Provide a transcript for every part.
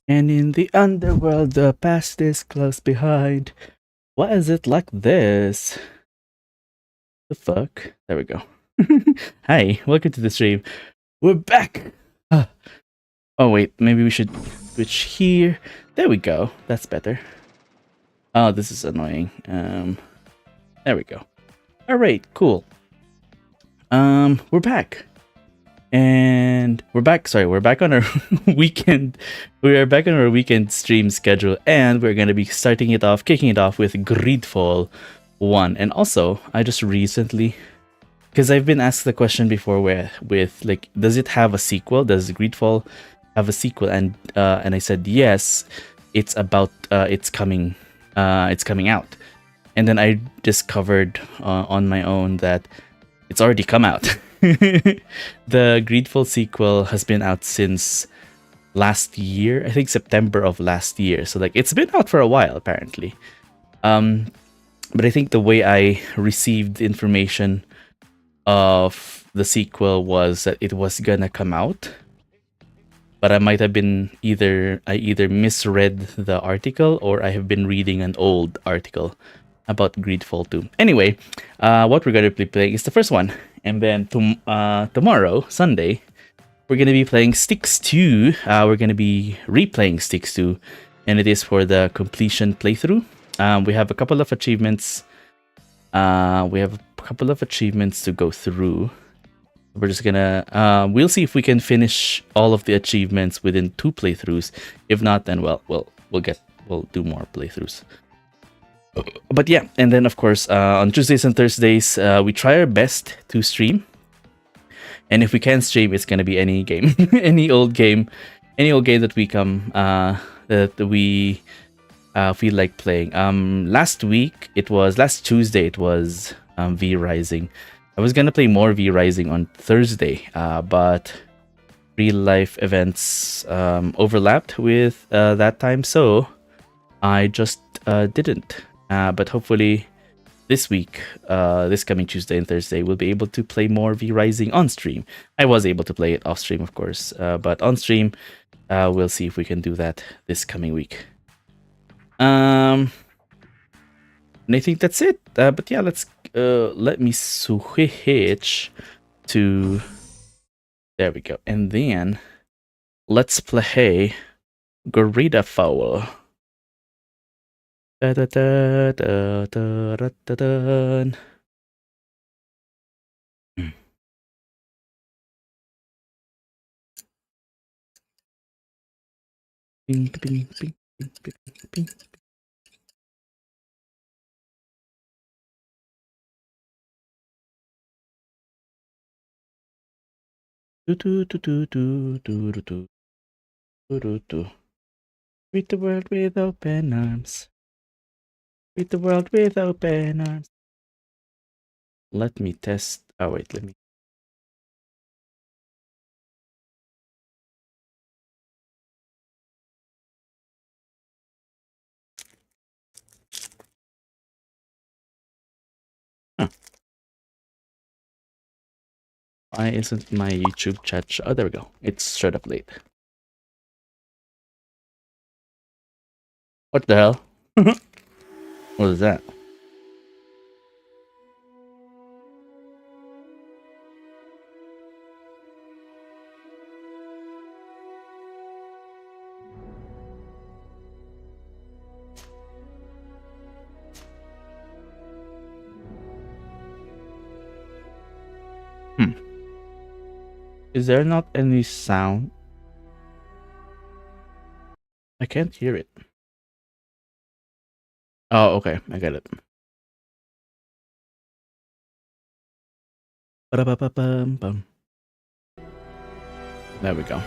And in the underworld, the past is close behind. Why is it like this? The fuck? There we go. Hi, welcome to the stream. We're back! Oh wait, maybe we should switch here. There we go. That's better. Oh, this is annoying. There we go. Alright, cool. We're back. And we're back. Sorry, we're back on our weekend. We are back on our weekend stream schedule, and we're gonna be kicking it off with Greedfall 1. And also, I just recently, because I've been asked the question before, with like, does it have a sequel? Does Greedfall have a sequel? And I said yes. It's about it's coming out. And then I discovered on my own that it's already come out. The Greedfall sequel has been out since last year, I think September of last year. So like it's been out for a while apparently. But I think the way I received information of the sequel was that it was gonna come out. But I might have been either misread the article, or I have been reading an old article about Greedfall 2. Anyway, what we're going to be playing is the first one. And then tomorrow, Sunday, we're going to be playing Styx 2. We're going to be replaying Styx 2. And it is for the completion playthrough. We have a couple of achievements. To go through. We're just gonna we'll see if we can finish all of the achievements within 2 playthroughs. If not, then we'll do more playthroughs. But yeah, and then of course on Tuesdays and Thursdays we try our best to stream. And if we can stream, it's gonna be any game, any old game that we feel like playing. Last Tuesday it was V Rising. I was gonna play more V Rising on Thursday, but real life events overlapped with that time, so I just didn't. But hopefully this week, this coming Tuesday and Thursday, we'll be able to play more V Rising on stream. I was able to play it off stream, of course, but on stream, we'll see if we can do that this coming week. And I think that's it. But yeah, let me switch to, there we go, and then let's play Gorilla Fowl. Da, da, da, da, da, da, da, da. Bing, bing, bing, bing, bing, bing. Do, do, do, do, do, do, do, do, do, do. Greet the world with open arms. Greet the world with open arms. Let me test. Oh wait, let me. Huh. Why isn't my YouTube chat? Oh, there we go. It's showed up late. What the hell? What is that? Is there not any sound? I can't hear it. Oh, okay. I get it. Ba-da-ba-ba-bum-bum. There we go.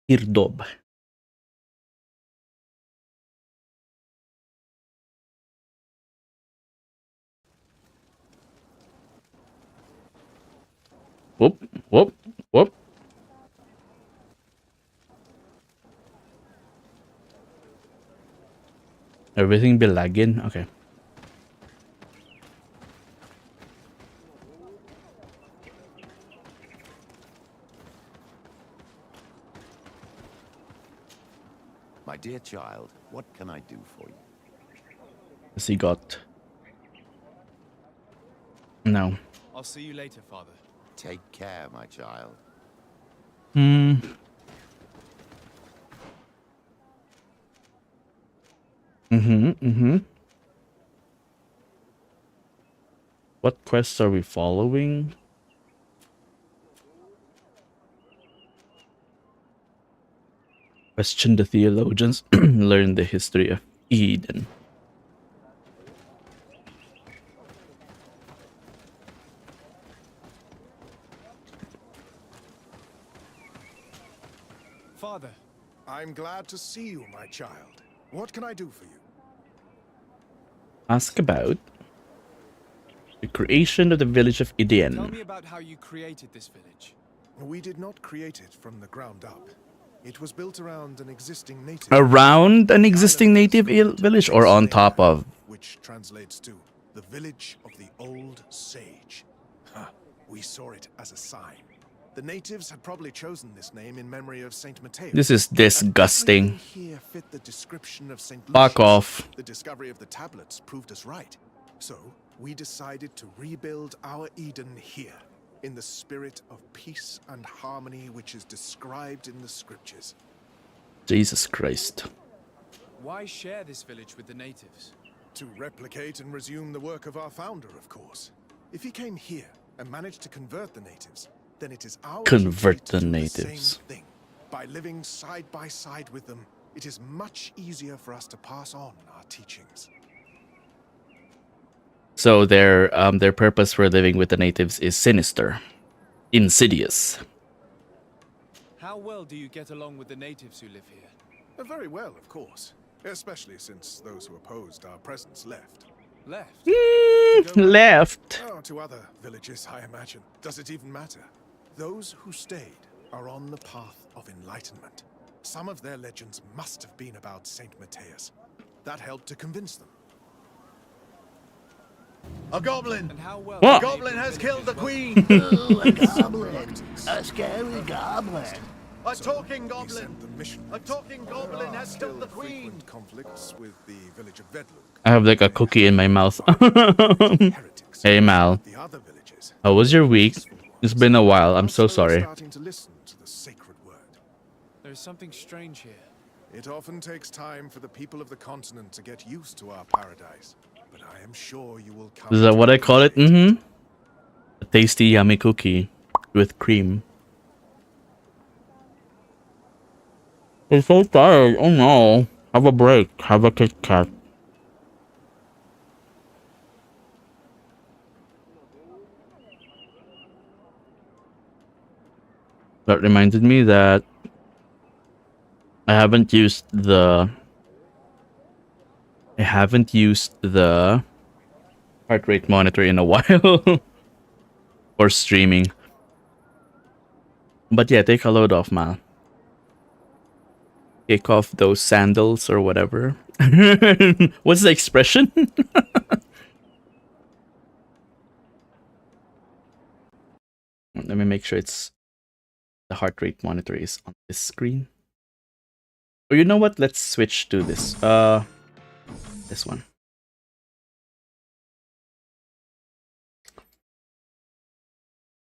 Irdob. Whoop, whoop, whoop. Everything be lagging? Okay. My dear child, what can I do for you? Has he got? No. I'll see you later, Father. Take care, my child. Hmm. What quests are we following? Question the theologians. Learn the history of Eden. Father, I'm glad to see you, my child. What can I do for you? Ask about the creation of the village of tell Eden. me about how you created this village. We did not create it from the ground up. It was built around an existing native Around an The existing island is native called village or on top of? which translates to the village of the old sage. We saw it as a sign. The natives had probably chosen this name in memory of Saint Mateo. This is disgusting. Here fit the description of Saint Fuck Lucius. off. The discovery of the tablets proved us right. So we decided to rebuild our Eden here, in the spirit of peace and harmony which is described in the scriptures. Jesus Christ. Why share this village with the natives? To replicate and resume the work of our founder, of course. If he came here and managed to convert the natives, then it is our Convert duty to the do natives. same thing. By living side by side with them, it is much easier for us to pass on our teachings. So their purpose for living with the natives is sinister, insidious. How well do you get along with the natives who live here? Very well, of course. Especially since those who opposed our presence left. Left? Left. Oh, to other villages, I imagine. Does it even matter? Those who stayed are on the path of enlightenment. Some of their legends must have been about Saint Matthias. That helped to convince them. A goblin! And how well What? do A goblin has neighboring killed the villages queen! Ooh, a goblin. A scary goblin. A talking We goblin! sent the missionaries. A talking goblin There are has killed the still queen! frequent conflicts with the village of Vedlug. I have like a cookie in my mouth. Heretics. Hey Mal, The other villages. how was your week? It's been a while. I'm so Also sorry. starting to listen to the sacred word. There is something strange here. It often takes time for the people of the continent to get used to our paradise, but I am sure you will come. Is that to what I call it? appreciate A tasty, yummy cookie with cream. I'm so tired. Oh no. Have a break. Have a Kit Kat. That reminded me that I haven't used the heart rate monitor in a while for streaming. But yeah, take a load off, man. Take off those sandals or whatever. What's the expression? Let me make sure it's the heart rate monitor is on this screen. Oh, you know what? Let's switch to this. This one.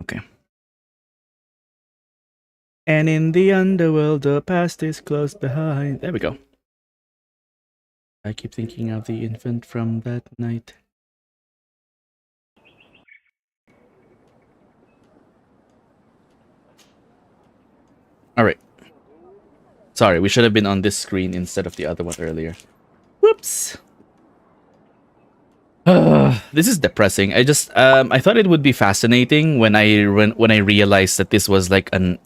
Okay. And in the underworld, the past is close behind. There we go. I keep thinking of the infant from that night. Alright. Sorry, we should have been on this screen instead of the other one earlier. Whoops. This is depressing. I just I thought it would be fascinating when I realized that this was like an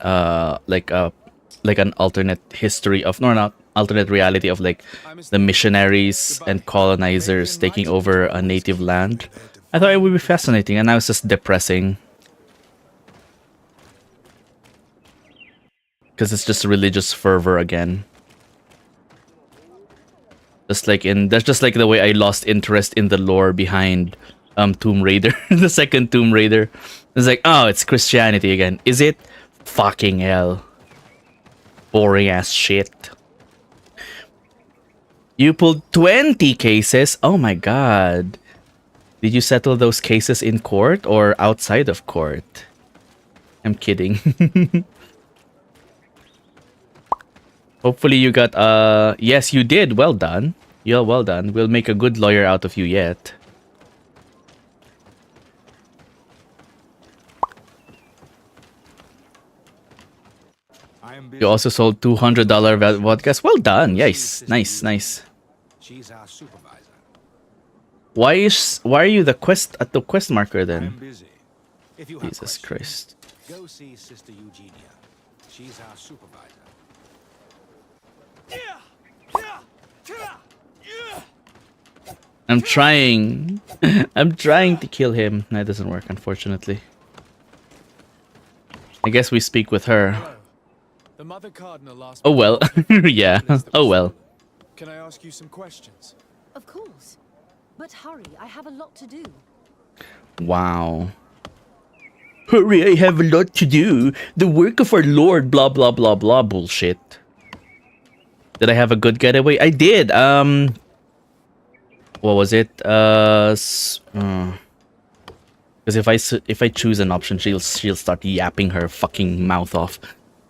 alternate history of not alternate reality of like the missionaries and colonizers taking over a native land. I thought it would be fascinating, and now it's just depressing. Because it's just religious fervor again. That's just like the way I lost interest in the lore behind Tomb Raider, the second Tomb Raider. It's like, oh, it's Christianity again. Is it? Fucking hell. Boring ass shit. You pulled 20 cases? Oh my god. Did you settle those cases in court or outside of court? I'm kidding. Hopefully you got yes, you did. Well done. Yeah, well done. We'll make a good lawyer out of you yet. You also sold $200 vodkas. Well done. Yes. Nice, nice. She's our supervisor. Why are you the quest marker then? I'm busy. If you have Jesus questions, Christ. go see Sister Eugenia. She's our supervisor. I'm trying. I'm trying to kill him. That doesn't work, unfortunately. I guess we speak with her. Hello. The Mother Cardinal asked Oh me well. to look at the Yeah. list that Oh was well. sent. Can I ask you some questions? Of course. But hurry, I have a lot to do. Wow. Hurry, I have a lot to do. The work of our Lord, blah blah blah blah bullshit. Did I have a good getaway? I did. What was it? Because if I choose an option, she'll start yapping her fucking mouth off.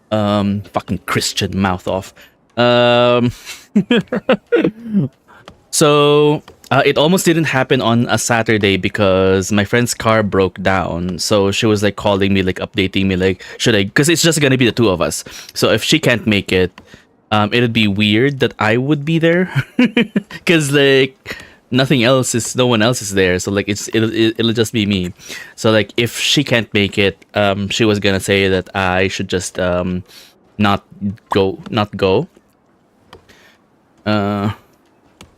Fucking Christian mouth off. So it almost didn't happen on a Saturday because my friend's car broke down. So she was like calling me, like updating me, like should I? Because it's just gonna be the two of us. So if she can't make it, it'd be weird that I would be there, because like no one else is there. So like it'll just be me. So like if she can't make it, she was gonna say that I should just not go.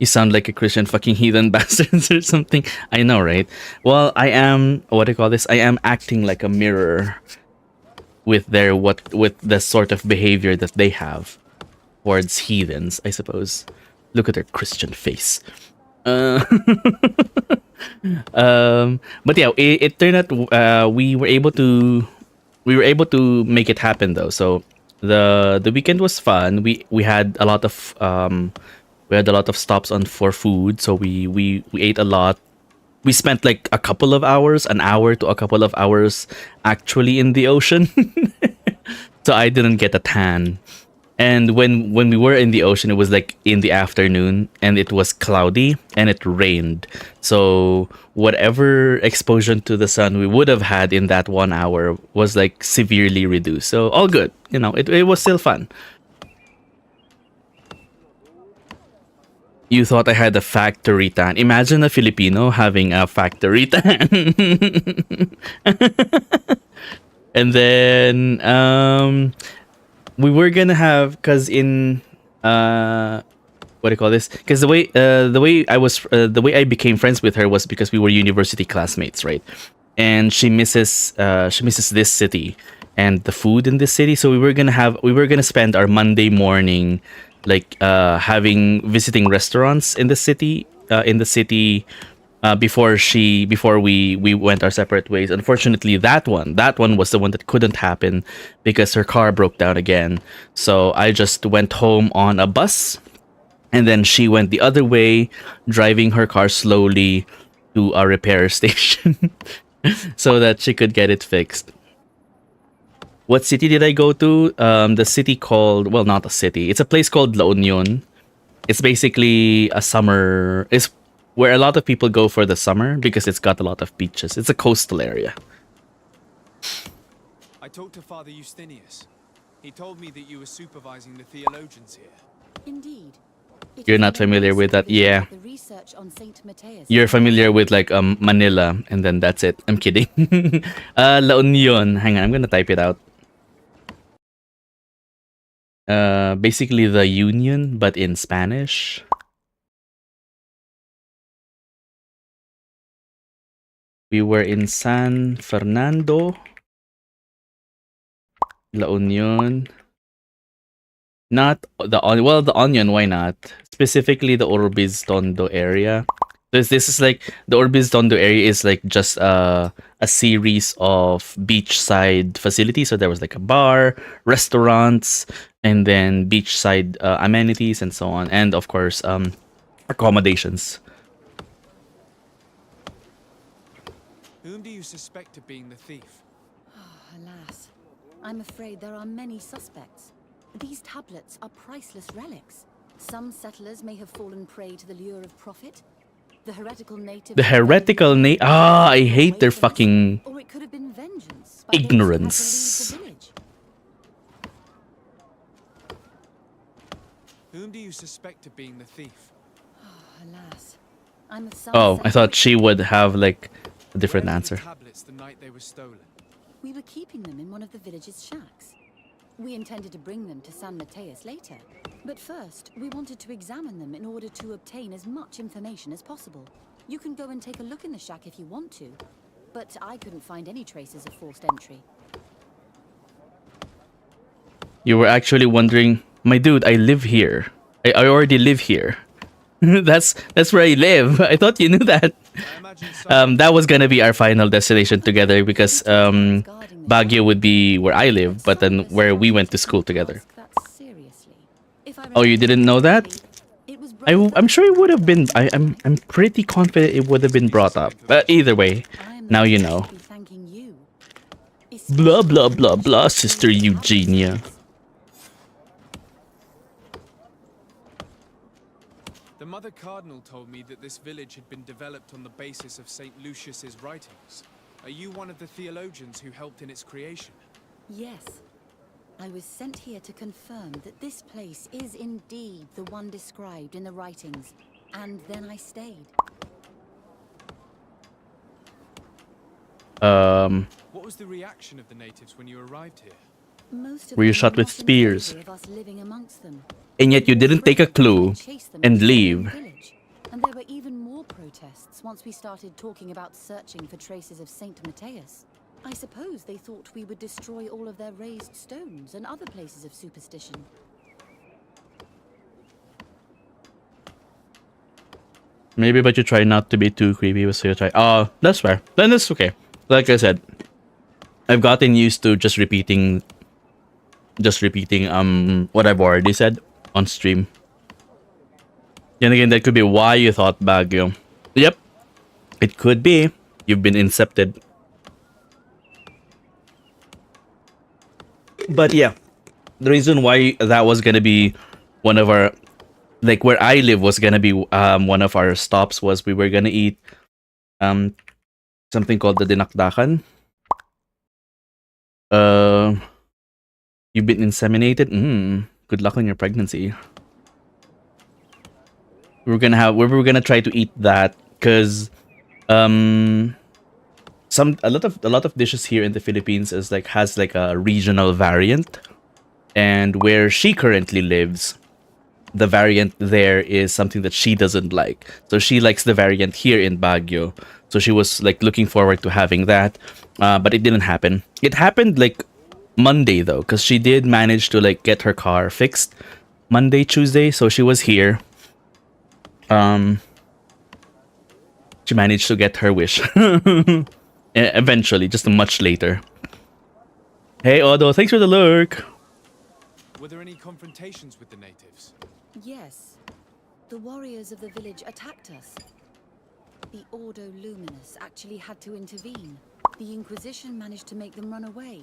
You sound like a Christian fucking heathen bastards or something. I know, right? Well, I am, what do you call this? I am acting like a mirror with the sort of behavior that they have towards heathens, I suppose. Look at their Christian face. But yeah, it turned out we were able to make it happen though. So the weekend was fun. We had a lot of stops on for food, so we ate a lot. We spent like a couple of hours, an hour to a couple of hours actually in the ocean. So I didn't get a tan. And when we were in the ocean, it was like in the afternoon and it was cloudy and it rained. So whatever exposure to the sun we would have had in that 1 hour was like severely reduced. So all good. You know, it was still fun. You thought I had a factory tan. Imagine a Filipino having a factory tan. And then we were gonna have, because in what do you call this? Because the way I became friends with her was because we were university classmates, right? And she misses this city and the food in this city. So we were gonna spend our Monday morning like visiting restaurants in the city before we went our separate ways. Unfortunately, that one was the one that couldn't happen because her car broke down again. So I just went home on a bus, and then she went the other way, driving her car slowly to a repair station so that she could get it fixed. What city did I go to? The city called, well, not a city. It's a place called La Union. It's basically it's where a lot of people go for the summer because it's got a lot of beaches. It's a coastal area. I talked to Father Justinius. He told me that you were supervising the theologians here. Indeed. You're not familiar with that? Yeah. The research on Saint Matthias. You're familiar with like Manila, and then that's it. I'm kidding. La Union. Hang on, I'm gonna type it out. Basically the Union, but in Spanish. We were in San Fernando, La Union, Not the onion. Well, the onion. Why not? Specifically, the Orbis Tondo area. This is like the Orbis Tondo area is like just a series of beachside facilities. So there was like a bar, restaurants, and then beachside amenities and so on, and of course accommodations. Whom do you suspect of being the thief? Alas, I'm afraid there are many suspects. These tablets are priceless relics. Some settlers may have fallen prey to the lure of profit. The heretical natives. The heretical I hate their fucking or it could have been vengeance by ignorance. those who had to leave the village. Whom do you suspect of being the thief? Alas, I'm of some Oh, I thought separate- she would have like a different Where were answer. the tablets the night they were stolen? We were keeping them in one of the village's shacks. We intended to bring them to San Mateus later. But first, we wanted to examine them in order to obtain as much information as possible. You can go and take a look in the shack if you want to. But I couldn't find any traces of forced entry. You were actually wondering, my dude, I live here. I already live here. that's where I live. I thought you knew that. I imagine some That was gonna be our final destination together because Baguio would be where I live, but then where we went to school together. Oh, you didn't know that? I'm sure it would have been. I'm pretty confident it would have been brought up. But either way, now you know. Blah blah blah blah, Sister Eugenia. The Mother Cardinal told me that this village had been developed on the basis of St. Lucius's writings. Are you one of the theologians who helped in its creation? Yes. I was sent here to confirm that this place is indeed the one described in the writings, and then I stayed. What was the reaction of the natives when you arrived here? Most of Were you them shot with not in spears? favor of us living amongst them. And yet you didn't take a clue and leave. And there were even more protests once we started talking about searching for traces of Saint Mateus. I suppose they thought we would destroy all of their raised stones and other places of superstition. Maybe, but you try not to be too creepy. So you try. Oh, that's fair. Then that's okay. Like I said, I've gotten used to just repeating what I've already said on stream. Then again, that could be why you thought Baguio. Yep, it could be. You've been incepted. But yeah, the reason why that was gonna be one of our, like where I live was gonna be one of our stops was we were gonna eat something called the dinakdakan. You've been inseminated. Good luck on your pregnancy. We were gonna try to eat that because a lot of dishes here in the Philippines has like a regional variant, and where she currently lives, the variant there is something that she doesn't like. So she likes the variant here in Baguio. So she was like looking forward to having that, but it didn't happen. It happened like Monday though, because she did manage to like get her car fixed Monday, Tuesday. So she was here. She managed to get her wish. Eventually, just much later. Hey Odo, thanks for the lurk. Were there any confrontations with the natives? Yes. The warriors of the village attacked us. The Ordo Luminous actually had to intervene. The Inquisition managed to make them run away.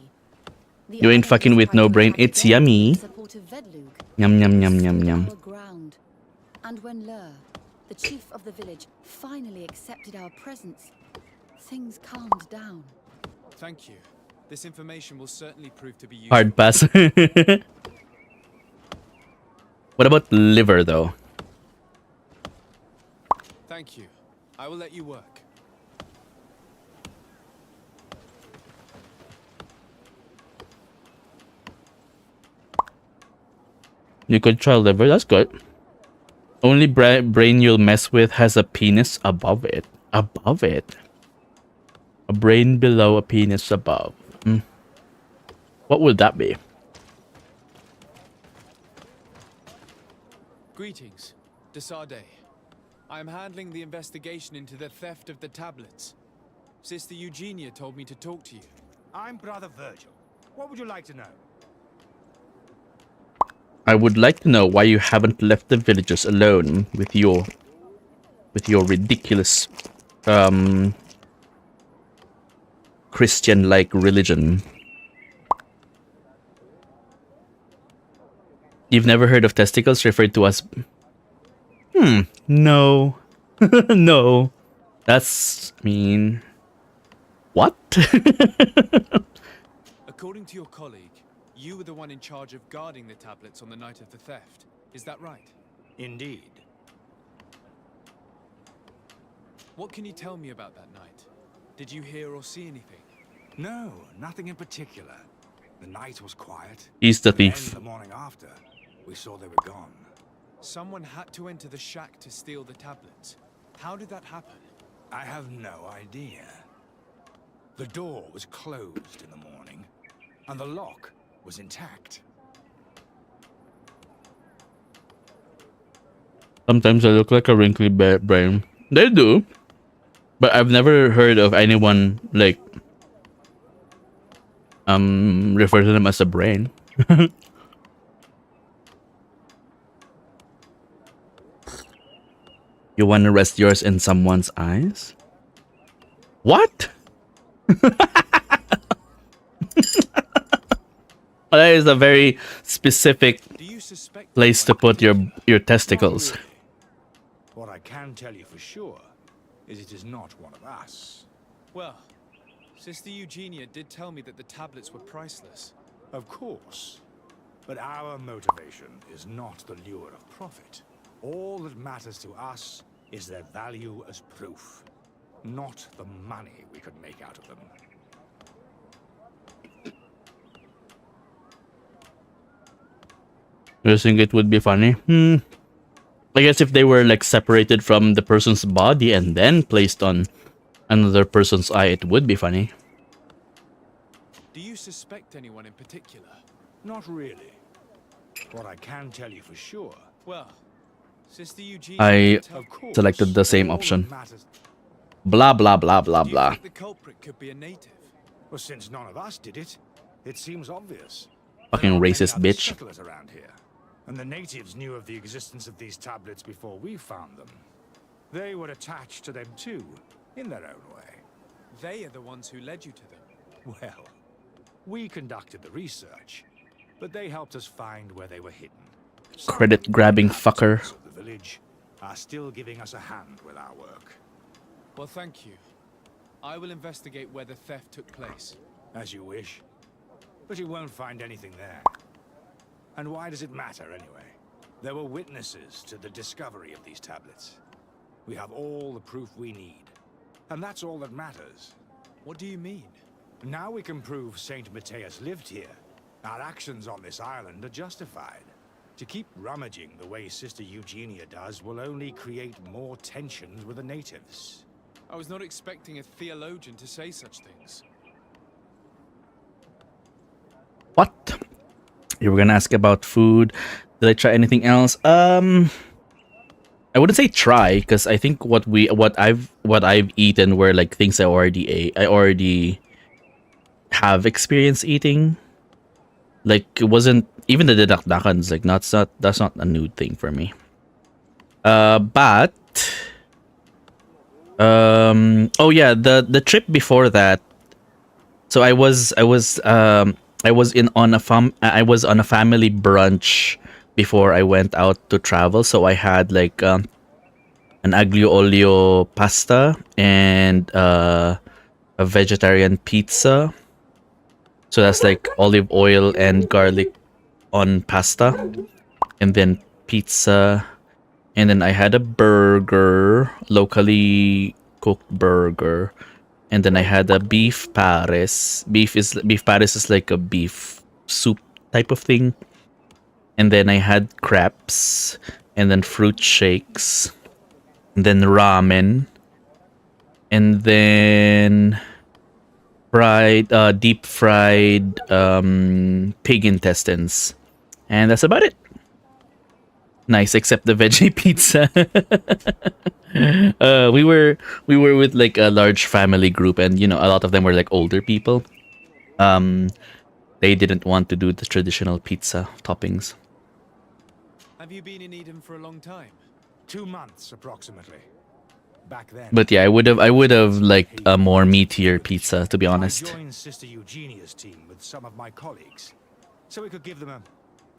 The You ain't others fucking with tried no to brain. attack It's again yummy. in support of Vedlug. Yum yum We yum stood yum yum. our ground. And when Lur, the chief of the village, finally accepted our presence, things calmed down. Thank you. This information will certainly prove to be useful. Hard pass. What about liver though? Thank you. I will let you work. You could try liver. That's good. Only brain you'll mess with has a penis above it. Above it. A brain below, a penis above. What would that be? Greetings. Desade. I am handling the investigation into the theft of the tablets. Sister Eugenia told me to talk to you. I'm Brother Virgil. What would you like to know? I would like to know why you haven't left the villagers alone with your ridiculous Christian-like religion. You've never heard of testicles referred to as... No. No. That's... I mean... What? According to your colleague, you were the one in charge of guarding the tablets on the night of the theft. Is that right? Indeed. What can you tell me about that night? Did you hear or see anything? No, nothing in particular. The night was quiet. He's the And then thief. the morning after, we saw they were gone. Someone had to enter the shack to steal the tablets. How did that happen? I have no idea. The door was closed in the morning, and the lock was intact. Sometimes I look like a wrinkly brain. They do. But I've never heard of anyone, like, refer to them as a brain. You want to rest yours in someone's eyes? What? That is a very specific Do you suspect place to anyone put your testicles. Not really. What I can tell you for sure is it is not one of us. Well, Sister Eugenia did tell me that the tablets were priceless. Of course. But our motivation is not the lure of profit. All that matters to us is their value as proof, not the money we could make out of them. You think it would be funny? I guess if they were like separated from the person's body and then placed on another person's eye, it would be funny. Do you suspect anyone in particular? Not really. What I can tell you for sure, Well, Sister Eugenia I did tell of course, selected the same all that option. matters- Blah blah blah blah Do you blah. think the culprit could be a native? Well, since none of us did it, it seems obvious. Fucking There aren't many racist other bitch. settlers around here, and the natives knew of the existence of these tablets before we found them. They were attached to them too, in their own way. They are the ones who led you to them. Well, we conducted the research, but they helped us find where they were hidden. Some Credit grabbing fucker. inhabitants of the village are still giving us a hand with our work. Well, thank you. I will investigate where the theft took place. As you wish. But you won't find anything there. And why does it matter, anyway? There were witnesses to the discovery of these tablets. We have all the proof we need. And that's all that matters. What do you mean? Now we can prove Saint Matthias lived here. Our actions on this island are justified. To keep rummaging the way Sister Eugenia does will only create more tensions with the natives. I was not expecting a theologian to say such things. What? You were gonna ask about food. Did I try anything else? I wouldn't say try, because I think what I've eaten were like things I already ate. I already have experience eating. Like it wasn't even the dinakdakan's like that's not a new thing for me. But oh yeah, the trip before that. So I was on a family brunch before I went out to travel. So I had like an aglio olio pasta and a vegetarian pizza. So that's like olive oil and garlic on pasta, and then pizza, and then I had a burger, locally cooked burger, and then I had a beef pares. Beef pares is like a beef soup type of thing, and then I had crepes, and then fruit shakes, and then ramen, and then deep fried pig intestines, and that's about it. Nice, except the veggie pizza. We were with like a large family group, and you know, a lot of them were like older people. They didn't want to do the traditional pizza toppings. Have you been in Eden for a long time? 2 months, approximately. Back then... But yeah, I would have liked a more meatier pizza, to be honest. I joined Sister Eugenia's team with some of my colleagues, so we could give them a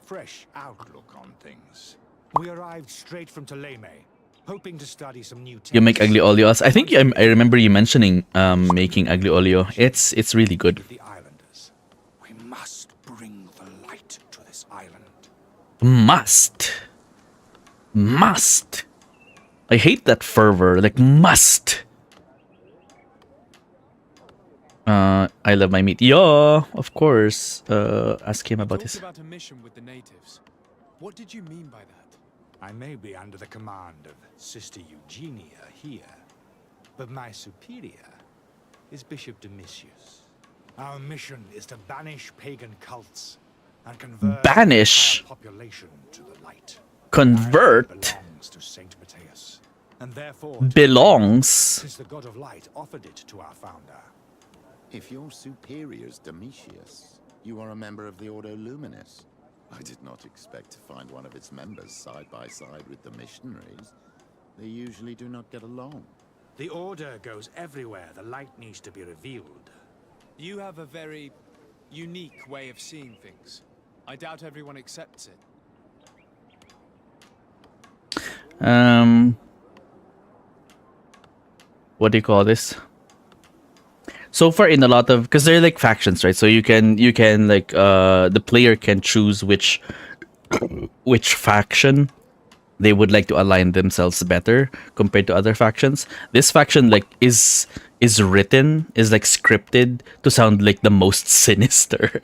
fresh outlook on things. We arrived straight from Ptolemy, hoping to study some new texts. You make aglio olio. I think I remember you mentioning making aglio olio. It's really good. The islanders. We must bring the light to this island. Must. I hate that fervor. Like must. I love my meat. Yeah, of course. Ask him about Talked his. about a mission with the natives. What did you mean by that? I may be under the command of Sister Eugenia here, but my superior is Bishop Domitius. Our mission is to banish pagan cults and convert Banish? the population to the light. Convert Belongs to Saint Matthias, and therefore belongs. since the God of Light offered it to our founder. If your superior's Domitius, you are a member of the Ordo Luminis. I did not expect to find one of its members side by side with the missionaries. They usually do not get along. The Order goes everywhere the light needs to be revealed. You have a very unique way of seeing things. I doubt everyone accepts it. What do you call this? So far in a lot of, because they're like factions, right? So you can like the player can choose which faction they would like to align themselves better compared to other factions. This faction like is written, is like scripted to sound like the most sinister.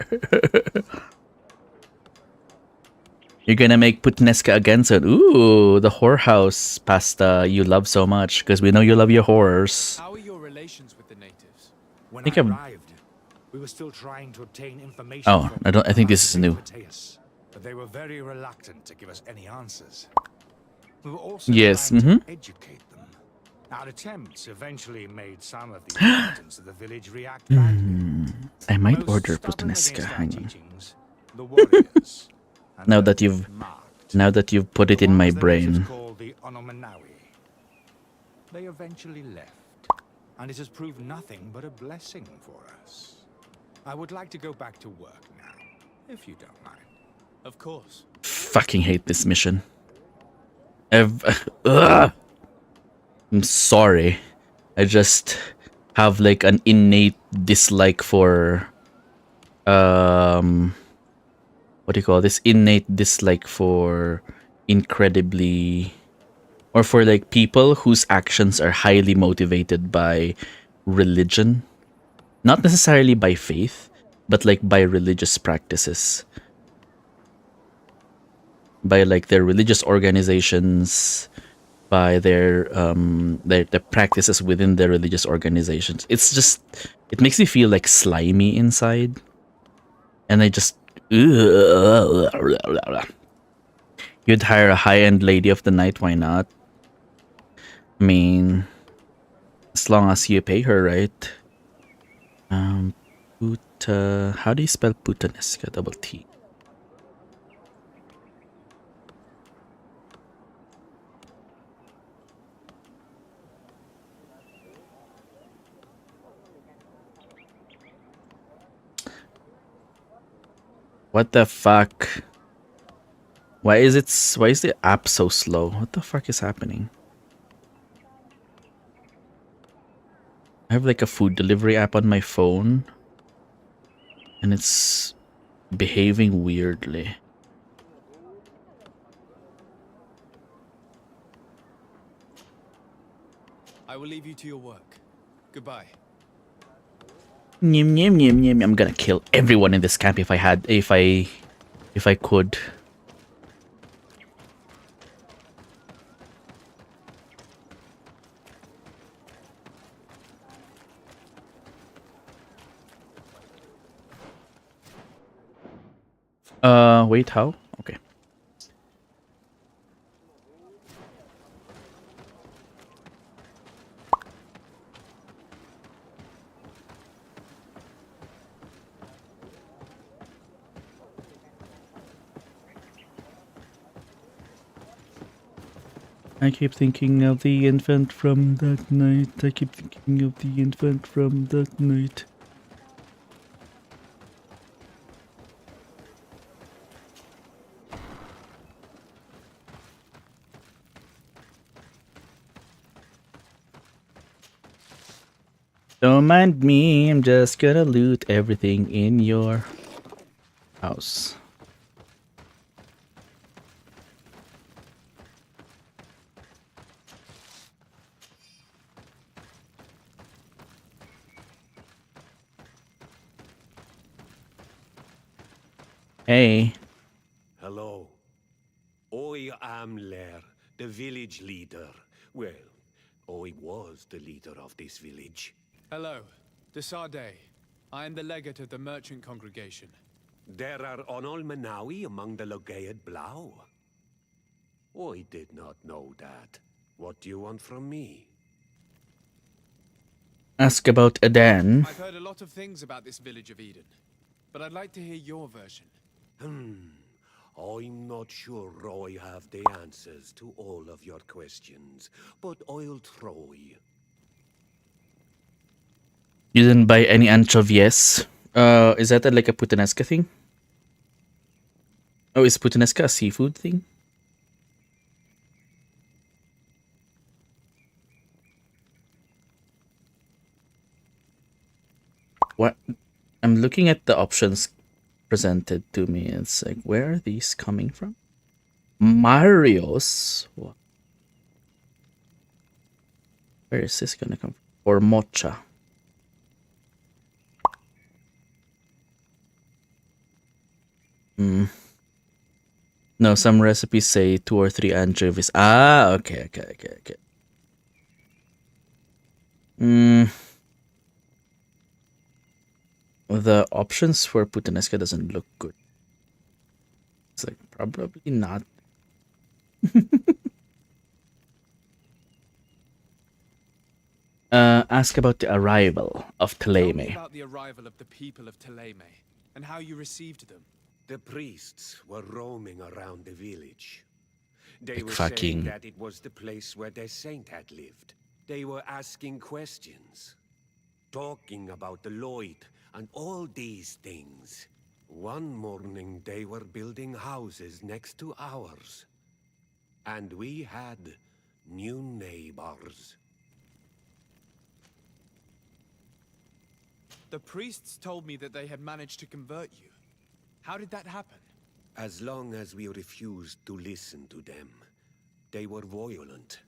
You're gonna make puttanesca again soon. Ooh, the whorehouse pasta you love so much, because we know you love your horrors. How are your relations with the natives? When think I I'm- arrived, we were still trying to obtain information. Oh, from I think this is Saint new. Matthias, but they were very reluctant to give us any answers. We were also Yes, trying to educate them. Our attempts eventually made some of the inhabitants of the village react badly. I might Most order stubborn puttanesca. against our Hang on. teachings, the warriors, and Now those that you've marked. Now that you've put it The in my ones the natives brain. call the Onomanawi. They eventually left, and it has proved nothing but a blessing for us. I would like to go back to work now, if you don't mind. Of course. Fucking hate this mission. Ugh. I'm sorry. I just have like an innate dislike for what do you call this? Innate dislike for incredibly, or for like people whose actions are highly motivated by religion. Not necessarily by faith, but like by religious practices. By like their religious organizations, by their the practices within their religious organizations. It's just, it makes me feel like slimy inside, and I just you'd hire a high-end lady of the night. Why not? I mean, as long as you pay her right. How do you spell puttanesca? Double T. What the fuck? Why is the app so slow? What the fuck is happening? I have like a food delivery app on my phone, and it's behaving weirdly. I will leave you to your work. Goodbye. Nyam, nyam, nyam, nyam. I'm gonna kill everyone in this camp if I could. Wait, how? Okay. I keep thinking of the infant from that night. I keep thinking of the infant from that night. Don't mind me, I'm just gonna loot everything in your house. Hey. Hello. I am Lair, the village leader. Well, I was the leader of this village. Hello, Desade. I am the legate of the merchant congregation. There are Onol Manawi among the Logead Blau. I did not know that. What do you want from me? Ask about Adan. I've heard a lot of things about this village of Eden, but I'd like to hear your version. I'm not sure I have the answers to all of your questions, but I'll try. You didn't buy any anchovies? Is that like a puttanesca thing? Oh, is puttanesca a seafood thing? What? I'm looking at the options presented to me. It's like, where are these coming from? Mario's? Where is this gonna come from? Or mocha? No, some recipes say 2 or 3 anchovies. Ah, okay. The options for puttanesca doesn't look good. It's like, probably not. Ask about the arrival of Tell me Teleme. about the arrival of the people of Teleme, and how you received them. The priests were roaming around the village. They Like were fucking- saying that it was the place where their saint had lived. They were asking questions, talking about the Lloyd and all these things. One morning they were building houses next to ours. And we had new neighbors. The priests told me that they had managed to convert you. How did that happen? As long as we refused to listen to them, they were violent,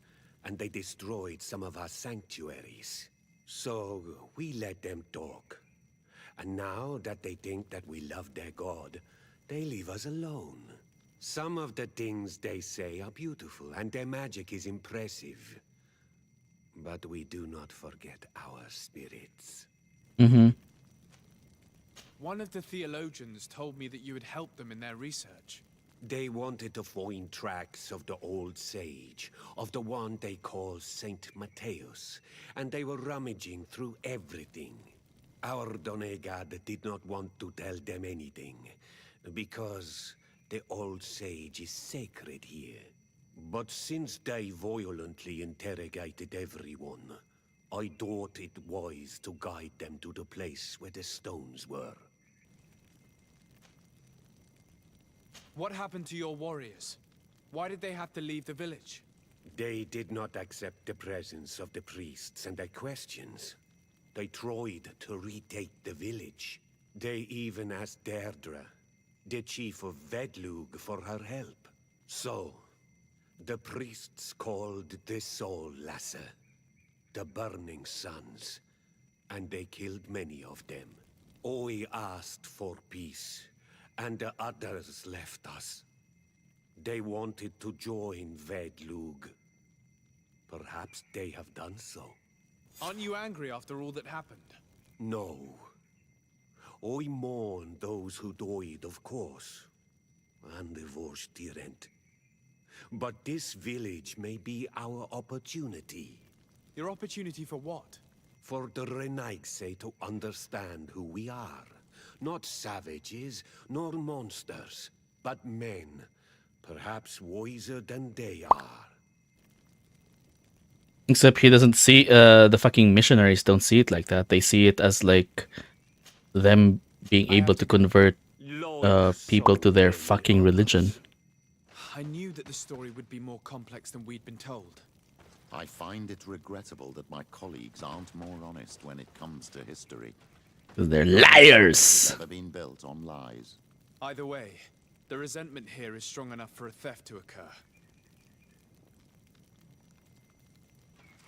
and they destroyed some of our sanctuaries. So we let them talk. And now that they think that we love their god, they leave us alone. Some of the things they say are beautiful, and their magic is impressive. But we do not forget our spirits. One of the theologians told me that you had helped them in their research. They wanted to find tracks of the old sage, of the one they call Saint Matthäus, and they were rummaging through everything. Our Donegad did not want to tell them anything, because the old sage is sacred here. But since they violently interrogated everyone, I thought it wise to guide them to the place where the stones were. What happened to your warriors? Why did they have to leave the village? They did not accept the presence of the priests and their questions. They tried to retake the village. They even asked Deirdre, the chief of Vedlug, for her help. So, the priests called the Soul Lasser, the Burning Suns, and they killed many of them. I asked for peace, and the others left us. They wanted to join Vedlug. Perhaps they have done so. Aren't you angry after all that happened? No. I mourn those who died, of course. And the Vorstyrent. But this village may be our opportunity. Your opportunity for what? For the Renaigse to understand who we are. Not savages, nor monsters, but men. Perhaps wiser than they are. Except he doesn't see the fucking missionaries don't see it like that. They see it as like them being able to convert people to their fucking religion. I knew that the story would be more complex than we'd been told. I find it regrettable that my colleagues aren't more honest when it comes to history. They're liars. Never been built on lies. Either way, the resentment here is strong enough for a theft to occur.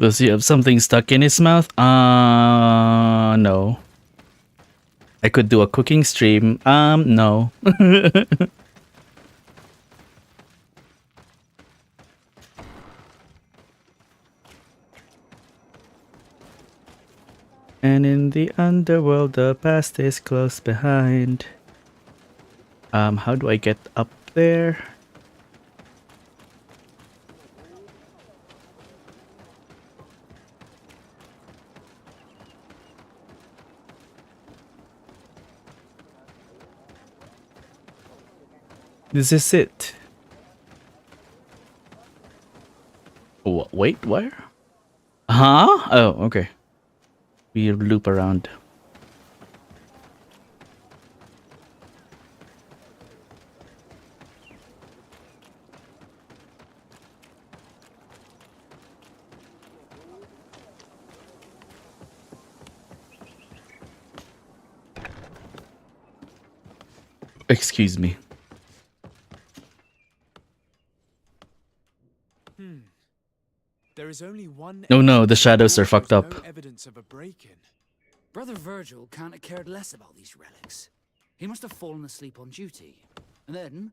Does he have something stuck in his mouth? No. I could do a cooking stream. No. And in the underworld, the past is close behind. How do I get up there? This is it. Wait, where? Huh? Oh, okay. We loop around. Excuse me. There is only one. No, the shadows are fucked up. No evidence of a break-in. Brother Virgil can't have cared less about these relics. He must have fallen asleep on duty. And then,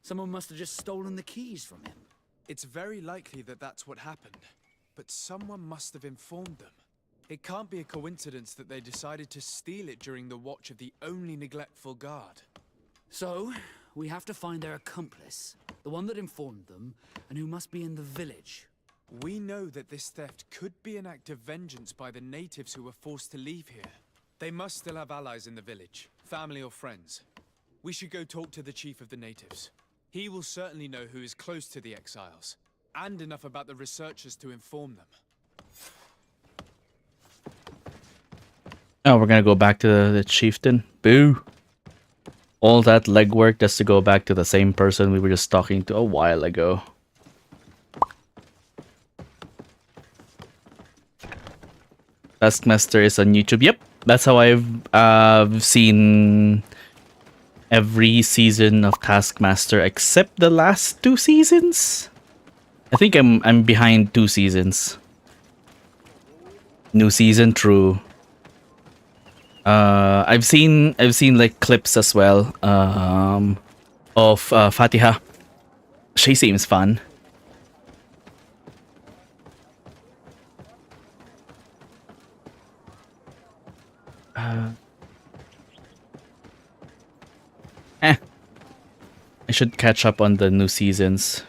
someone must have just stolen the keys from him. It's very likely that that's what happened. But someone must have informed them. It can't be a coincidence that they decided to steal it during the watch of the only neglectful guard. So, we have to find their accomplice, the one that informed them, and who must be in the village. We know that this theft could be an act of vengeance by the natives who were forced to leave here. They must still have allies in the village, family or friends. We should go talk to the chief of the natives. He will certainly know who is close to the exiles, and enough about the researchers to inform them. Oh, we're gonna go back to the chieftain. Boo. All that legwork just to go back to the same person we were just talking to a while ago. Taskmaster is on YouTube. Yep, that's how I've seen every season of Taskmaster except the last 2 seasons. I think I'm behind 2 seasons. New season, true. I've seen like clips as well of Fatiha. She seems fun. I should catch up on the new seasons.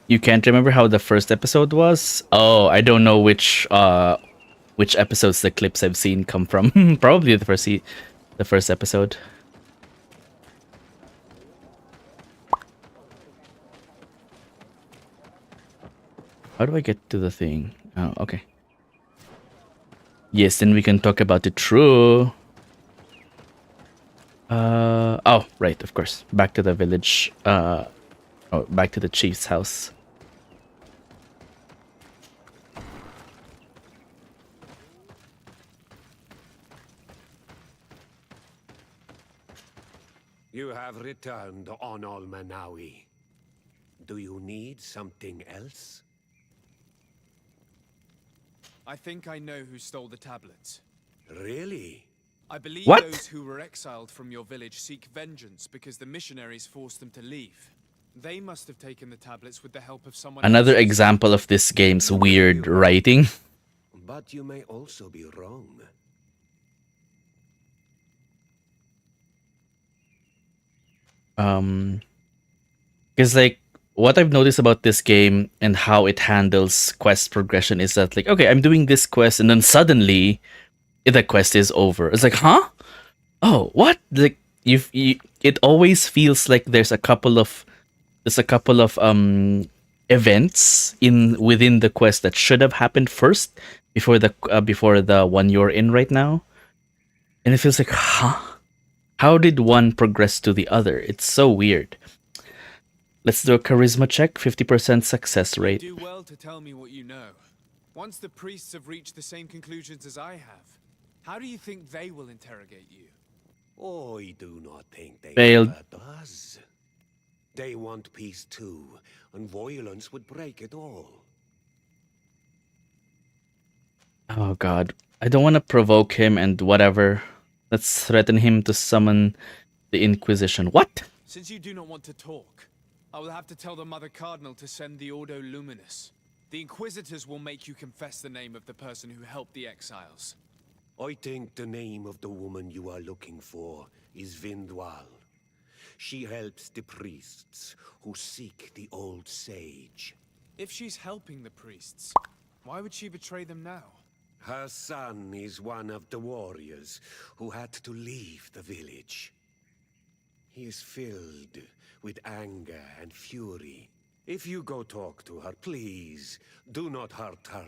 You can't remember how the first episode was? Oh, I don't know which episodes the clips I've seen come from. Probably the first episode. How do I get to the thing? Oh, okay. Yes, then we can talk about it. True. Oh, right, of course. Back to the village. Back to the chief's house. You have returned on Manawi. Do you need something else? I think I know who stole the tablets. Really? I believe What? those who were exiled from your village seek vengeance because the missionaries forced them to leave. They must have taken the tablets with the help of someone Another else. example of this game's weird writing. But you may also be wrong. Because like what I've noticed about this game and how it handles quest progression is that like, okay, I'm doing this quest and then suddenly the quest is over. It's like, huh? Oh, what? Like it always feels like there's a couple of there's a couple of events within the quest that should have happened first before the one you're in right now, and it feels like, huh? How did one progress to the other? It's so weird. Let's do a charisma check, 50% success rate. You do well to tell me what you know. Once the priests have reached the same conclusions as I have, how do you think they will interrogate you? I do not think they Failed. hurt us. They want peace too, and violence would break it all. Oh god. I don't want to provoke him and whatever. Let's threaten him to summon the Inquisition. What? Since you do not want to talk, I will have to tell the Mother Cardinal to send the Ordo Luminous. The Inquisitors will make you confess the name of the person who helped the exiles. I think the name of the woman you are looking for is Vindwal. She helps the priests who seek the old sage. If she's helping the priests, why would she betray them now? Her son is one of the warriors who had to leave the village. He is filled with anger and fury. If you go talk to her, please, do not hurt her.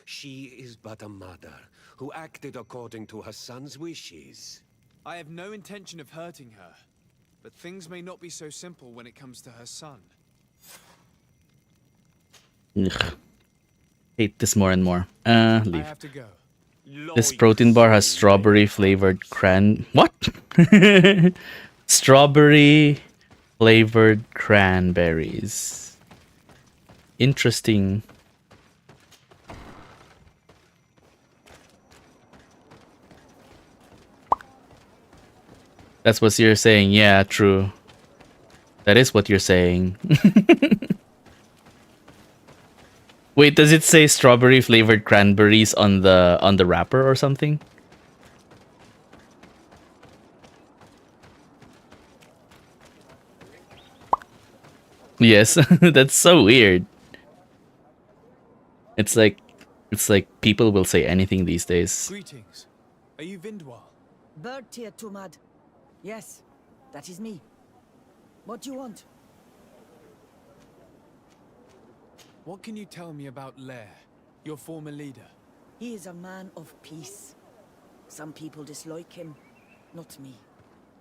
She is but a mother who acted according to her son's wishes. I have no intention of hurting her, but things may not be so simple when it comes to her son. Ugh. Hate this more and more. I Leave. have to go. This protein bar has strawberry flavored what? Strawberry flavored cranberries. Interesting. That's what you're saying. Yeah, true. That is what you're saying. Wait, does it say strawberry flavored cranberries on the wrapper or something? Yes, that's so weird. It's like people will say anything these days. Greetings. Are you Vindwal? Bertia Tumad. Yes, that is me. What do you want? What can you tell me about Lair, your former leader? He is a man of peace. Some people dislike him, not me.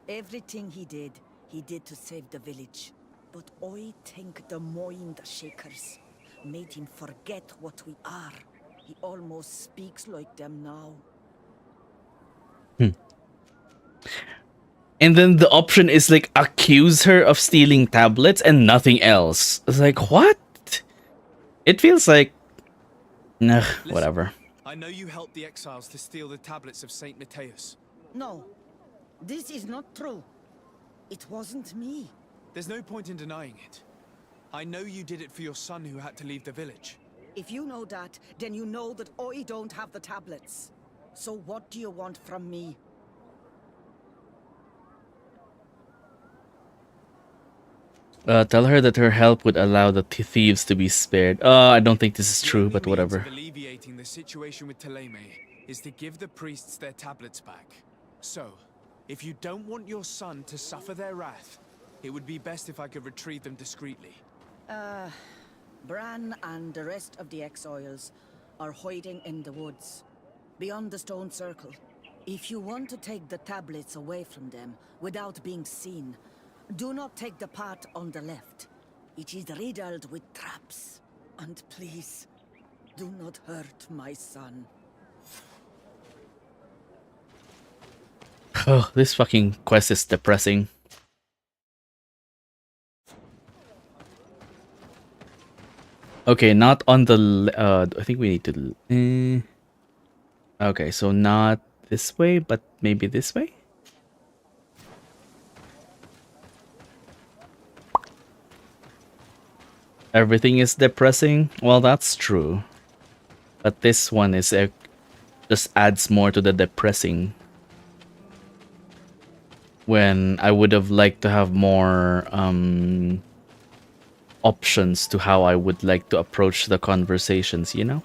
Everything he did to save the village. But I think the mind shakers made him forget what we are. He almost speaks like them now. And then the option is like accuse her of stealing tablets and nothing else. It's like, what? It feels like ugh, whatever. I know you helped the exiles to steal the tablets of Saint Matthias. No, this is not true. It wasn't me. There's no point in denying it. I know you did it for your son who had to leave the village. If you know that, then you know that I don't have the tablets. So what do you want from me? Tell her that her help would allow the thieves to be spared. I don't think this is true, but whatever. The only means of alleviating the situation with Teleme is to give the priests their tablets back. So, if you don't want your son to suffer their wrath, it would be best if I could retrieve them discreetly. Bran and the rest of the exiles are hiding in the woods, beyond the stone circle. If you want to take the tablets away from them without being seen, do not take the path on the left. It is riddled with traps. And please, do not hurt my son. Oh, this fucking quest is depressing. Okay, not on the... I think we need to... Okay, so not this way, but maybe this way? Everything is depressing? Well, that's true. But this one is... just adds more to the depressing. When I would have liked to have more... options to how I would like to approach the conversations, you know?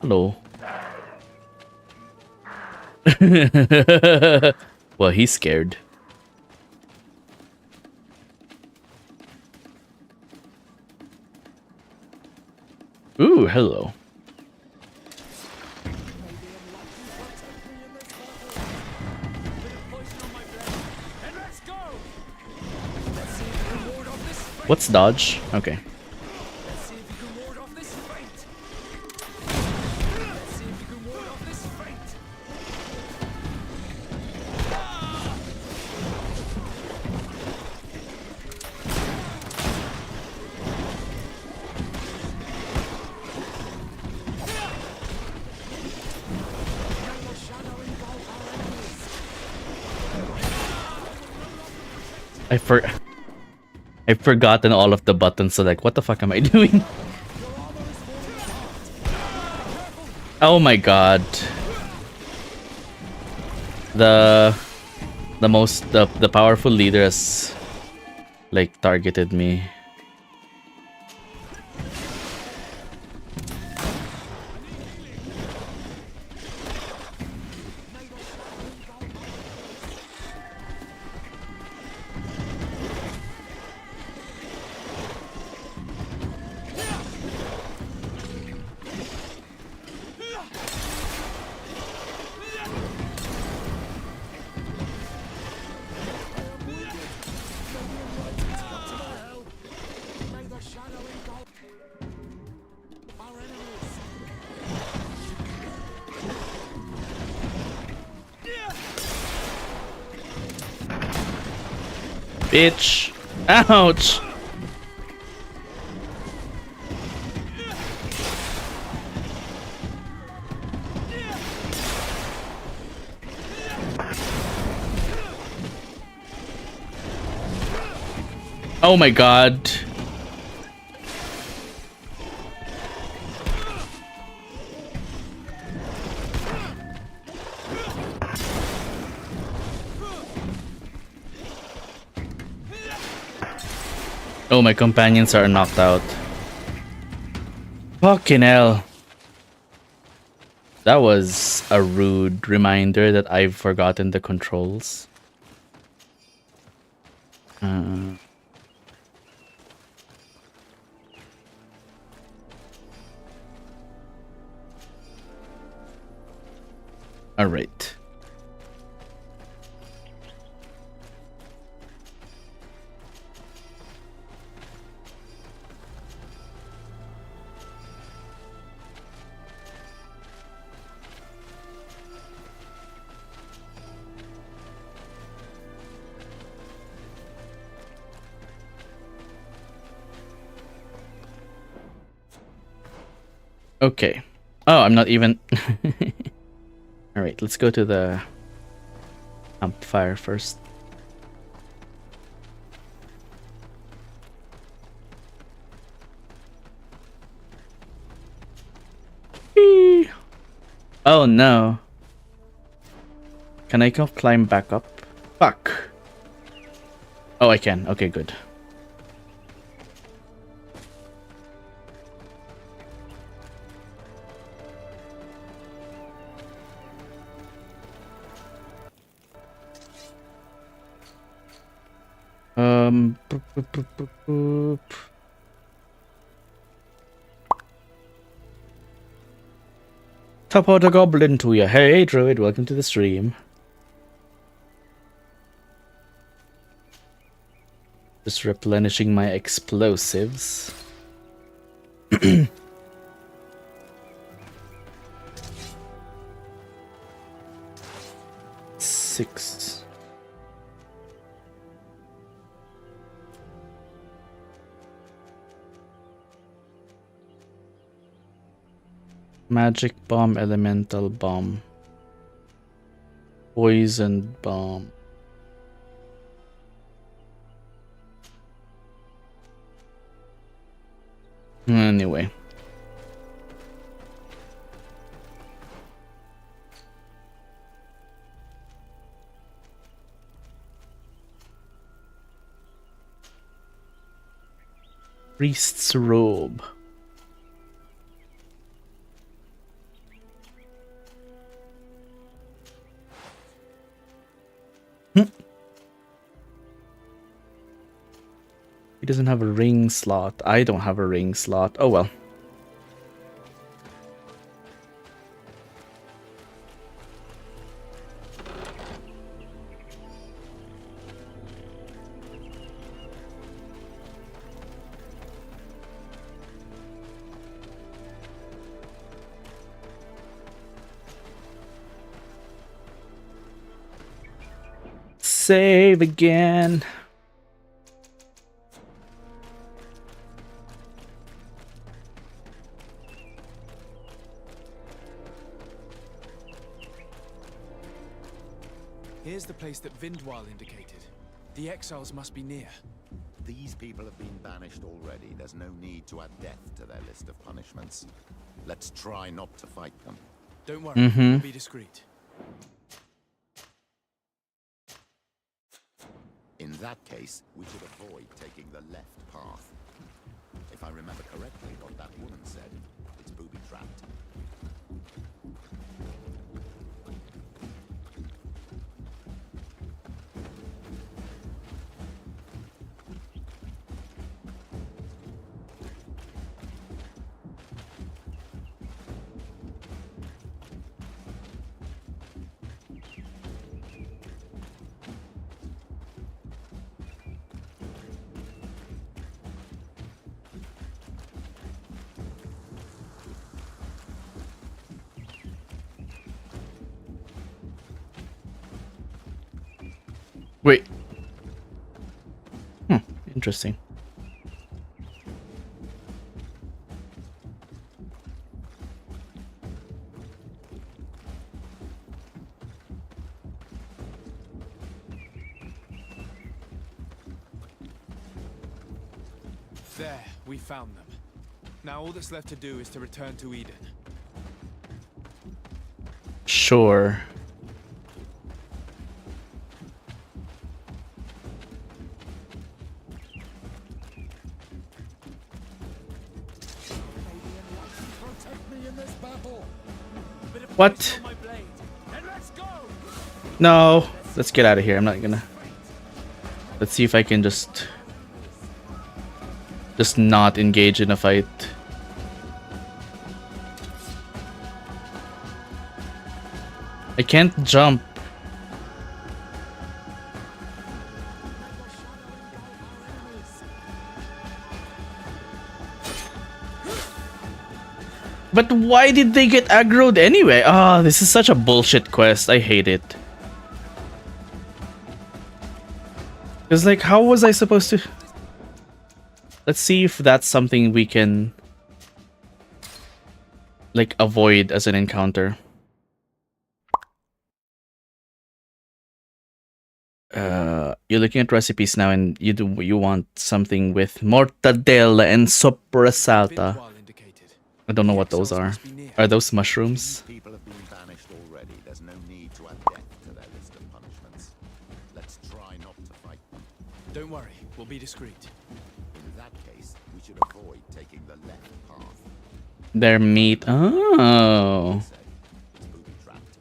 Hello. Well, he's scared. Ooh, hello. What's dodge? Okay. I've forgotten all of the buttons, so like, what the fuck am I doing? Oh my god. The the powerful leader has like targeted me. Bitch. Ouch. Oh my god. Oh, my companions are knocked out. Fucking hell. That was a rude reminder that I've forgotten the controls. All right. Okay. Oh, I'm not even... Alright, let's go to the campfire first. Whee! Oh no. Can I go climb back up? Fuck. Oh, I can. Okay, good. Boop, boop, boop, boop, boop. Top out a goblin to you. Hey, druid, welcome to the stream. Just replenishing my explosives. 6. Magic bomb, elemental bomb, poison bomb. Anyway. Priest's robe. He doesn't have a ring slot. I don't have a ring slot. Oh well. Save again. Here's the place that Vindwal indicated. The exiles must be near. These people have been banished already. There's no need to add death to their list of punishments. Let's try not to fight them. Don't worry, we'll be discreet. In that case, we should avoid taking the left path. If I remember correctly what that woman said, it's booby-trapped. Wait. Interesting. There, we found them. Now all that's left to do is to return to Eden. Sure. What? No. Let's get out of here. I'm not gonna. Let's see if I can just not engage in a fight. I can't jump. But why did they get aggroed anyway? Ah, this is such a bullshit quest. I hate it. Because, like, how was I supposed to... Let's see if that's something we can, like, avoid as an encounter. You're looking at recipes now, and you want something with mortadella and soprassalta. I don't know what those are. Are those mushrooms? People have been banished already. There's no need to add death to their list of punishments. Let's try not to fight them. Don't worry, we'll be discreet. In that case, we should avoid taking the left path. Their meat. Oh. It's booby-trapped.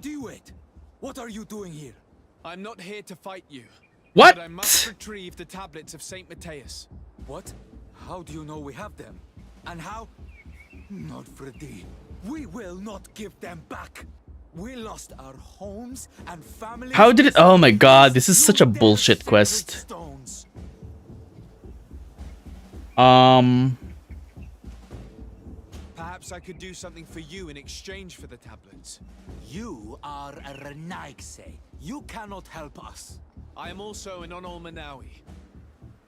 Do-it! What are you doing here? I'm not here to fight you. What? But I must retrieve the tablets of Saint Matthias. What? How do you know we have them? And how? Not Freddy. We will not give them back. We lost our homes and families. How did it? Oh my god, this is such a bullshit quest. Stones. Perhaps I could do something for you in exchange for the tablets. You are a Renaigse. You cannot help us. I am also an Onol Manawi.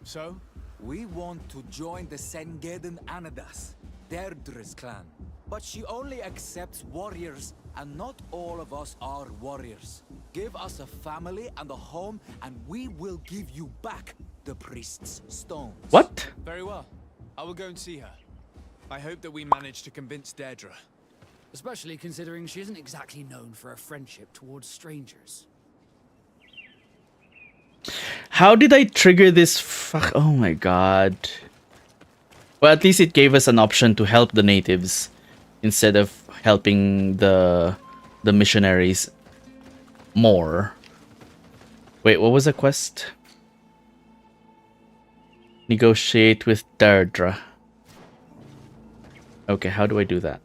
So? We want to join the Sengeden Anadas, Deirdre's clan. But she only accepts warriors, and not all of us are warriors. Give us a family and a home, and we will give you back the priest's stones. What? Very well. I will go and see her. I hope that we manage to convince Deirdre. Especially considering she isn't exactly known for her friendship towards strangers. How did I trigger this? Fuck. Oh my god. Well, at least it gave us an option to help the natives instead of helping the missionaries. more. Wait, what was the quest? Negotiate with Deirdre. Okay, how do I do that?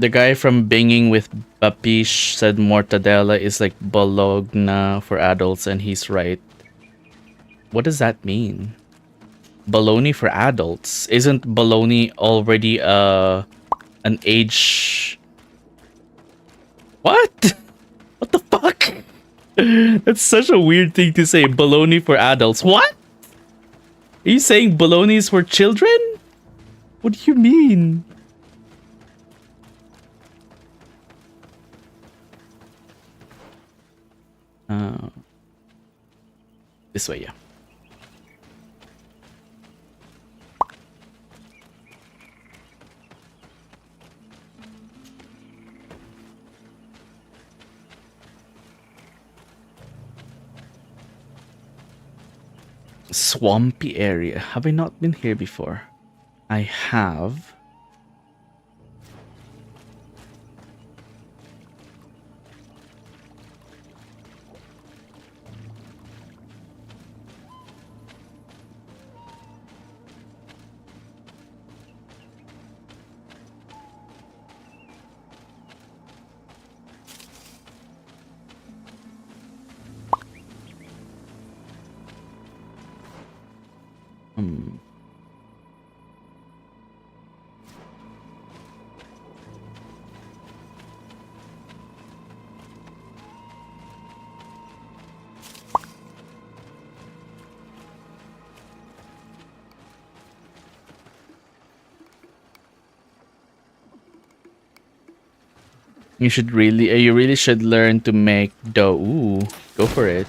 The guy from Binging with Bapish said mortadella is like bologna for adults, and he's right. What does that mean? Bologna for adults? Isn't bologna already an age? What? What the fuck? That's such a weird thing to say. Bologna for adults. What? Are you saying bologna is for children? What do you mean? This way, yeah. Swampy area. Have I not been here before? I have. You should really, you really should learn to make dough. Ooh, go for it.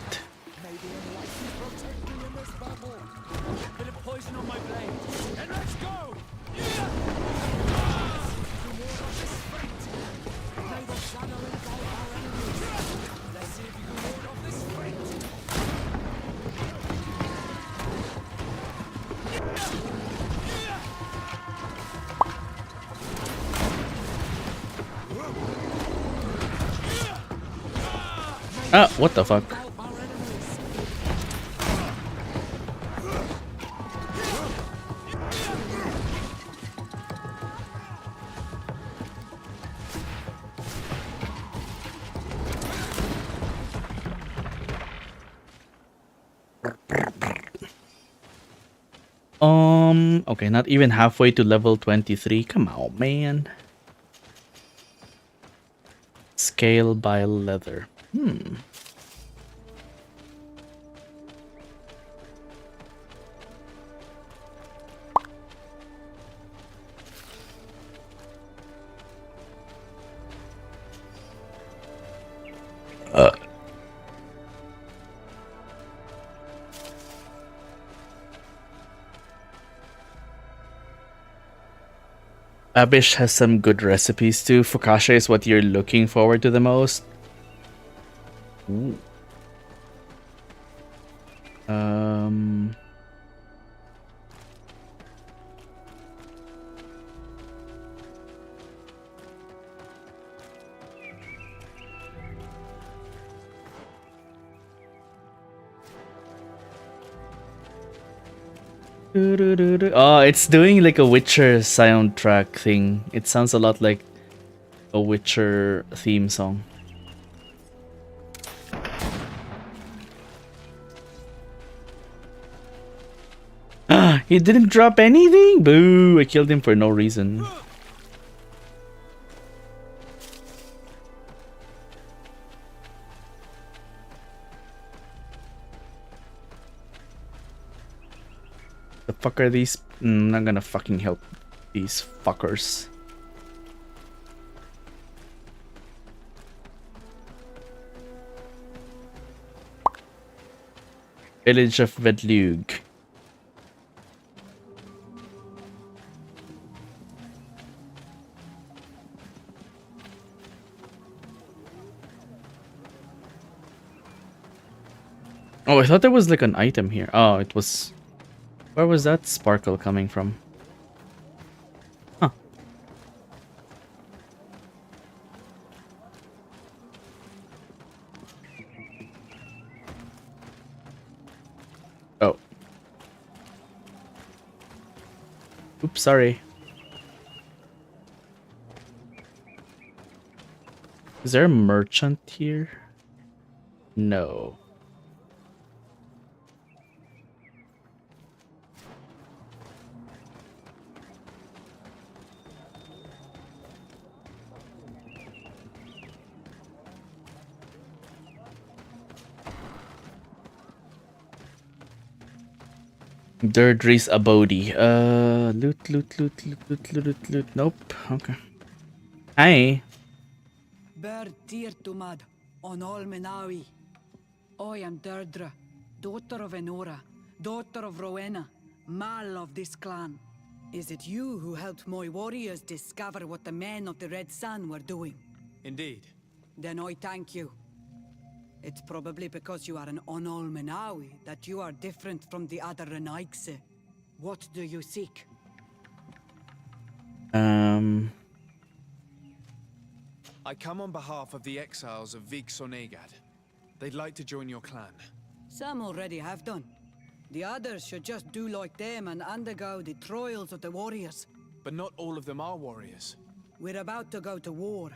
Ah, what the fuck? Okay, not even halfway to level 23. Come on, man. Scale by leather. Abish has some good recipes too. Focaccia is what you're looking forward to the most. Ooh. Oh, it's doing like a Witcher soundtrack thing. It sounds a lot like a Witcher theme song. He didn't drop anything? Boo! I killed him for no reason. The fuck are these? I'm not gonna fucking help these fuckers. Village of Vedlug. Oh, I thought there was like an item here. Oh, it was... Where was that sparkle coming from? Huh. Oh. Oops, sorry. Is there a merchant here? No. Deirdre's abode. Loot, loot, loot, loot, loot, loot, loot, loot. Nope. Okay. Hi. Ber Tirtumad on Olmenawi. I am Deirdre, daughter of Enora, daughter of Rowena, Mal of this clan. Is it you who helped my warriors discover what the men of the Red Sun were doing? Indeed. Then I thank you. It's probably because you are an Onolmenawi that you are different from the other Renaigse. What do you seek? I come on behalf of the exiles of Vig-Sonegad. They'd like to join your clan. Some already have done. The others should just do like them and undergo the trials of the warriors. But not all of them are warriors. We're about to go to war.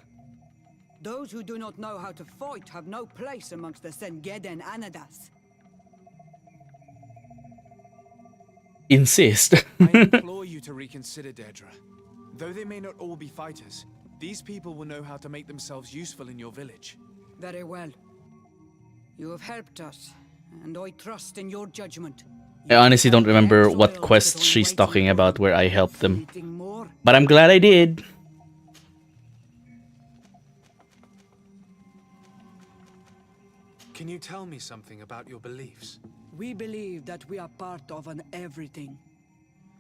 Those who do not know how to fight have no place amongst the Sengeden Anadas. Insist. I implore you to reconsider, Deirdre. Though they may not all be fighters, these people will know how to make themselves useful in your village. Very well. You have helped us, and I trust in your judgment. I honestly don't remember what quest she's talking about where I helped them. But I'm glad I did. Can you tell me something about your beliefs? We believe that we are part of an everything,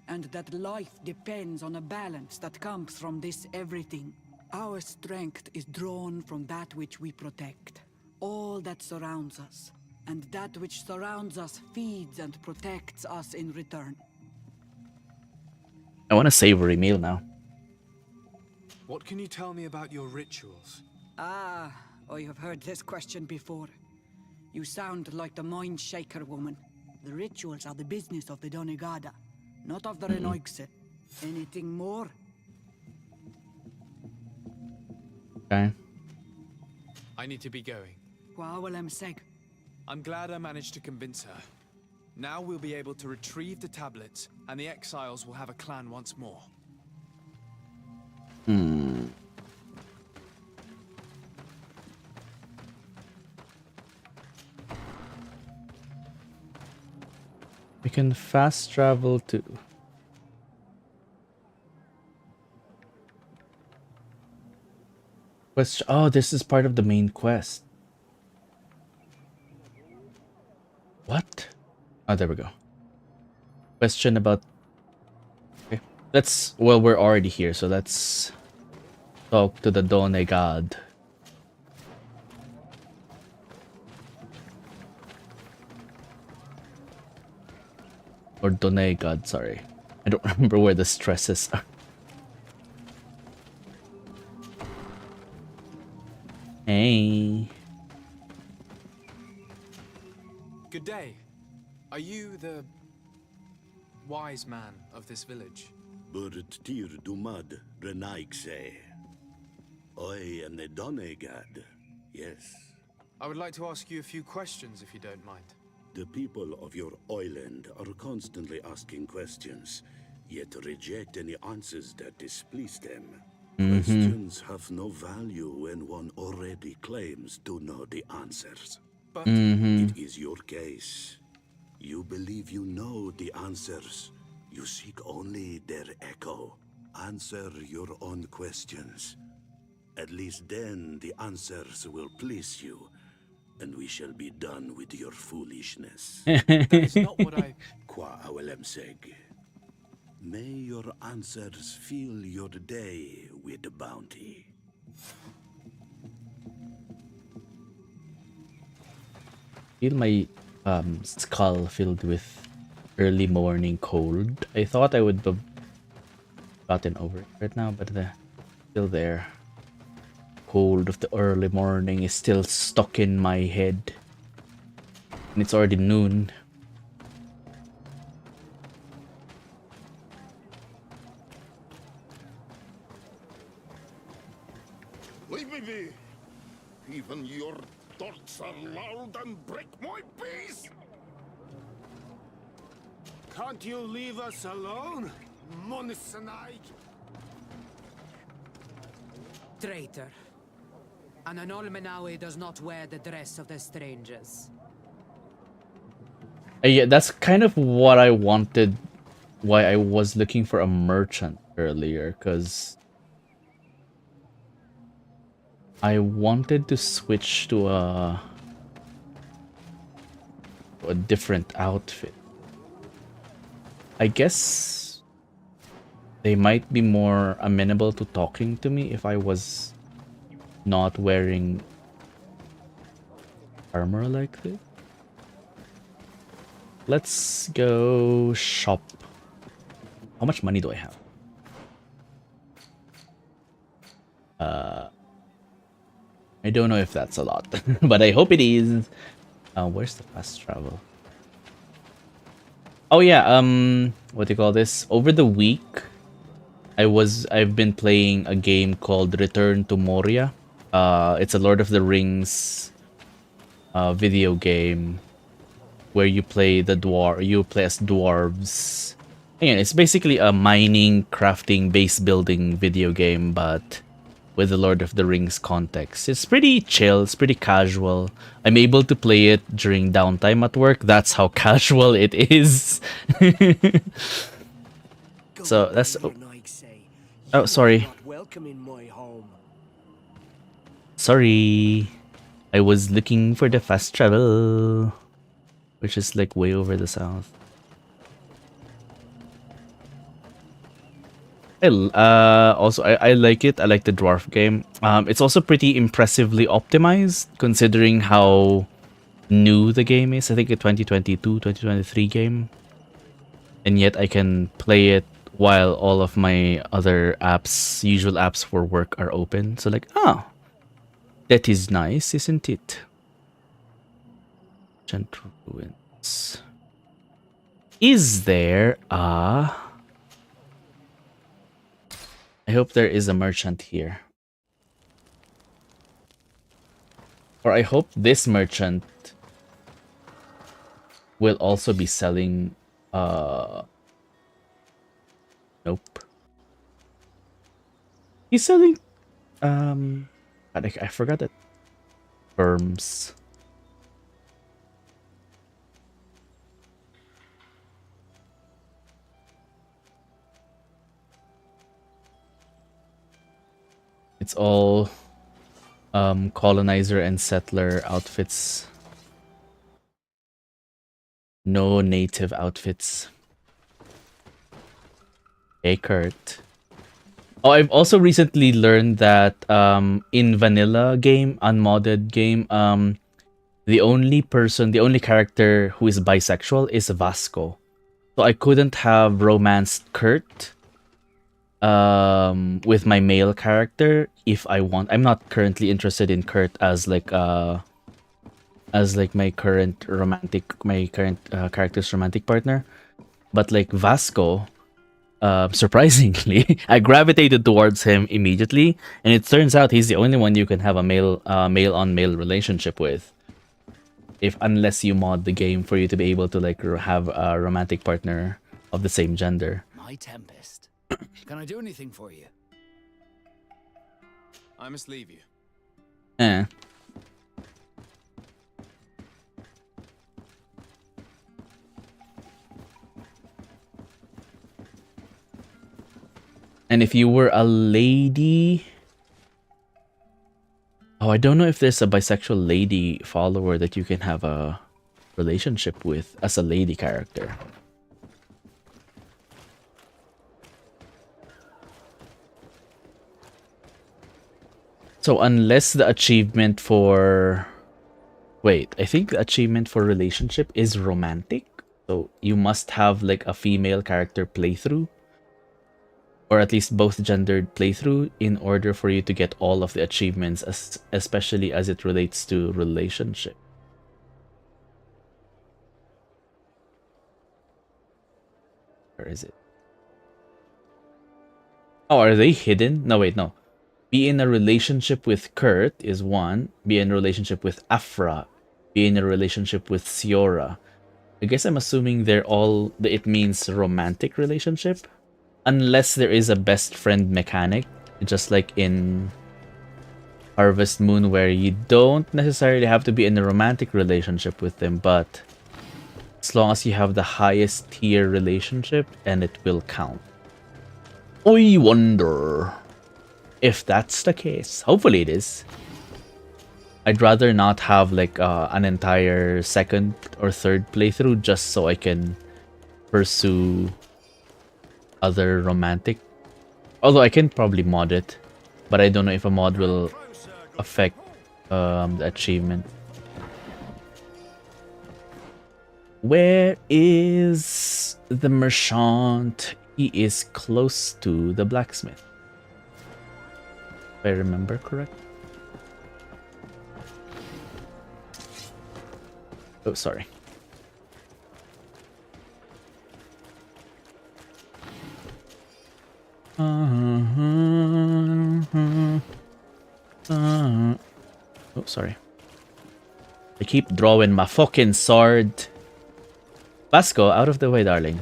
and that life depends on a balance that comes from this everything. Our strength is drawn from that which we protect, all that surrounds us, and that which surrounds us feeds and protects us in return. I want a savory meal now. What can you tell me about your rituals? Ah, I have heard this question before. You sound like the Mind Shaker woman. The rituals are the business of the Donegada, not of the Renoigse. Anything more? Okay. I need to be going. Seg. I'm glad I managed to convince her. Now we'll be able to retrieve the tablets, and the exiles will have a clan once more. We can fast travel to... Quest. Oh, this is part of the main quest. What? Oh, there we go. Question about... Okay. Let's... Well, we're already here, so let's talk to the Donegad. Or Donegad, sorry. I don't remember where the stresses are. Hey. Good day. Are you the wise man of this village? Burt tir dumad renaigse. I am the Donegad. Yes. I would like to ask you a few questions, if you don't mind. The people of your island are constantly asking questions, yet reject any answers that displease them. Questions have no value when one already claims to know the answers. But it is your case. You believe you know the answers. You seek only their echo. Answer your own questions. At least then the answers will please you, and we shall be done with your foolishness. that is not what I... Qua awelemseg. May your answers fill your day with bounty. Feel my skull filled with early morning cold. I thought I would have gotten over it right now, but still there. Cold of the early morning is still stuck in my head. And it's already noon. Leave me be. Even your thoughts are loud and break my peace. Can't you leave us alone? Monisanaik? Traitor. An Anolmenawi does not wear the dress of the strangers. Yeah, that's kind of what I wanted. Why I was looking for a merchant earlier, because I wanted to switch to a different outfit. I guess they might be more amenable to talking to me if I was not wearing armor like this. Let's go shop. How much money do I have? I don't know if that's a lot, but I hope it is. Where's the fast travel? Oh yeah, what do you call this? Over the week, I've been playing a game called Return to Moria. It's a Lord of the Rings video game where you play as dwarves. Again, it's basically a mining, crafting, base building video game, but with the Lord of the Rings context. It's pretty chill, it's pretty casual. I'm able to play it during downtime at work. That's how casual it is. So that's oh, sorry. Sorry. I was looking for the fast travel, which is like way over the south. I like it. I like the dwarf game. It's also pretty impressively optimized considering how new the game is. I think a 2022, 2023 game. And yet I can play it while all of my other apps, usual apps for work, are open. So like, that is nice, isn't it? Ancient ruins. Is there a... I hope there is a merchant here. Or I hope this merchant will also be selling... Nope. He's selling... I forgot that. Firms. It's all colonizer and settler outfits. No native outfits. Hey, Kurt. Oh, I've also recently learned that in vanilla game, unmodded game, the only character who is bisexual is Vasco. So I couldn't have romanced Kurt with my male character if I want. I'm not currently interested in Kurt as like my current character's romantic partner, but like Vasco, surprisingly, I gravitated towards him immediately, and it turns out he's the only one you can have a male on male relationship with, unless you mod the game for you to be able to like have a romantic partner of the same gender. My Tempest. Can I do anything for you? I must leave you. Eh. And if you were a lady... Oh, I don't know if there's a bisexual lady follower that you can have a relationship with as a lady character. So unless the achievement for Wait, I think the achievement for relationship is romantic. So you must have like a female character playthrough, or at least both gendered playthrough, in order for you to get all of the achievements, especially as it relates to relationship. Where is it? Oh, are they hidden? No, wait, no. Be in a relationship with Kurt is one. Be in a relationship with Afra. Be in a relationship with Siora. I guess I'm assuming they're all. It means romantic relationship, unless there is a best friend mechanic, just like in Harvest Moon, where you don't necessarily have to be in a romantic relationship with them, but as long as you have the highest tier relationship, and it will count. I wonder if that's the case. Hopefully it is. I'd rather not have like an entire second or third playthrough just so I can pursue other romantic. Although I can probably mod it, but I don't know if a mod will affect the achievement. Where is the merchant? He is close to the blacksmith, if I remember correct. Oh, sorry. Oh, sorry. I keep drawing my fucking sword. Vasco, out of the way, darling.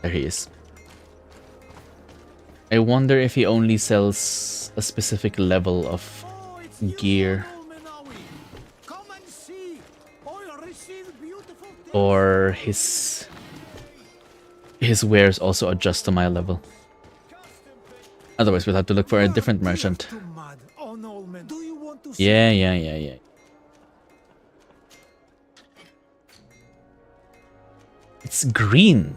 There he is. I wonder if he only sells a specific level of gear. Or his wares also adjust to my level. Otherwise, we'll have to look for a different merchant. Yeah. It's green.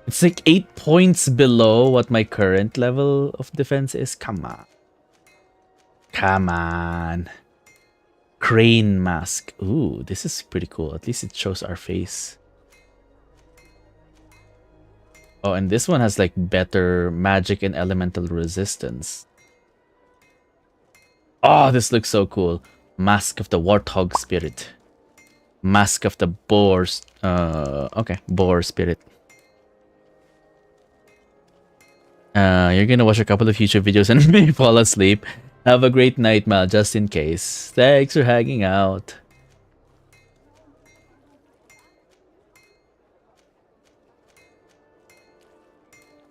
It's like 8 points below what my current level of defense is. Come on. Come on. Crane mask. Ooh, this is pretty cool. At least it shows our face. Oh, and this one has like better magic and elemental resistance. Oh, this looks so cool. Mask of the Warthog Spirit. Mask of the Boar. Okay, Boar Spirit. You're gonna watch a couple of YouTube videos and maybe fall asleep. Have a great night, Mal, just in case. Thanks for hanging out.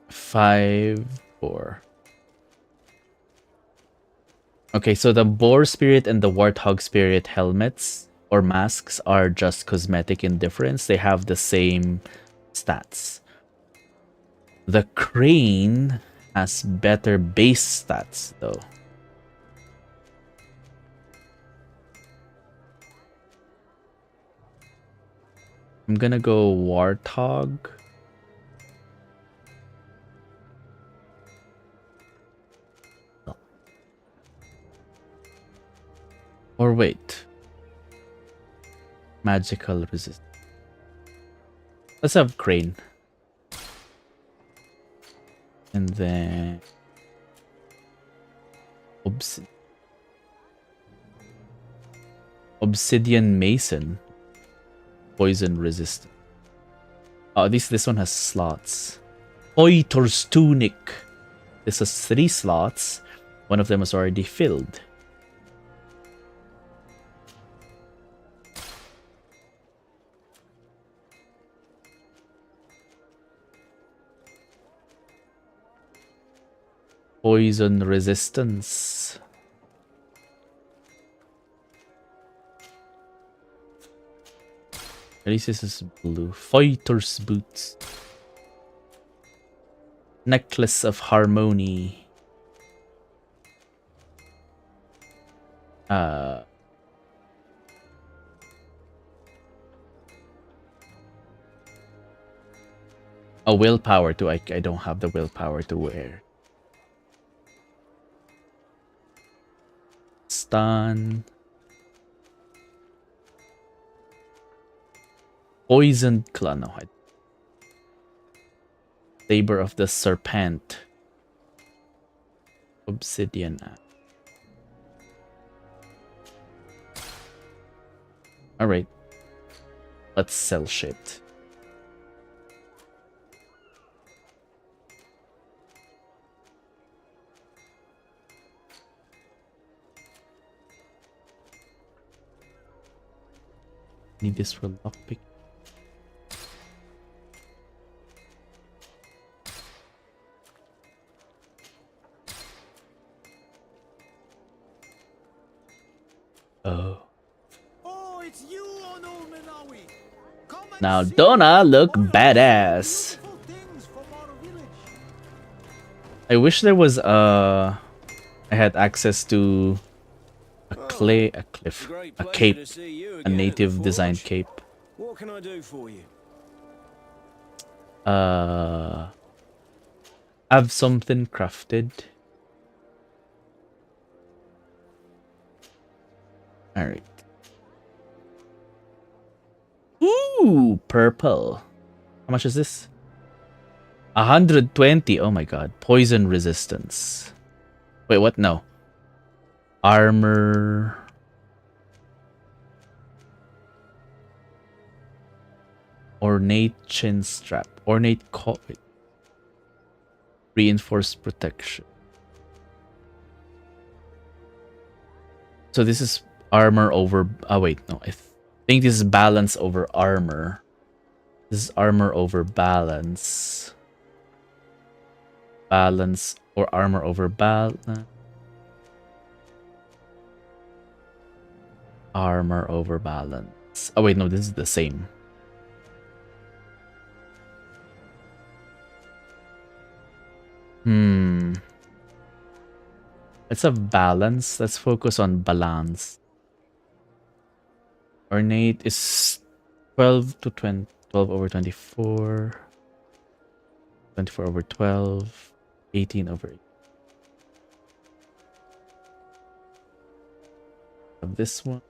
Five, 4. Okay, so the Boar Spirit and the Warthog Spirit helmets or masks are just cosmetic in difference. They have the same stats. The Crane has better base stats, though. I'm gonna go Warthog. Or wait. Magical resist. Let's have Crane. And then Obsidian Mason. Poison resistant. Oh, this one has slots. Oitor's Tunic. This has 3 slots. One of them is already filled. Poison resistance. At least this is blue. Fighter's boots. Necklace of Harmony. A willpower to I don't have the willpower to wear. Stun. Poisoned claw. No, Saber of the Serpent. Obsidian. Alright. Let's sell shit. Need this for lockpick. Oh. Oh, it's you, Onomenawi. Now Donna look badass. I wish there was I had access to a cape, a native designed cape. What can I do for you? Have something crafted. Alright. Ooh, purple. How much is this? 120. Oh my god. Poison resistance. Wait, what? No. Armor. Ornate chin strap. Ornate reinforced protection. So this is armor over... Oh wait, no. I think this is balance over armor. This is armor over balance. Balance or armor over balance. Armor over balance. Oh wait, no, this is the same. Let's have balance. Let's focus on balance. Ornate is 12 to 20. 12 over 24. 24 over 12. 18 over 8. Have this one.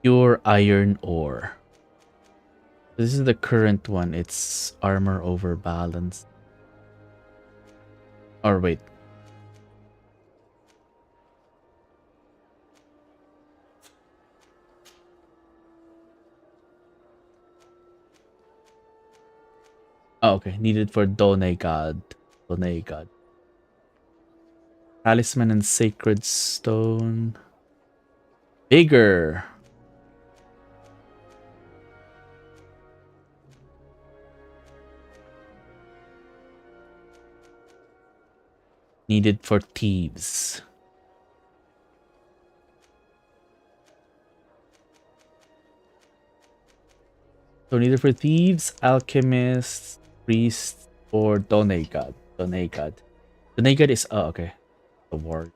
Pure iron ore. This is the current one. It's armor over balance. Or wait. Oh, okay. Needed for Done God. Done God. Talisman and Sacred Stone. Bigger. Needed for thieves. So needed for thieves, alchemists, priests, or Done God. Done God. Done God is... Oh, okay. The ward.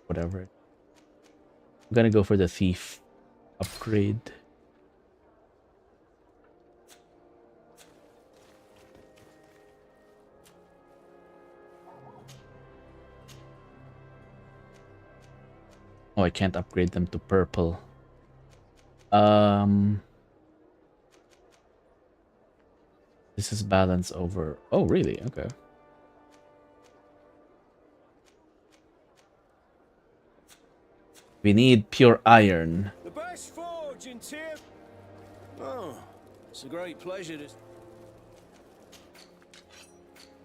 Whatever. I'm gonna go for the thief upgrade. Oh, I can't upgrade them to purple. This is balance over... Oh, really? Okay. We need pure iron. The best forge in Tyr. Oh, it's a great pleasure to...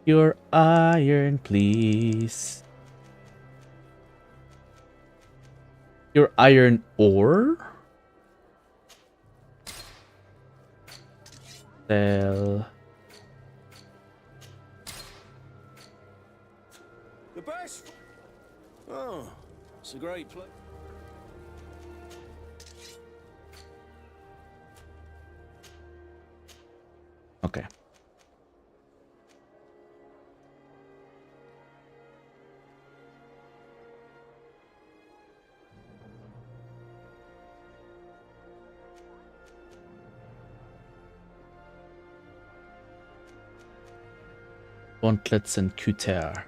Pure iron, please. Pure iron ore? Sell. The best... Oh, it's a great pleasure. Okay. Gauntlets and cutter.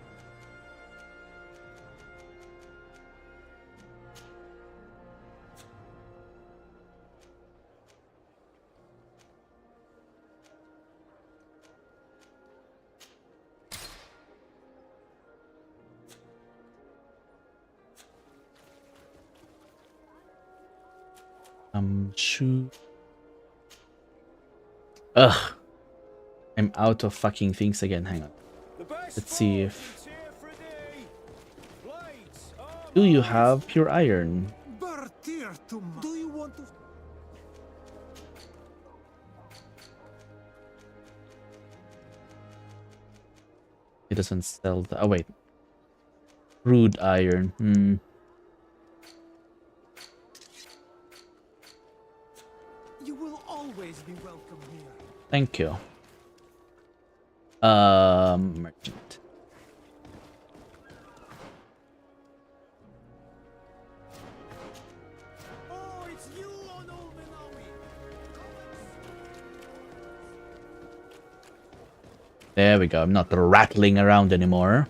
Shoe. Ugh. I'm out of fucking things again. Hang on. Let's see if... Do you have pure iron? Do you want to... It doesn't sell the... Oh, wait. Crude iron. You will always be welcome here. Thank you. Merchant. Oh, it's you on Old Manawi. There we go. I'm not rattling around anymore.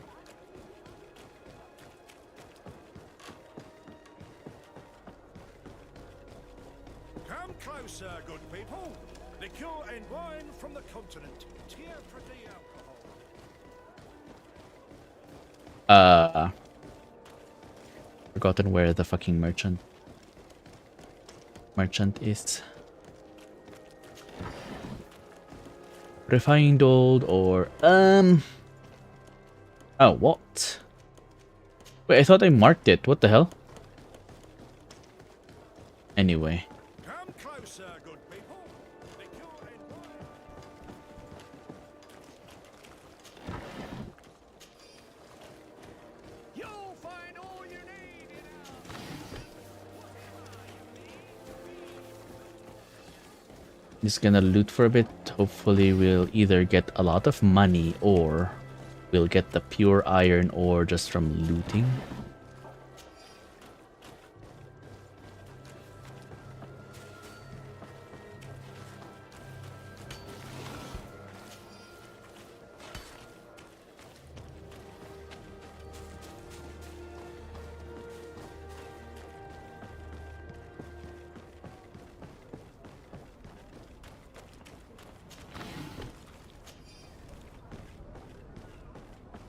Come closer, good people. Liqueur and wine from the continent. Tear for the alcohol. Forgotten where the fucking merchant is. Refined old or oh, what? Wait, I thought I marked it. What the hell? Anyway. Come closer, good people. Liqueur and wine. You'll find all you need in Just gonna loot for a bit. Hopefully we'll either get a lot of money or we'll get the pure iron ore just from looting.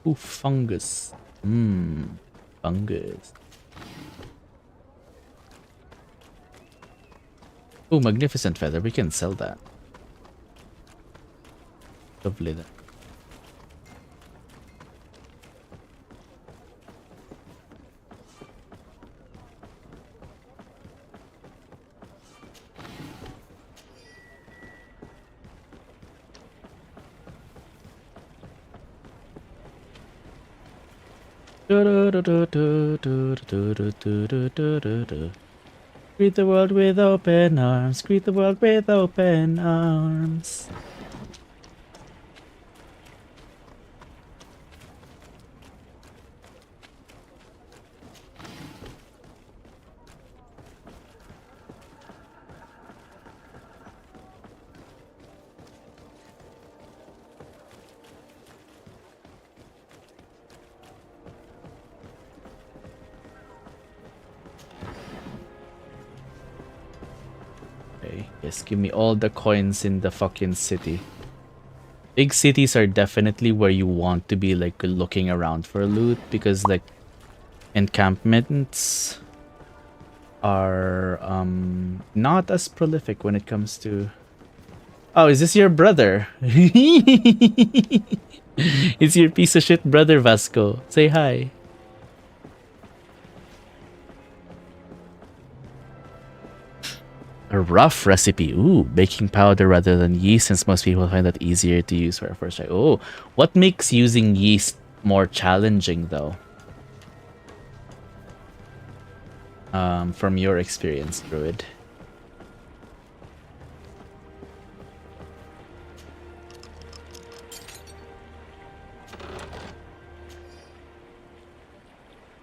Ooh, fungus. Fungus. Ooh, magnificent feather. We can sell that. Lovely then. Greet the world with open arms. Greet the world with open arms. Yes, give me all the coins in the fucking city. Big cities are definitely where you want to be, like, looking around for loot, because, like, encampments are not as prolific when it comes to... Oh, is this your brother? It's your piece of shit brother, Vasco. Say hi. A rough recipe. Ooh, baking powder rather than yeast, since most people find that easier to use for a first try. Oh, what makes using yeast more challenging, though? From your experience, Druid.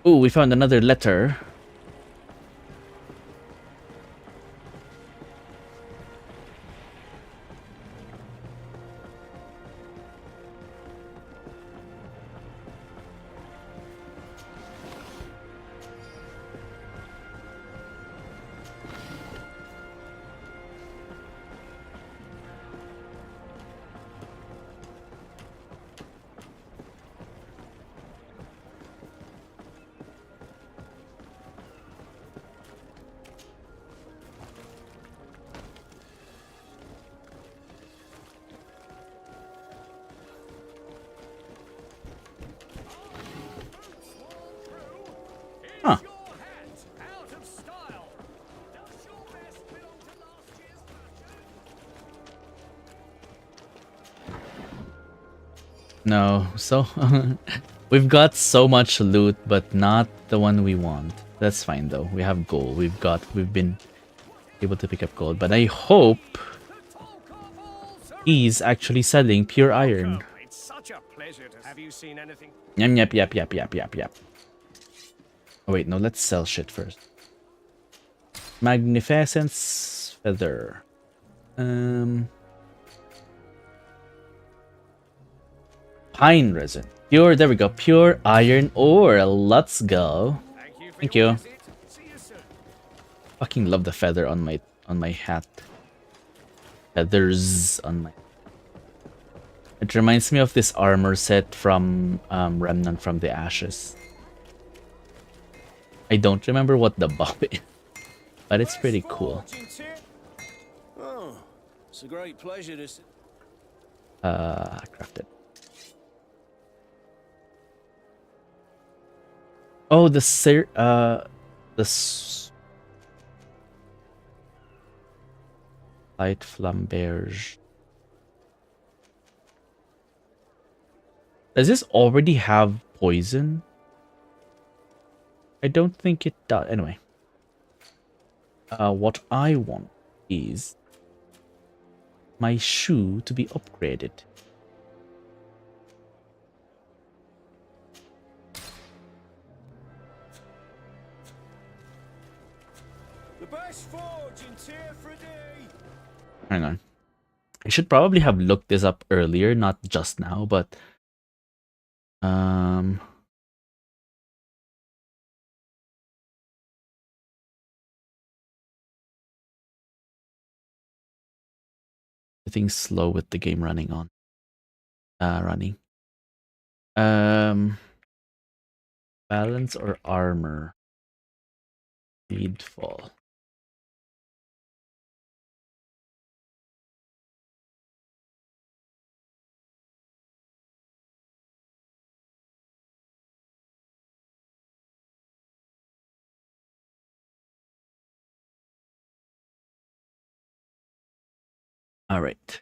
Ooh, we found another letter. No, so we've got so much loot, but not the one we want. That's fine though. We have gold. We've been able to pick up gold, but I hope he's actually selling pure iron. It's such a pleasure to have you seen anything. Yep. Oh wait, no, let's sell shit first. Magnificence feather. Pine resin. Pure, there we go. Pure iron ore. Let's go. Thank you. Fucking love the feather on my hat. Feathers on my. It reminds me of this armor set from Remnant from the Ashes. I don't remember what the buff is, but it's pretty cool. Oh, it's a great pleasure to. Crafted. Oh, the light flamberge. Does this already have poison? I don't think it does. Anyway. What I want is my shoe to be upgraded. The best forge in Tier for day. Hang on. I should probably have looked this up earlier, not just now, but everything's slow with the game running on. Running. Balance or armor? Speedfall. All right.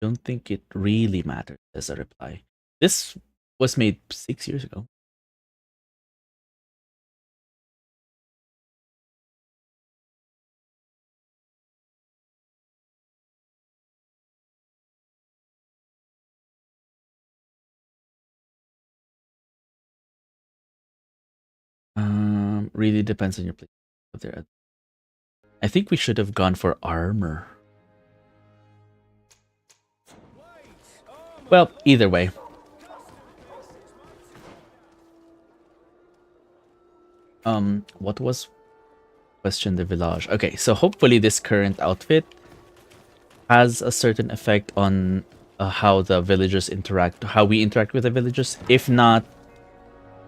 Don't think it really matters as a reply. This was made 6 years ago. Really depends on your place. I think we should have gone for armor. Well, either way. What was question the village? Okay, so hopefully this current outfit has a certain effect on how the villagers interact, how we interact with the villagers. If not,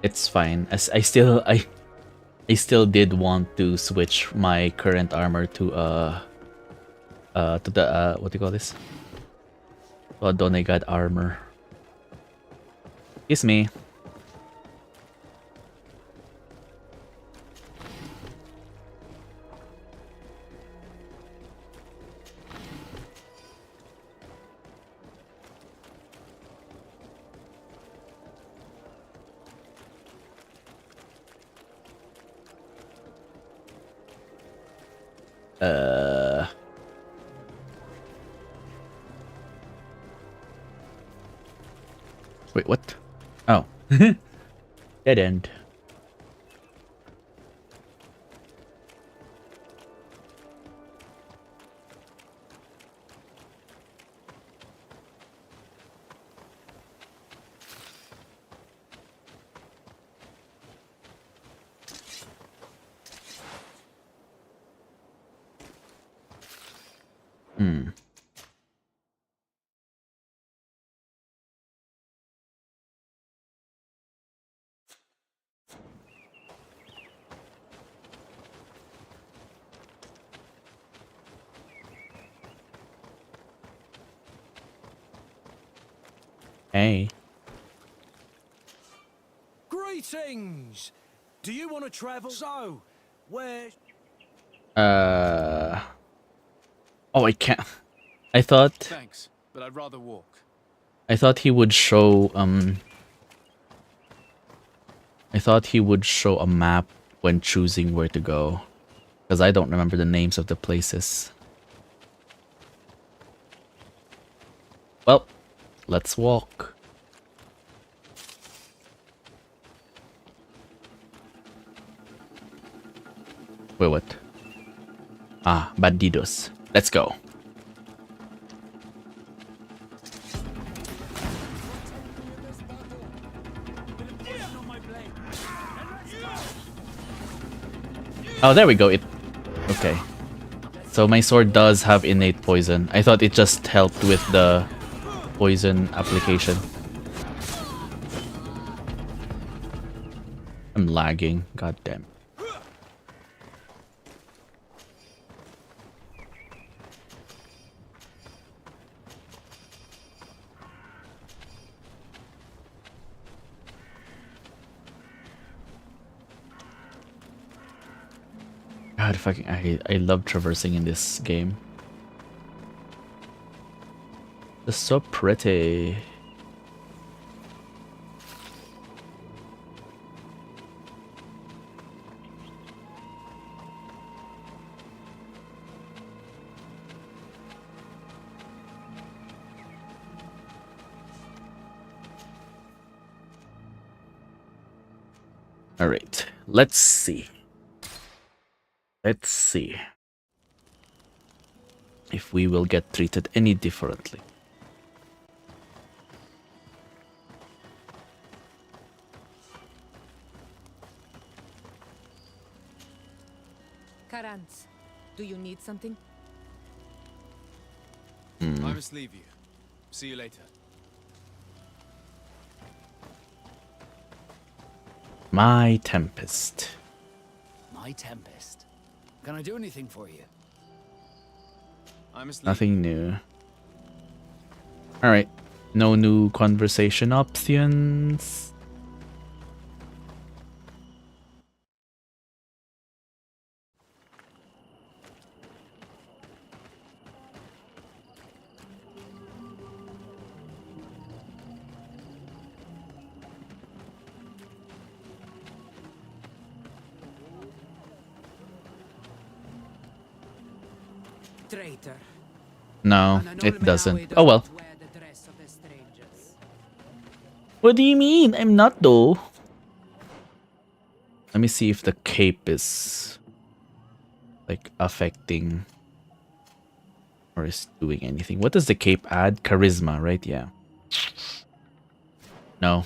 it's fine. As I still did want to switch my current armor to the what do you call this? To a Donegad armor. Kiss me. Wait, what? Oh. Dead end. Hey. Greetings! Do you want to travel? So, where? Oh, I can't. I thought Thanks, but I'd rather walk. he would show I thought he would show a map when choosing where to go, because I don't remember the names of the places. Well, let's walk. Wait, what? Ah, bandidos. Let's go. Oh, there we go. Okay. So my sword does have innate poison. I thought it just helped with the poison application. I'm lagging. God damn. God, fucking, I love traversing in this game. It's so pretty. All right, let's see. Let's see if we will get treated any differently. Karantz, do you need something? I must leave you. See you later. My Tempest. My Tempest. Can I do anything for you? I must leave. Nothing new. Alright. No new conversation options. Traitor. No, it doesn't. Oh well. What do you mean? I'm not though. Let me see if the cape is like affecting or is doing anything. What does the cape add? Charisma, right? Yeah. No.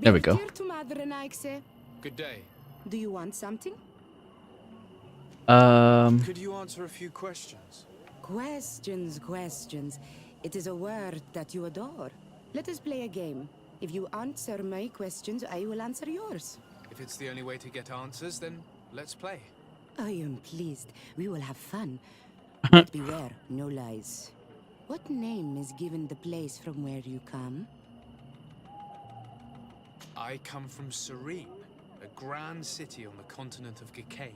There we go. Good day. Do you want something? Could you answer a few questions? Questions. It is a word that you adore. Let us play a game. If you answer my questions, I will answer yours. If it's the only way to get answers, then let's play. I am pleased. We will have fun. But beware, no lies. What name is given the place from where you come? I come from Serene, a grand city on the continent of Gicane.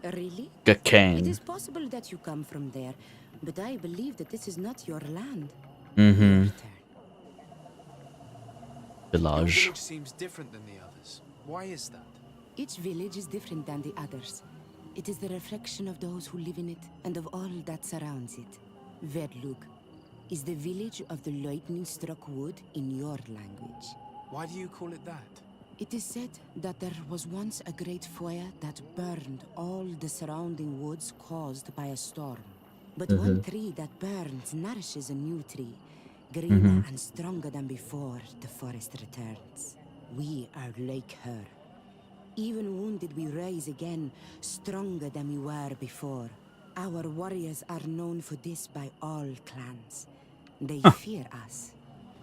Really? Gicane. It is possible that you come from there, but I believe that this is not your land. Mm-hmm. Your Village. village seems different than the others. Why is that? Each village is different than the others. It is the reflection of those who live in it and of all that surrounds it. Verdlug is the village of the lightning-struck wood in your language. Why do you call it that? It is said that there was once a great fire that burned all the surrounding woods caused by a storm. But one tree that burns nourishes a new tree, greener and stronger than before the forest returns. We are like her. Even wounded, we rise again, stronger than we were before. Our warriors are known for this by all clans. They fear us.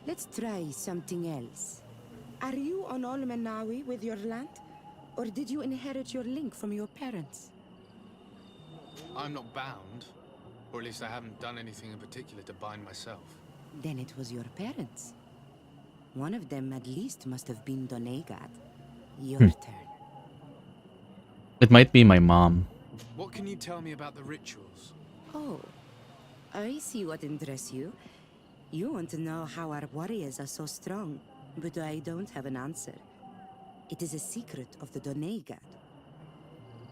Let's try something else. Are you on Olmenawi with your land? Or did you inherit your link from your parents? I'm not bound. Or at least I haven't done anything in particular to bind myself. Then it was your parents. One of them at least must have been Doneigad. Your turn. It might be my mom. What can you tell me about the rituals? Oh, I see what interests you. You want to know how our warriors are so strong, but I don't have an answer. It is a secret of the Doneigad.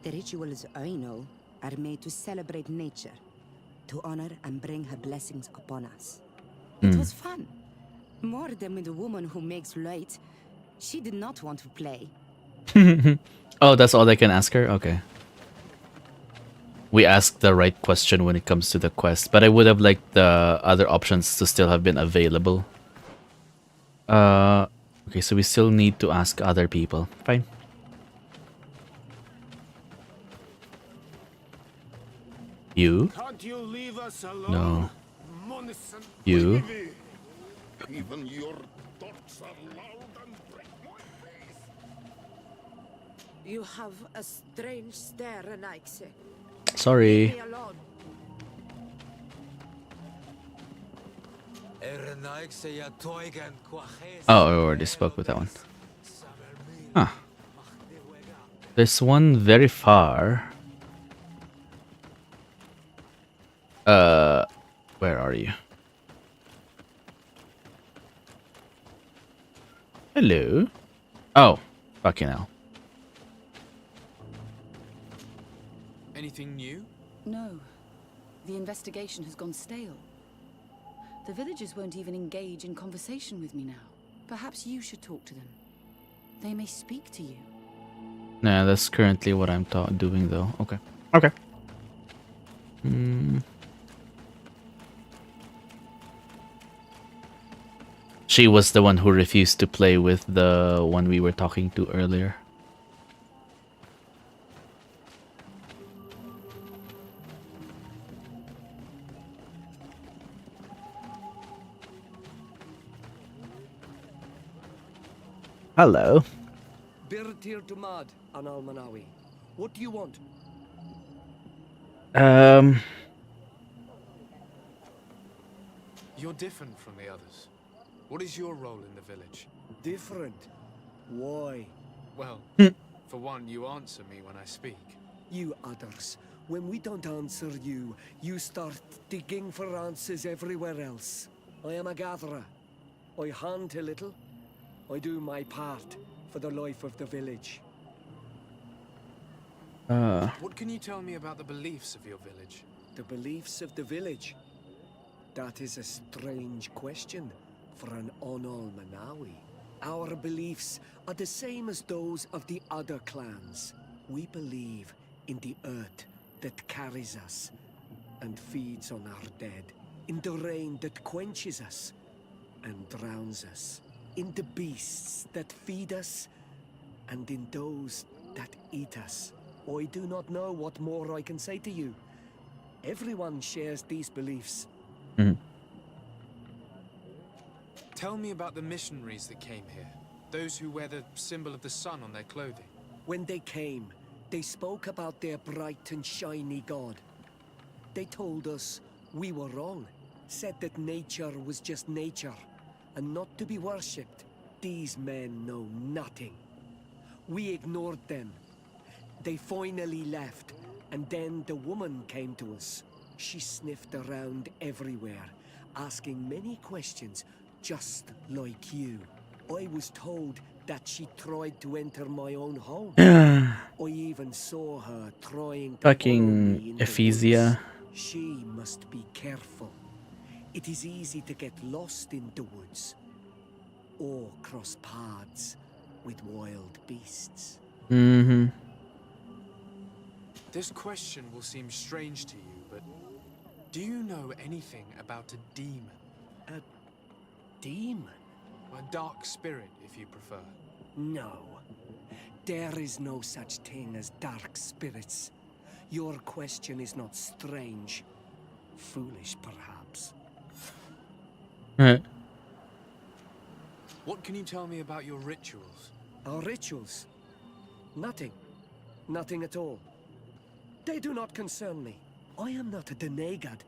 The rituals I know are made to celebrate nature, to honor and bring her blessings upon us. It was fun. More than with the woman who makes light. She did not want to play. Oh, that's all I can ask her? Okay. We asked the right question when it comes to the quest, but I would have liked the other options to still have been available. Okay, so we still need to ask other people. Fine. You? Can't you leave us alone? No. Monison. You? Even your thoughts are loud and break my face. You have a strange stare, Anaxe. Sorry. Leave me alone. Oh, I already spoke with that one. Huh. There's one very far. Where are you? Hello? Oh, fucking hell. Anything new? No. The investigation has gone stale. The villagers won't even engage in conversation with me now. Perhaps you should talk to them. They may speak to you. Nah, that's currently what I'm doing though. Okay. Okay. She was the one who refused to play with the one we were talking to earlier. Hello. Birtir to Mad, Anal Manawi. What do you want? You're different from the others. What is your role in the village? Different? Why? Well, for one, you answer me when I speak. You others, when we don't answer you, you start digging for answers everywhere else. I am a gatherer. I hunt a little. I do my part for the life of the village. What can you tell me about the beliefs of your village? The beliefs of the village? That is a strange question for an Onol Manawi. Our beliefs are the same as those of the other clans. We believe in the earth that carries us and feeds on our dead, in the rain that quenches us and drowns us, in the beasts that feed us and in those that eat us. I do not know what more I can say to you. Everyone shares these beliefs. Tell me about the missionaries that came here. Those who wear the symbol of the sun on their clothing. When they came, they spoke about their bright and shiny god. They told us we were wrong, said that nature was just nature, and not to be worshipped. These men know nothing. We ignored them. They finally left, and then the woman came to us. She sniffed around everywhere, asking many questions, just like you. I was told that she tried to enter my own home. I even saw her trying to follow me in the Ephesia. woods. She must be careful. It is easy to get lost in the woods, or cross paths with wild beasts. This question will seem strange to you, but do you know anything about a demon? A demon? A dark spirit, if you prefer. No. There is no such thing as dark spirits. Your question is not strange. Foolish, perhaps. What can you tell me about your rituals? Our rituals? Nothing. Nothing at all. They do not concern me. I am not a denegad.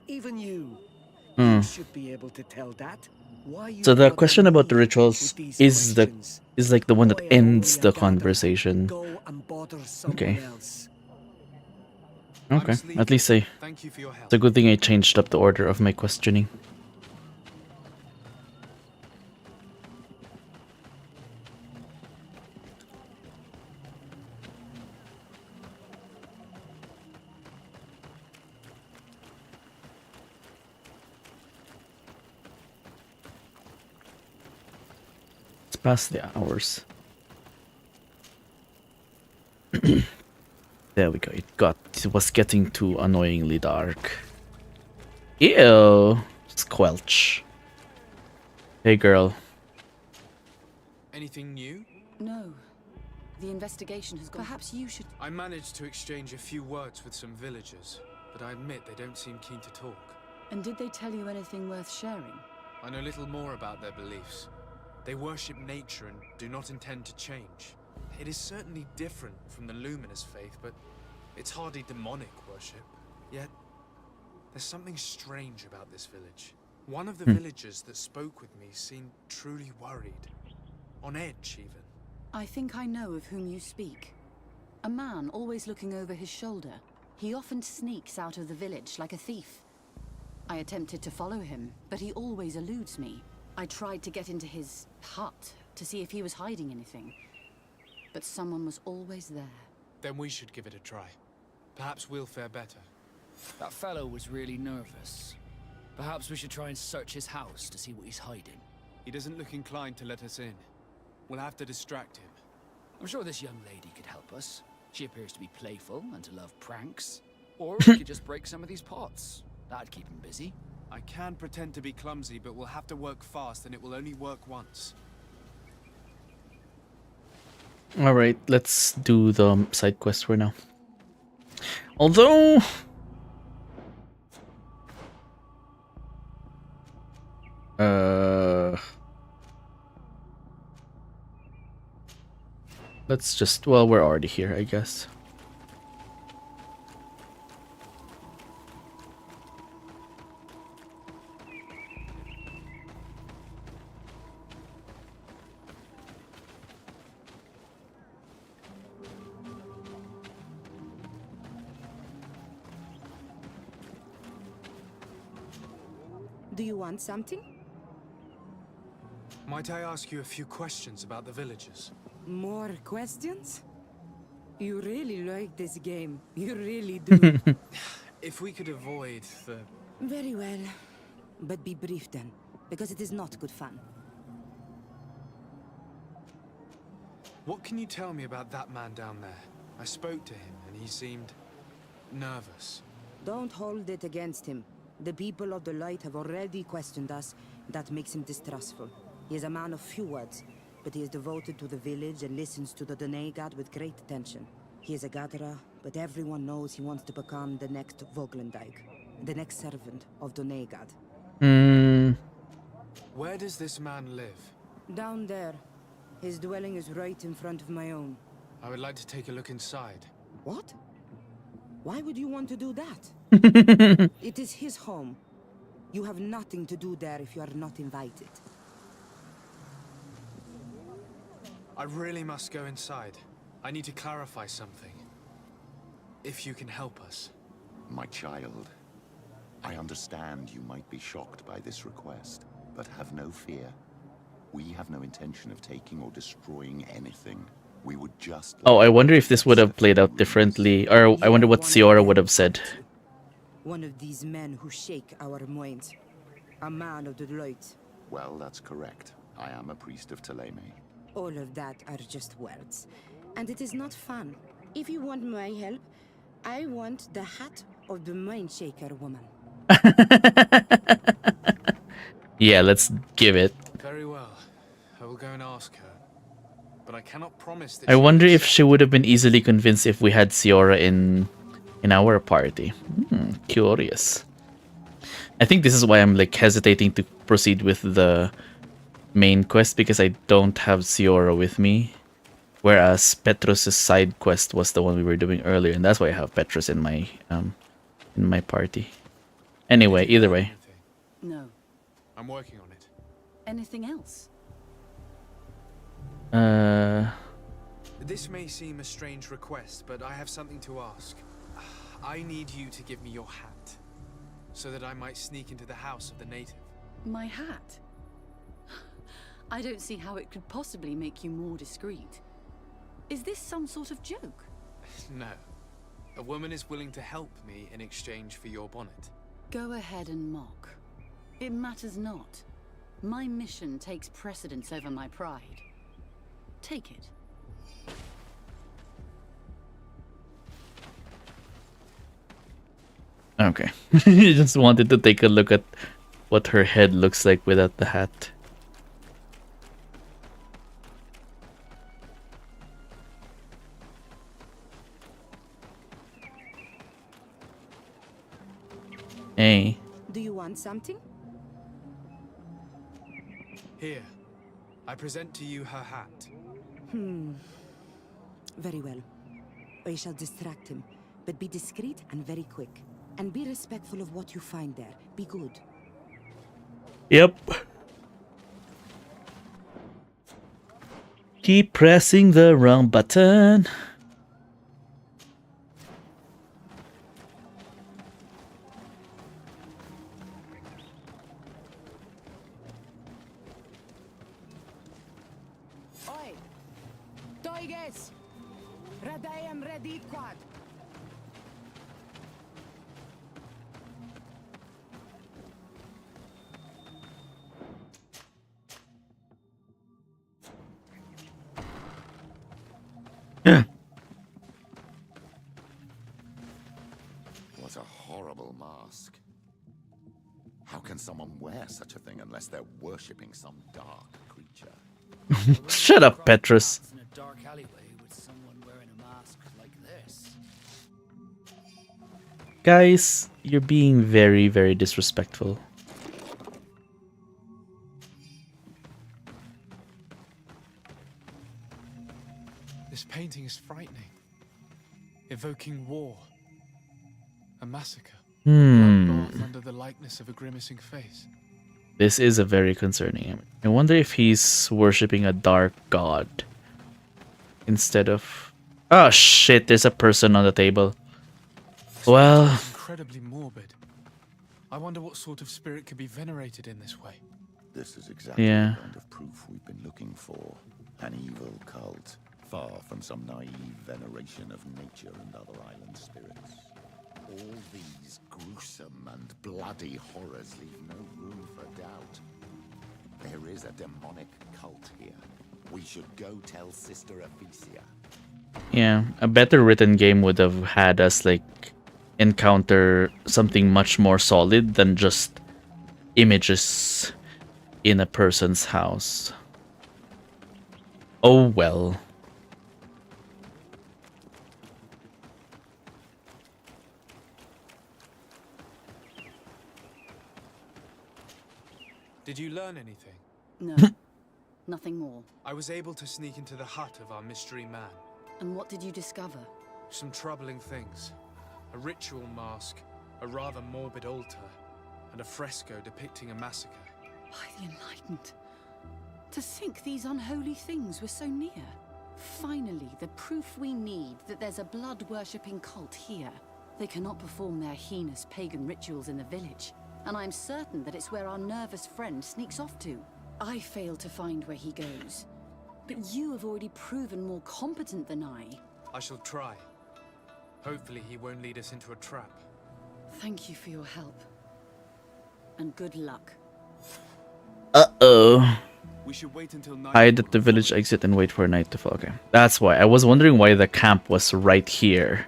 Even you. You should be able to tell that. Why you So the bother question about the me rituals with these is questions? like the one that I am ends only a the gatherer. conversation. Go and bother someone Okay. else. Okay. At least Thank you for your help. it's a good thing I changed up the order of my questioning. It's past the hours. There we go. It was getting too annoyingly dark. Ew. Squelch. Hey girl. Anything new? No. The investigation has gone. Perhaps you should. I managed to exchange a few words with some villagers, but I admit they don't seem keen to talk. And did they tell you anything worth sharing? I know little more about their beliefs. They worship nature and do not intend to change. It is certainly different from the luminous faith, but it's hardly demonic worship. Yet, there's something strange about this village. One of the villagers that spoke with me seemed truly worried. On edge, even. I think I know of whom you speak. A man always looking over his shoulder. He often sneaks out of the village like a thief. I attempted to follow him, but he always eludes me. I tried to get into his hut to see if he was hiding anything. But someone was always there. Then we should give it a try. Perhaps we'll fare better. That fellow was really nervous. Perhaps we should try and search his house to see what he's hiding. He doesn't look inclined to let us in. We'll have to distract him. I'm sure this young lady could help us. She appears to be playful and to love pranks. Or we could just break some of these pots. That'd keep him busy. I can pretend to be clumsy, but we'll have to work fast and it will only work once. Alright, let's do the side quest for now. Although... Let's just... Well, we're already here, I guess. Do you want something? Might I ask you a few questions about the villagers? More questions? You really like this game. You really do. If we could avoid the... Very well. But be brief then, because it is not good fun. What can you tell me about that man down there? I spoke to him and he seemed nervous. Don't hold it against him. The people of the light have already questioned us. That makes him distrustful. He is a man of few words, but he is devoted to the village and listens to the Donegad with great attention. He is a gatherer, but everyone knows he wants to become the next Voglendijk, the next servant of Donegad. Where does this man live? Down there. His dwelling is right in front of my own. I would like to take a look inside. What? Why would you want to do that? It is his home. You have nothing to do there if you are not invited. I really must go inside. I need to clarify something. If you can help us. My child, I understand you might be shocked by this request, but have no fear. We have no intention of taking or destroying anything. We would just... Oh, I wonder if this would have played out differently, or I wonder what Siora would have said. One of these men who shake our minds. A man of the light. Well, that's correct. I am a priest of Teleme. All of that are just words. And it is not fun. If you want my help, I want the hat of the mind shaker woman. Yeah, let's give it. Very well. I will go and ask her. But I cannot promise that I wonder if she would have been easily convinced if we had Siora in our party. Curious. I think this is why I'm like hesitating to proceed with the main quest, because I don't have Siora with me. Whereas Petrus' side quest was the one we were doing earlier, and that's why I have Petrus in my party. Anyway, either way. No. I'm working on it. Anything else? This may seem a strange request, but I have something to ask. I need you to give me your hat, so that I might sneak into the house of the native. My hat? I don't see how it could possibly make you more discreet. Is this some sort of joke? No. A woman is willing to help me in exchange for your bonnet. Go ahead and mock. It matters not. My mission takes precedence over my pride. Take it. Okay. You just wanted to take a look at what her head looks like without the hat. Hey. Do you want something? Here. I present to you her hat. Very well. I shall distract him, but be discreet and very quick. And be respectful of what you find there. Be good. Yep. Keep pressing the wrong button. Oi! Toiges! Radayam ready quad! Yeah. What a horrible mask. How can someone wear such a thing unless they're worshipping some dark creature? Shut up, Petrus. In a dark alleyway with someone wearing a mask like this. Guys, you're being very, very disrespectful. This painting is frightening. Evoking war. A massacre. Bloodbath under the likeness of a grimacing face. This is a very concerning. I wonder if he's worshipping a dark god instead of... Oh shit, there's a person on the table. Well... Incredibly morbid. I wonder what sort of spirit could be venerated in this way. This is exactly Yeah. the kind of proof we've been looking for. An evil cult, far from some naive veneration of nature and other island spirits. All these gruesome and bloody horrors leave no room for doubt. There is a demonic cult here. We should go tell Sister Ephesia. Yeah, a better written game would have had us like encounter something much more solid than just images in a person's house. Oh well. Did you learn anything? No. Nothing more. I was able to sneak into the hut of our mystery man. And what did you discover? Some troubling things. A ritual mask, a rather morbid altar, and a fresco depicting a massacre. By the Enlightened. To think these unholy things were so near. Finally, the proof we need that there's a blood-worshipping cult here. They cannot perform their heinous pagan rituals in the village, and I'm certain that it's where our nervous friend sneaks off to. I fail to find where he goes, but you have already proven more competent than I. I shall try. Hopefully he won't lead us into a trap. Thank you for your help. And good luck. Uh-oh. We should wait until night. Hide at the village exit and wait for night to fall. Okay, that's why. I was wondering why the camp was right here.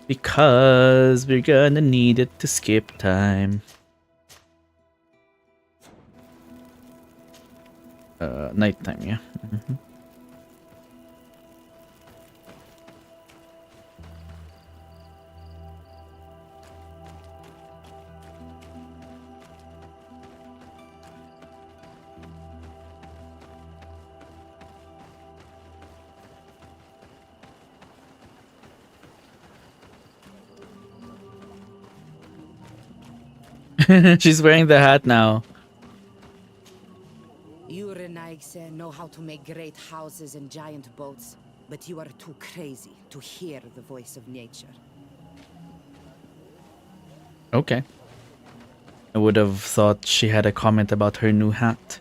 Because we're gonna need it to skip time. Nighttime, yeah. She's wearing the hat now. You Renaigse know how to make great houses and giant boats, but you are too crazy to hear the voice of nature. Okay. I would have thought she had a comment about her new hat.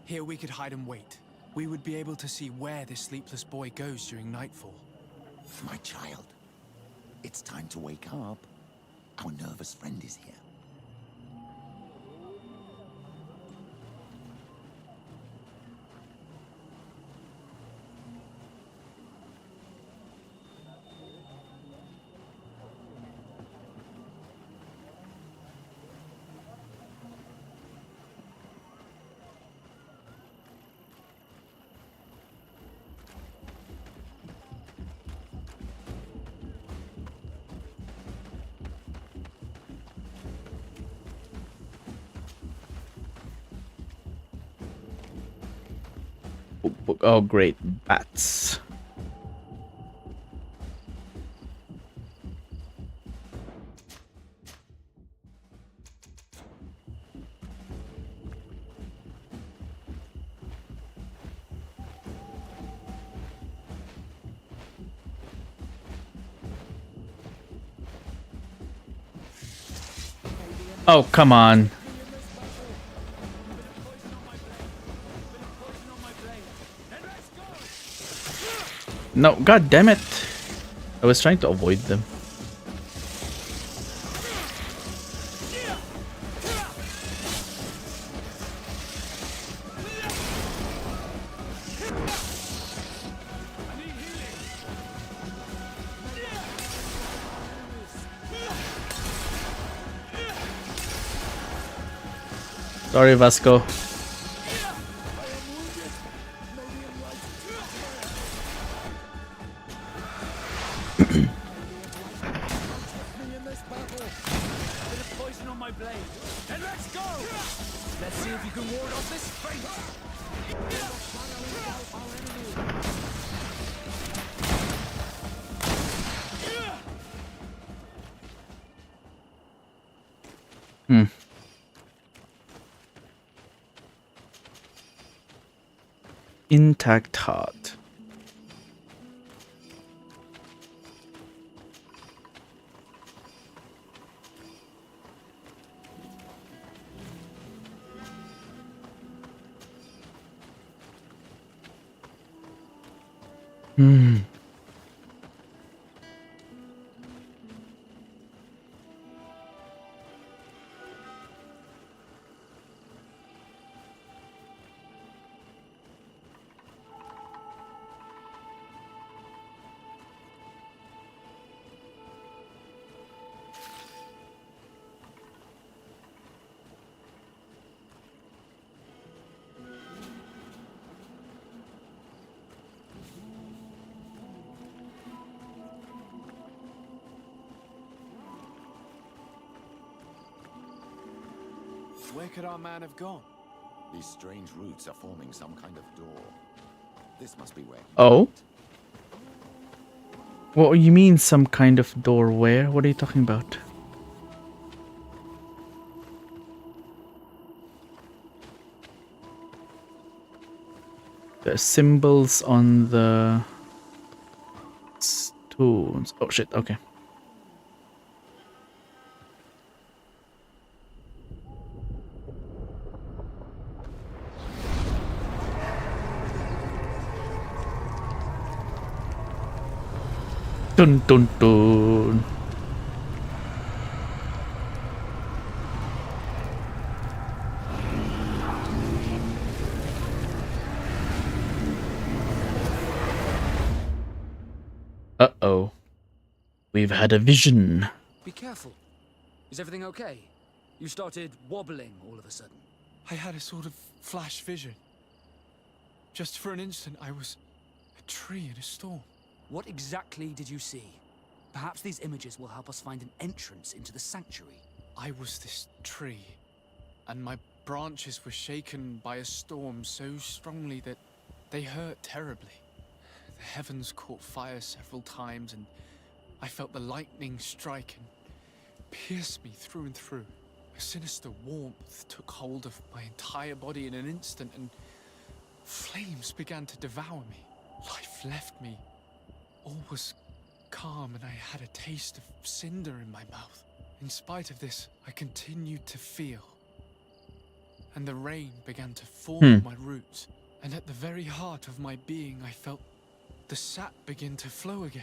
Here we could hide and wait. We would be able to see where this sleepless boy goes during nightfall. My child, it's time to wake up. Our nervous friend is here. Oh, great. Bats. Oh, come on. No, god damn it. I was trying to avoid them. Sorry, Vasco. Intact heart. Where could our man have gone? These strange roots are forming some kind of door. This must be where. Oh? What you mean some kind of door? Where? What are you talking about? The symbols on the stones. Oh shit, okay. Dun dun dun. Uh-oh. We've had a vision. Be careful. Is everything okay? You started wobbling all of a sudden. I had a sort of flash vision. Just for an instant, I was a tree in a storm. What exactly did you see? Perhaps these images will help us find an entrance into the sanctuary. I was this tree, and my branches were shaken by a storm so strongly that they hurt terribly. The heavens caught fire several times, and I felt the lightning strike and pierce me through and through. A sinister warmth took hold of my entire body in an instant, and flames began to devour me. Life left me. All was calm, and I had a taste of cinder in my mouth. In spite of this, I continued to feel. And the rain began to fall on my roots. And at the very heart of my being, I felt the sap begin to flow again.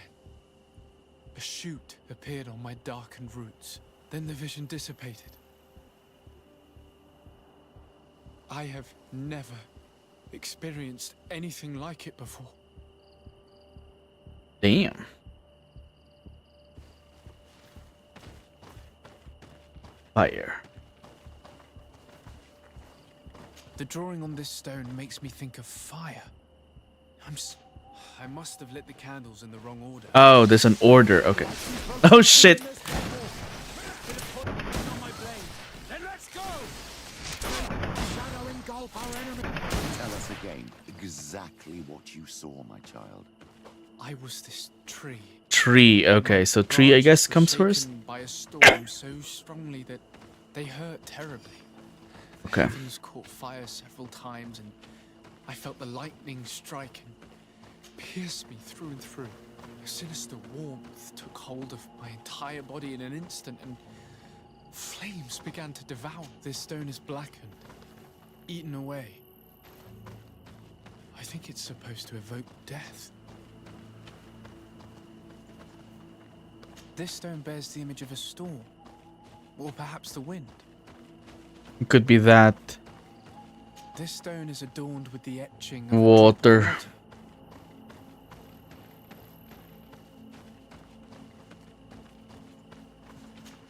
A shoot appeared on my darkened roots. Then the vision dissipated. I have never experienced anything like it before. Damn. Fire. The drawing on this stone makes me think of fire. I must have lit the candles in the wrong order. Oh, there's an order. Okay. Oh shit. Tell us again exactly what you saw, my child. I was this tree. Tree. Okay, so tree I guess comes first. By a storm so strongly that they hurt terribly. The Okay. heavens caught fire several times, and I felt the lightning strike and pierce me through and through. A sinister warmth took hold of my entire body in an instant, and flames began to devour. This stone is blackened, eaten away. I think it's supposed to evoke death. This stone bears the image of a storm, or perhaps the wind. It could be that. This stone is adorned with the etching of Water. A drop of water.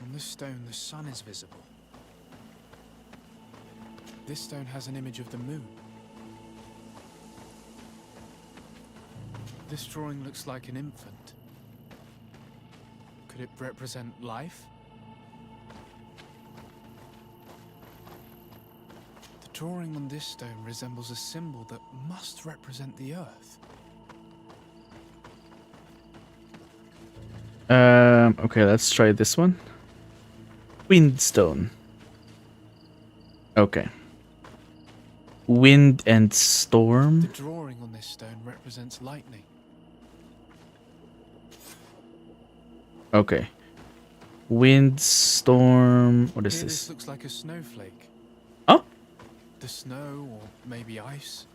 On this stone, the sun is visible. This stone has an image of the moon. This drawing looks like an infant. Could it represent life? The drawing on this stone resembles a symbol that must represent the earth. Okay, let's try this one. Windstone. Okay. Wind and storm. The drawing on this stone represents lightning. Okay. Wind, storm. What is Here, this? This looks like a snowflake. Oh? The snow, or maybe ice.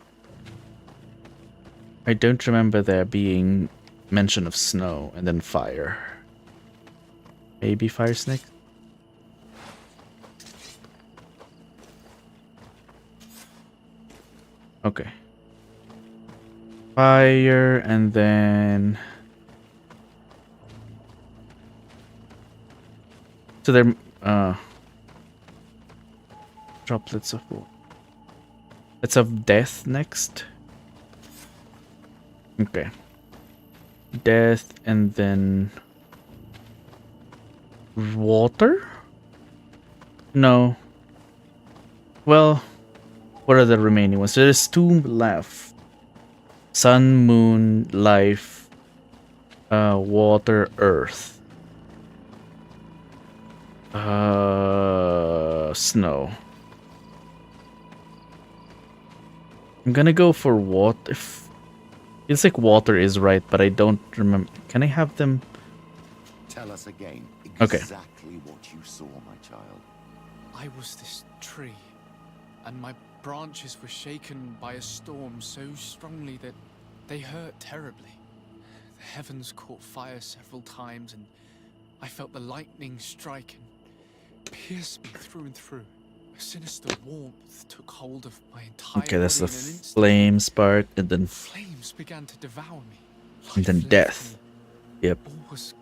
I don't remember there being mention of snow and then fire. Maybe fire snake? Okay. Fire and then... So they're droplets of water. Let's have death next. Okay. Death and then water? No. Well, what are the remaining ones? There's two left. Sun, moon, life, water, earth. Snow. I'm gonna go for water. Feels like water is right, but I don't remember. Can I have them? Tell us again Okay. exactly what you saw, my child. I was this tree, and my branches were shaken by a storm so strongly that they hurt terribly. The heavens caught fire several times, and I felt the lightning strike and pierce me through and through. A sinister warmth took hold of my entire Okay, that's the body in an instant. flames part, and then Flames began to devour me. and then Life left death. me. Yep. All was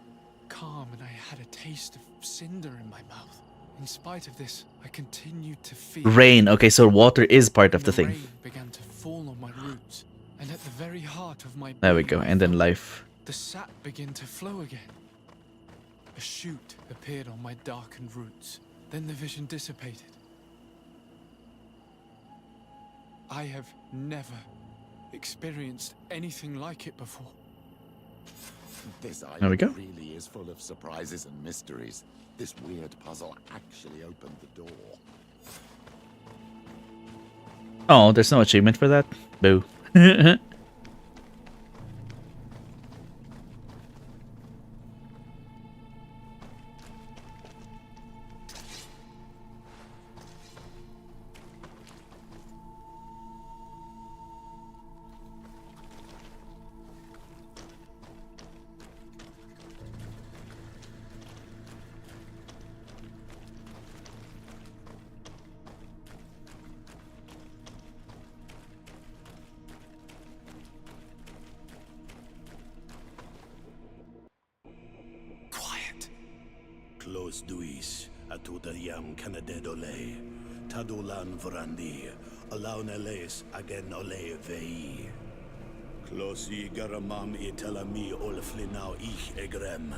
calm and I had a taste of cinder in my mouth. In spite of this, I continued to feel Rain. Okay, so water is part of and the thing. rain began to fall on my roots, and at the very heart of my There we being, go. I And then felt life. the sap began to flow again. A shoot appeared on my darkened roots. Then the vision dissipated. I have never experienced anything like it before. This There we island go. really is full of surprises and mysteries. This weird puzzle actually opened the door. Oh, there's no achievement for that? Boo. Close duis, atuta yam canadedole, tadulan vrandi, alaun eles again ole vei. Closi garamam itelami olflinau ich egrem.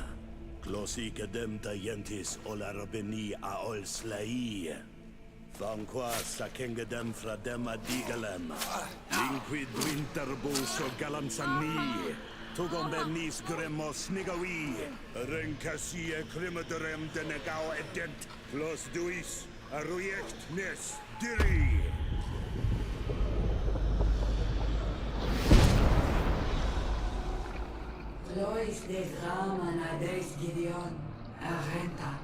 Closi gedem tayentis olarabeni a ol slai. Vanqua sakengedem fradem adigalem. Linquid winterbuso galamsani. Tugombenis gremos nigawi. Renkasie krimaderem denegao edent. Close duis, aruyekt nes diri. Lois des Raman Ades Gideon, Arenta.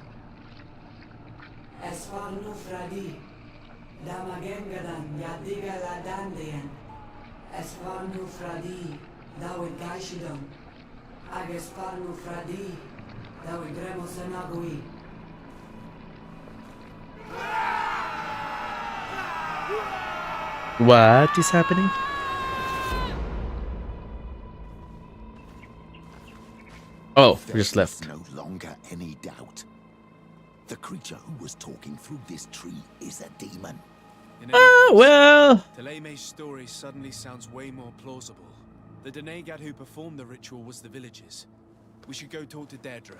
Esfarnu Fradi, Damagengadan, Yadiga Ladandian. Esfarnu Fradi, Dawid Gaishidon. Agesfarnu Fradi, Dawid Gremosanagui. What is happening? Oh, we just left. No longer any doubt. The creature who was talking through this tree is a demon. Oh, well. Teleme's story suddenly sounds way more plausible. The Denegad who performed the ritual was the villagers. We should go talk to Deirdre.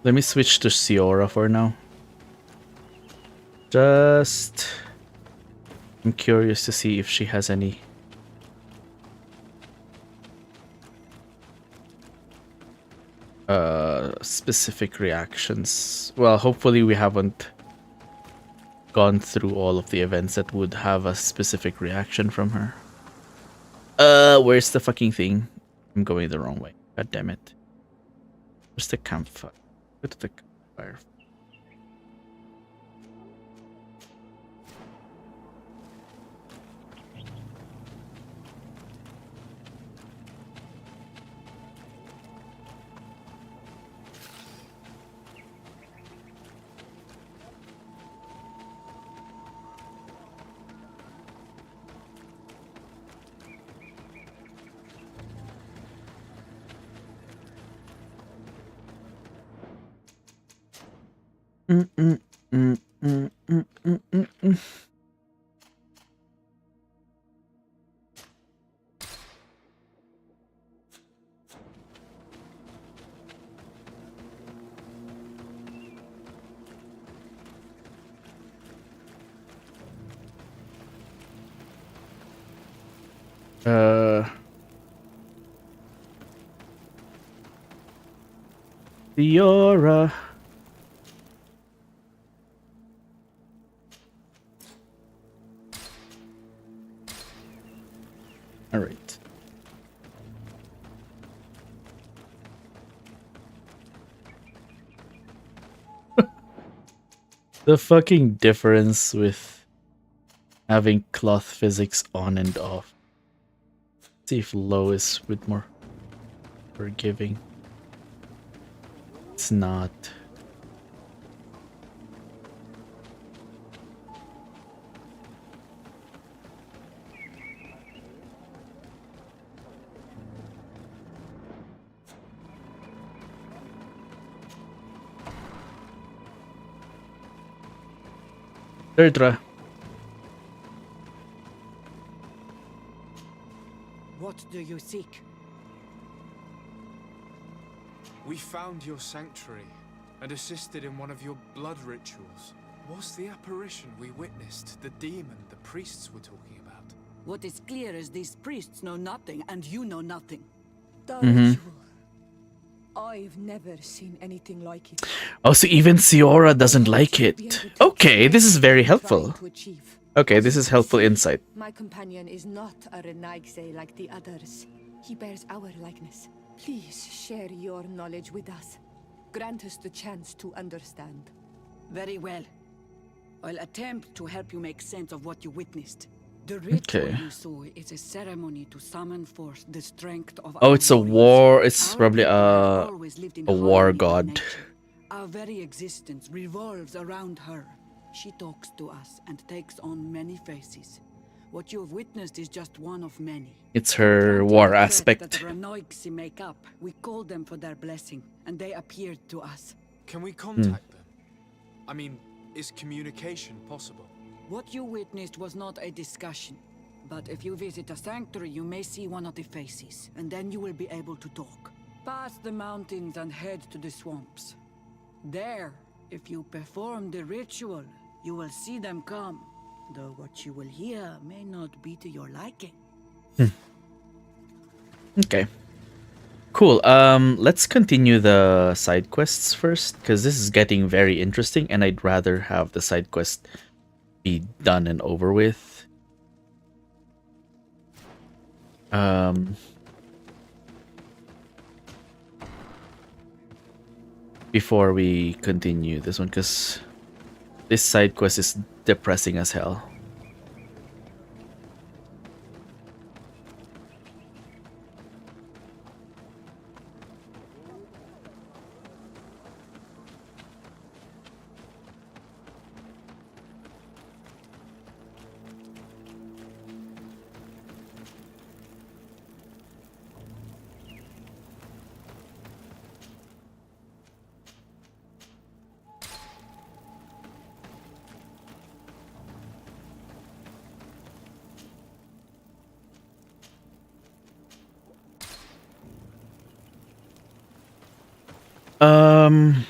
Let me switch to Siora for now. Just... I'm curious to see if she has any... specific reactions. Well, hopefully we haven't gone through all of the events that would have a specific reaction from her. Where's the fucking thing? I'm going the wrong way. God damn it. Where's the campfire? Go to the campfire. Fiora. All right. The fucking difference with having cloth physics on and off. See if low is with more forgiving. It's not. Deirdre. What do you seek? We found your sanctuary and assisted in one of your blood rituals. Was the apparition we witnessed the demon the priests were talking about? What is clear is these priests know nothing, and you know nothing. The Mhm. ritual. I've never seen anything like it. Oh, so even Siora doesn't like it. Okay, this is very helpful. Okay, this is helpful insight. My companion is not a Renaigse like the others. He bears our likeness. Please share your knowledge with us. Grant us the chance to understand. Very well. I'll attempt to help you make sense of what you witnessed. The ritual you saw is a ceremony to summon forth the strength of Oh, our it's a warriors. war. It's Our probably people have always lived in a war harmony with god. nature. Our very existence revolves around her. She talks to us and takes on many faces. What you have witnessed is just one of many. It's her war That aspect. the Renoiksi make up. We called them for their blessing, and they appeared to us. Can we contact them? I mean, is communication possible? What you witnessed was not a discussion. But if you visit a sanctuary, you may see one of the faces, and then you will be able to talk. Pass the mountains and head to the swamps. There, if you perform the ritual, you will see them come. Though what you will hear may not be to your liking. Okay. Cool. Let's continue the side quests first, because this is getting very interesting, and I'd rather have the side quest be done and over with. Before we continue this one, because this side quest is depressing as hell. Um,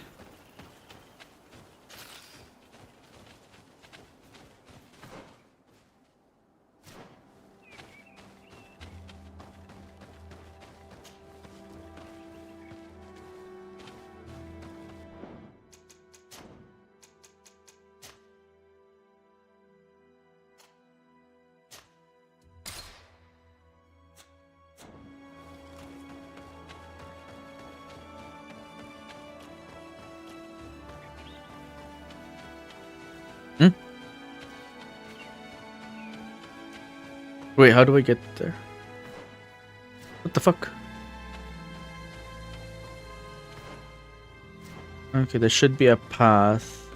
Wait, how do I get there? What the fuck? Okay, there should be a path.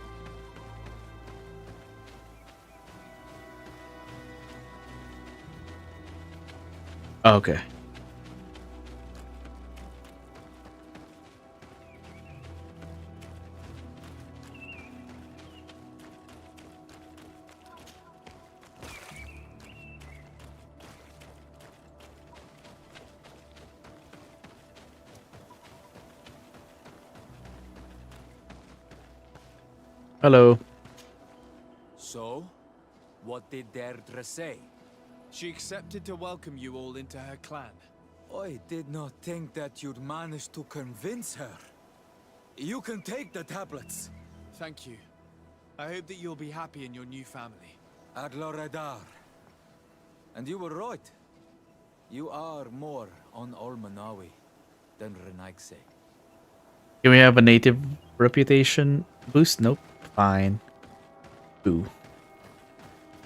Okay. Hello. So, what did Deirdre say? She accepted to welcome you all into her clan. I did not think that you'd manage to convince her. You can take the tablets. Thank you. I hope that you'll be happy in your new family. Ad Loredar. And you were right. You are more on Olmanawi than Renaigse. Can we have a native reputation boost? Nope. Fine. Boo.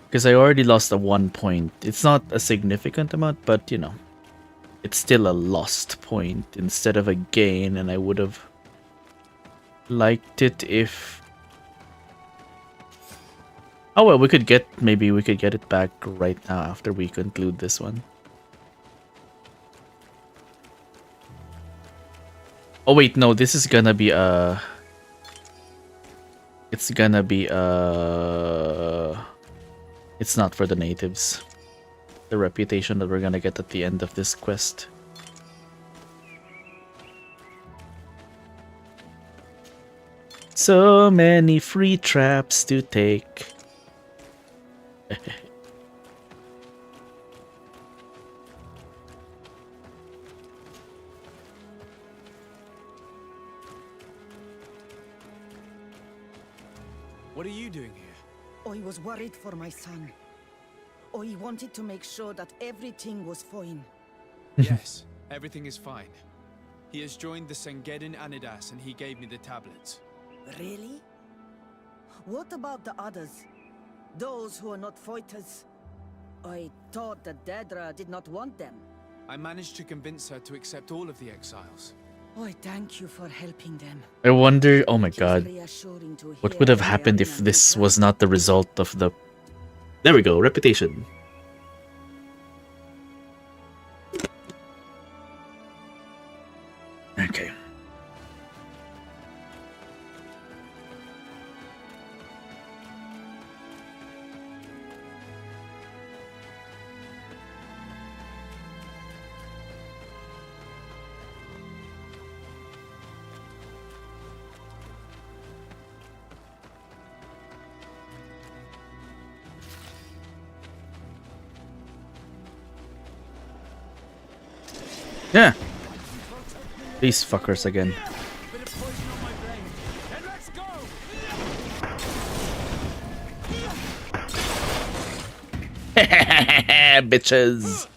Because I already lost a 1 point. It's not a significant amount, but you know. it's still a lost point instead of a gain, and I would have liked it if... Oh well, maybe we could get it back right now after we conclude this one. Oh wait, no, this is gonna be it's gonna be it's not for the natives. The reputation that we're gonna get at the end of this quest. So many free traps to take. What are you doing here? I was worried for my son. I wanted to make sure that everything was fine. Yes, everything is fine. He has joined the Sengedin Anidas and he gave me the tablets. Really? What about the others? Those who are not fighters? I thought that Dedra did not want them. I managed to convince her to accept all of the exiles. I thank you for helping them. I wonder, oh my god, what would have happened if this was not the result of the... There we go, reputation. Okay. Yeah. These fuckers again. Bitches.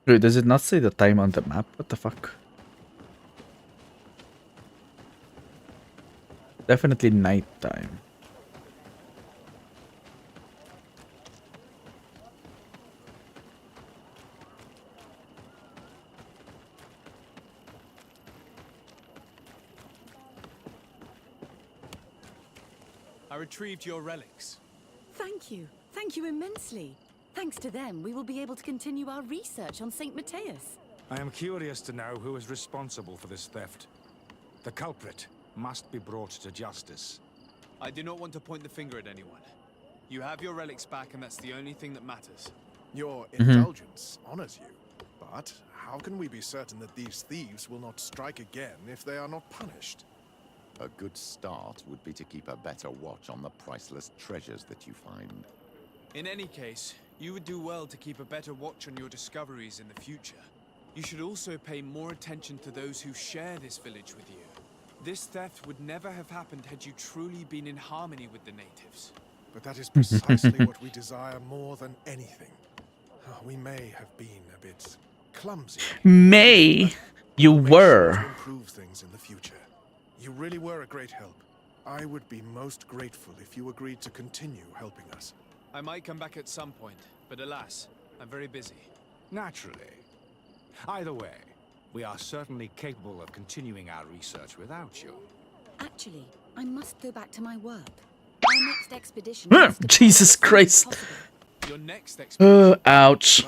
Wait, does it not say the time on the map? What the fuck? Definitely night time. I retrieved your relics. Thank you. Thank you immensely. Thanks to them, we will be able to continue our research on St. Matthias. I am curious to know who is responsible for this theft. The culprit must be brought to justice. I do not want to point the finger at anyone. You have your relics back and that's the only thing that matters. Your indulgence honors you, but how can we be certain that these thieves will not strike again if they are not punished? A good start would be to keep a better watch on the priceless treasures that you find. In any case, you would do well to keep a better watch on your discoveries in the future. You should also pay more attention to those who share this village with you. This theft would never have happened had you truly been in harmony with the natives. But that is precisely what we desire more than anything. We may have been a bit clumsy. May? You were. To improve things in the future. You really were a great help. I would be most grateful if you agreed to continue helping us. I might come back at some point, but alas, I'm very busy. Naturally. Either way, we are certainly capable of continuing our research without you. Actually, I must go back to my work. Our next expedition must depart Jesus as soon as Christ. possible. Your next expedition. Ouch.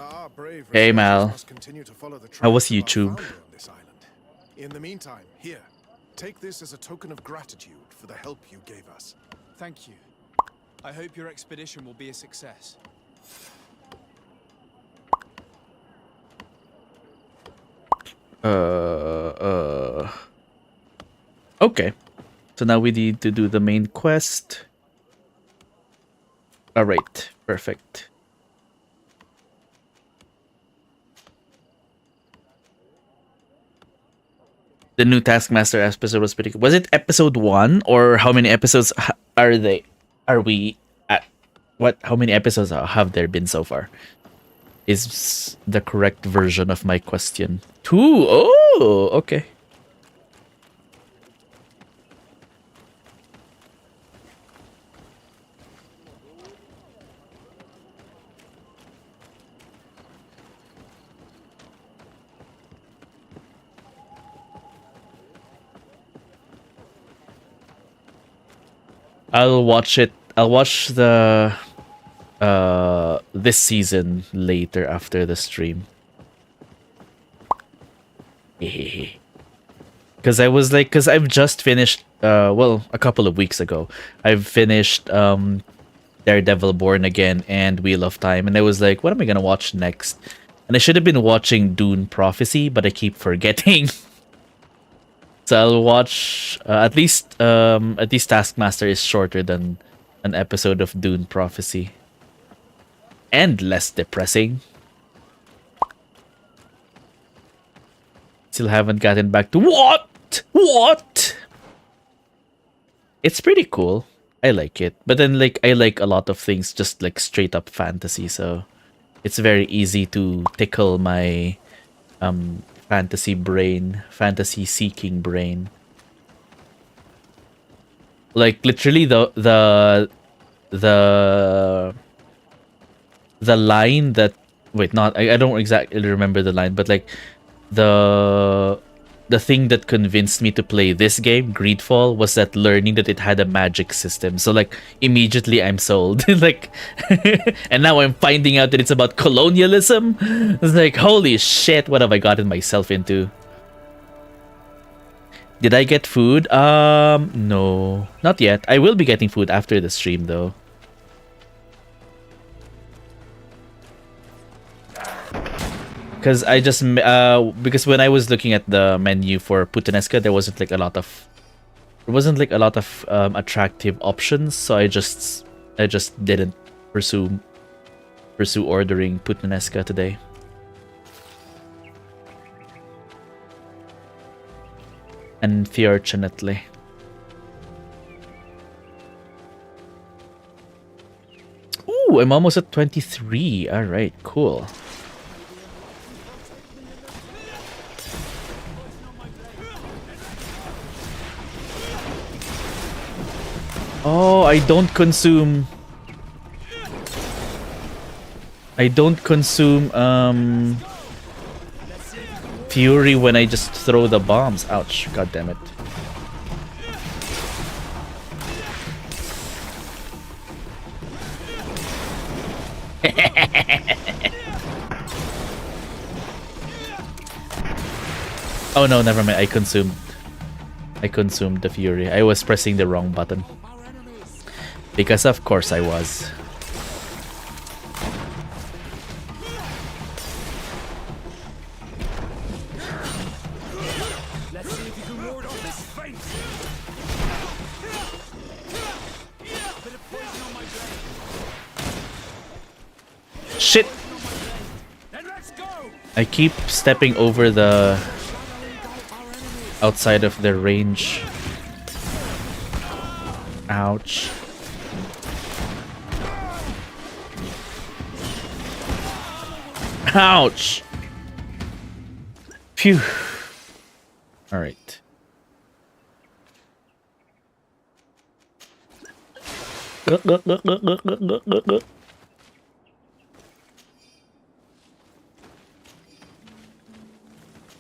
Hey, Mal. How was YouTube? In the meantime, here, take this as a token of gratitude for the help you gave us. Thank you. I hope your expedition will be a success. Okay. So now we need to do the main quest. All right, perfect. The new Taskmaster episode was pretty good. Was it episode 1 or how many episodes are they? Are we at what? How many episodes have there been so far? Is the correct version of my question. 2. Oh, okay. I'll watch it. I'll watch the this season later after the stream. Because I was like, because I've just finished well, a couple of weeks ago. I've finished Daredevil Born Again and Wheel of Time, and I was like, what am I gonna watch next? And I should have been watching Dune Prophecy, but I keep forgetting. So I'll watch at least Taskmaster is shorter than an episode of Dune Prophecy. And less depressing. Still haven't gotten back to what? It's pretty cool. I like it. But then like I like a lot of things just like straight up fantasy, so it's very easy to tickle my fantasy seeking brain. Like literally the line that I don't exactly remember the line, but like the thing that convinced me to play this game, Greedfall, was that learning that it had a magic system. So like immediately I'm sold. Like and now I'm finding out that it's about colonialism. It's like, holy shit, what have I gotten myself into? Did I get food? No, not yet. I will be getting food after the stream though. Because I just because when I was looking at the menu for Puttanesca, there wasn't like a lot of attractive options, so I just didn't pursue ordering Puttanesca today. Unfortunately. Ooh, I'm almost at 23. All right, cool. Oh, I don't consume Fury when I just throw the bombs. Ouch, god damn it. Oh no, never mind. I consumed the Fury. I was pressing the wrong button. Because of course I was. Let's see if you can ward off this fate. Bit of poison on my blade. Shit! I keep stepping over the outside of their range. Ouch. Ouch! Phew. Alright.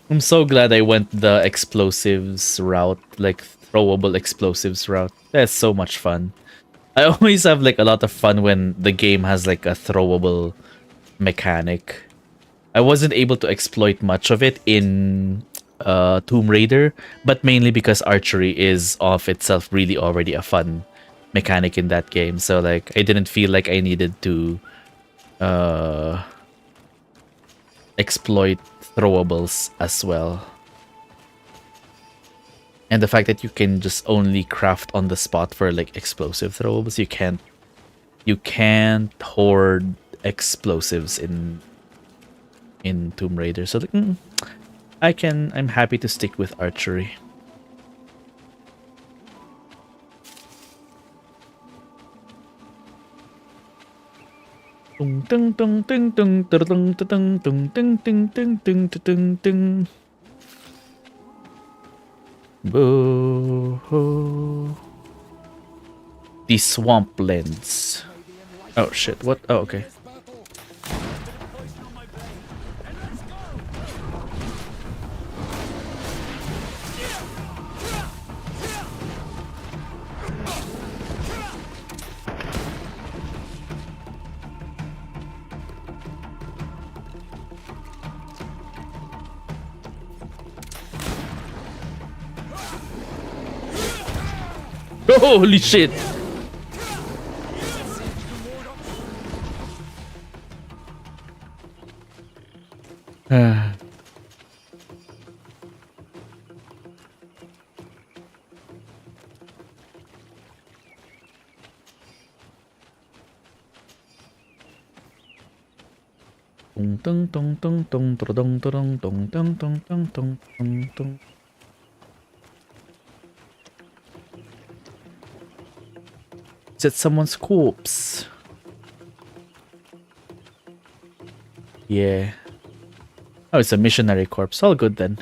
I'm so glad I went the explosives route, like throwable explosives route. That's so much fun. I always have like a lot of fun when the game has like a throwable mechanic. I wasn't able to exploit much of it in Tomb Raider, but mainly because archery is of itself really already a fun mechanic in that game. So like I didn't feel like I needed to exploit throwables as well. And the fact that you can just only craft on the spot for like explosive throwables, you can't you can't hoard explosives in Tomb Raider. So I'm happy to stick with archery. Tung tung tung tung tung tung tung tung tung tung tung tung tung tung. Boo. The swamplands. Oh shit, what? Oh, okay. Holy shit! Tung tung tung tung tung tung tung tung tung tung tung tung tung tung. Is it someone's corpse? Yeah. Oh, it's a missionary corpse. All good then.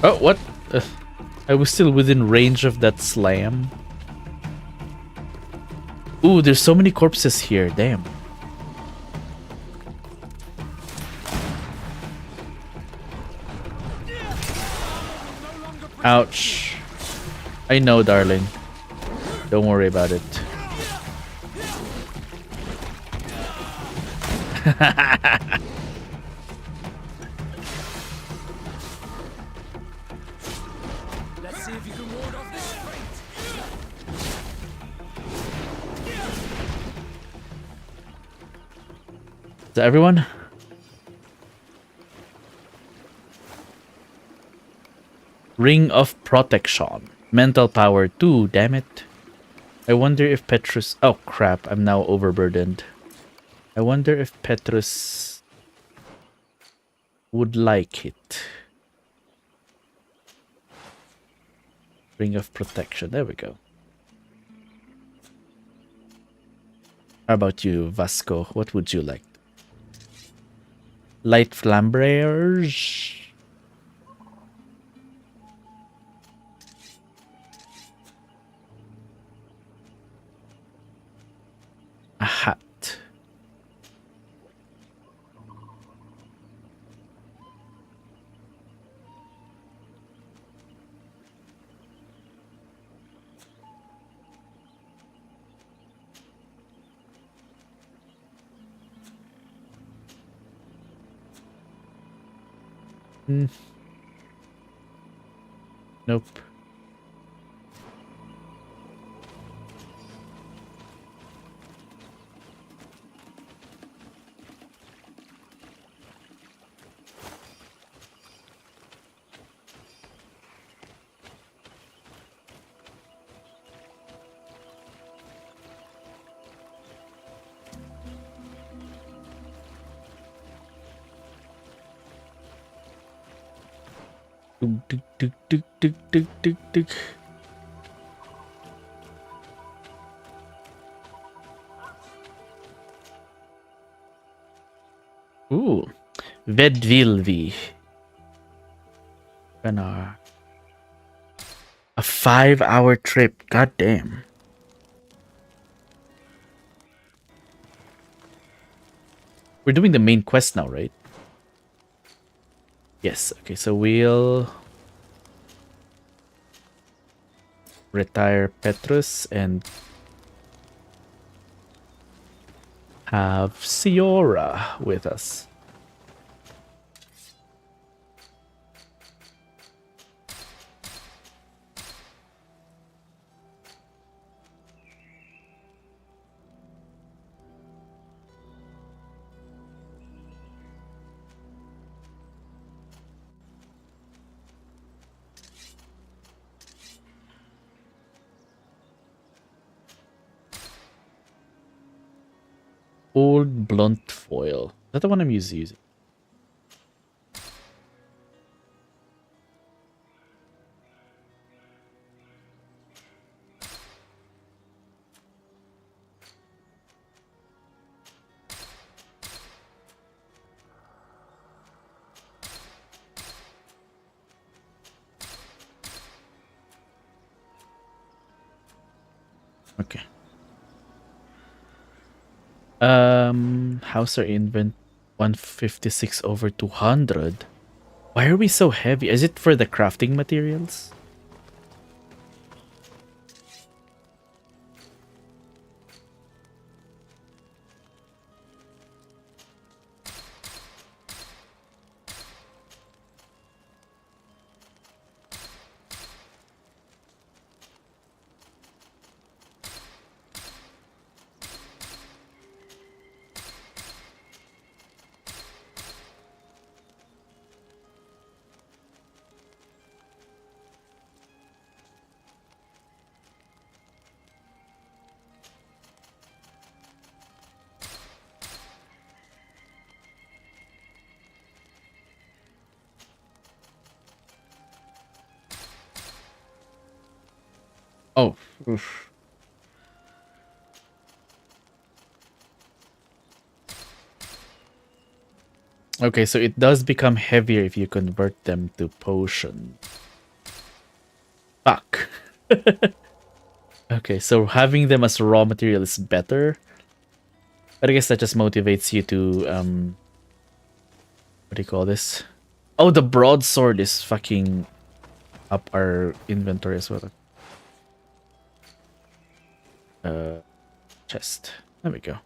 Oh, what? I was still within range of that slam. Ooh, there's so many corpses here. Damn. Ouch. I know, darling. Don't worry about it. Let's see if you can ward off this fate. Is that everyone? Ring of Protection. Mental power 2, damn it. I wonder if Petrus... Oh crap, I'm now overburdened. I wonder if Petrus would like it. Ring of Protection, there we go. How about you, Vasco? What would you like? Light flambears? A hat. Nope. Tick, tick, tick, tick, tick, tick, tick. Ooh. Vedvilvi. Gonna... A 5-hour trip. God damn. We're doing the main quest now, right? Yes. Okay, so we'll retire Petrus and have Siora with us. Old blunt foil. Is that the one I'm using? Okay. How's our invent 156 over 200? Why are we so heavy? Is it for the crafting materials? Oh, oof. Okay, so it does become heavier if you convert them to potion. Fuck. Okay, so having them as raw material is better. But I guess that just motivates you to, what do you call this? Oh, the broadsword is fucking up our inventory as well. Chest. There we go.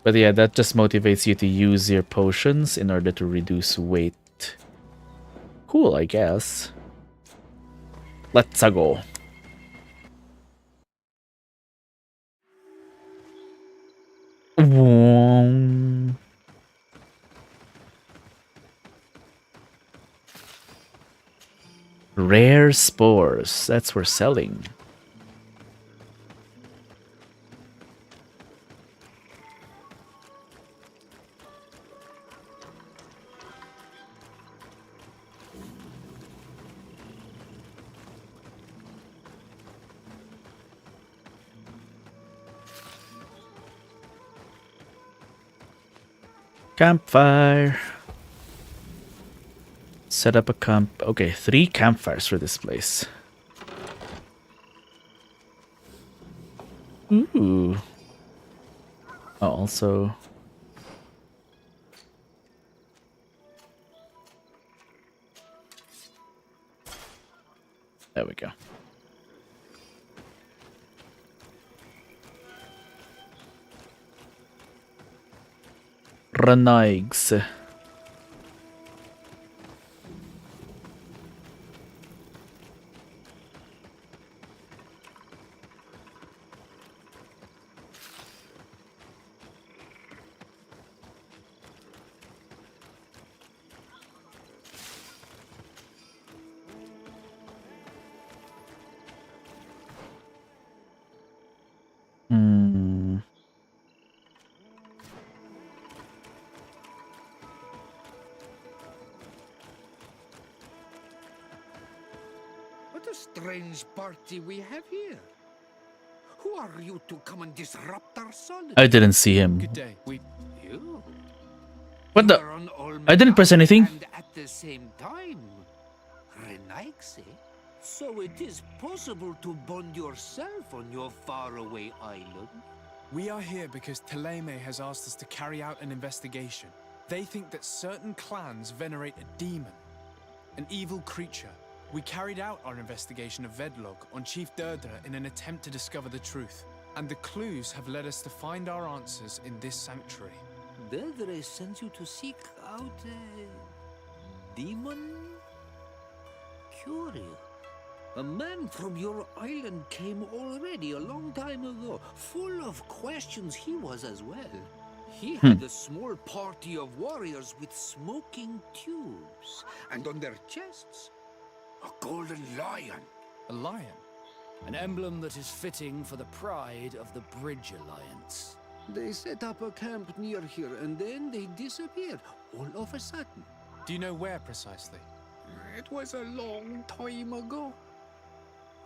But yeah, that just motivates you to use your potions in order to reduce weight. Cool, I guess. Let's go. Rare spores. That's we're selling. Campfire. Set up a camp. Okay, 3 campfires for this place. Ooh. Oh, also. There we go. Renaigs. What a strange party we have here. Who are you to come and disrupt our solitude? I didn't see him. Good day. You? What the? Are on I didn't press anything. And at the same time, Renaigse? So it is possible to bond yourself on your faraway island? We are here because Thélème has asked us to carry out an investigation. They think that certain clans venerate a demon, an evil creature. We carried out our investigation of Vedlog on Chief Deirdre in an attempt to discover the truth. And the clues have led us to find our answers in this sanctuary. Deirdre sends you to seek out a demon? Curious. A man from your island came already a long time ago. Full of questions he was as well. He had a small party of warriors with smoking tubes. And on their chests, a golden lion. A lion? An emblem that is fitting for the pride of the Bridge Alliance. They set up a camp near here and then they disappeared all of a sudden. Do you know where precisely? It was a long time ago.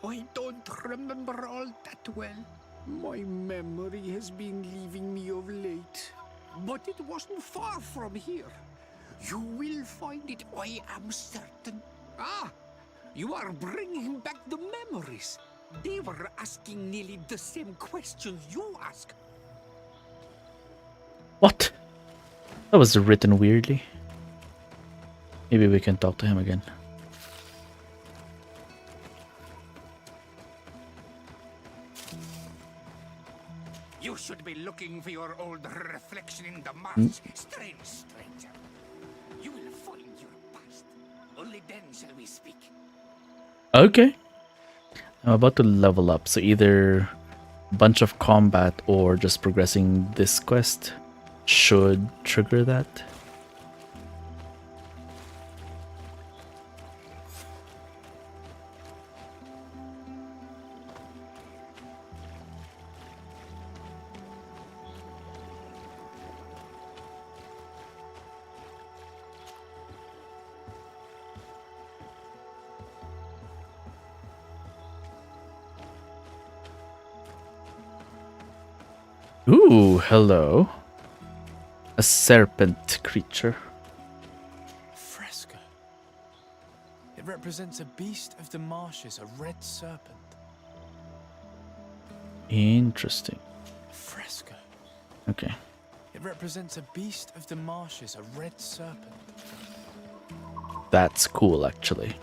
I don't remember all that well. My memory has been leaving me of late. But it wasn't far from here. You will find it, I am certain. Ah, you are bringing back the memories. They were asking nearly the same questions you ask. What? That was written weirdly. Maybe we can talk to him again. You should be looking for your old reflection in the marsh. Strange stranger. You will find your past. Only then shall we speak. Okay. I'm about to level up, so either a bunch of combat or just progressing this quest should trigger that. Ooh, hello. A serpent creature. A fresco. It represents a beast of the marshes, a red serpent. Interesting. A fresco. Okay. It represents a beast of the marshes, a red serpent. That's cool, actually.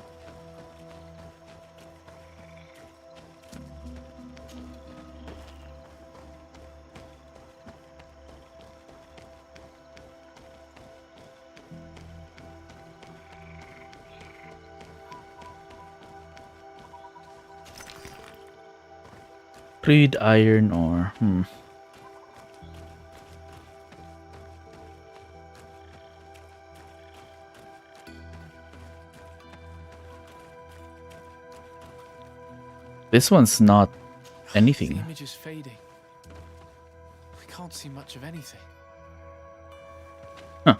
Crude iron ore. This one's not anything. The image is fading. We can't see much of anything. Huh.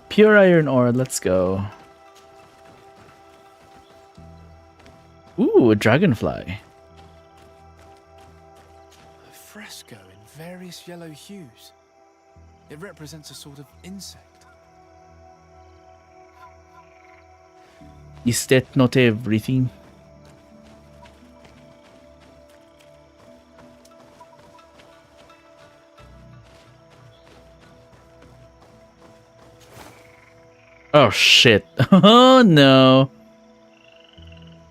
Pure iron ore, let's go. Ooh, a dragonfly. A fresco in various yellow hues. It represents a sort of insect. Is that not everything? Oh shit. Oh no.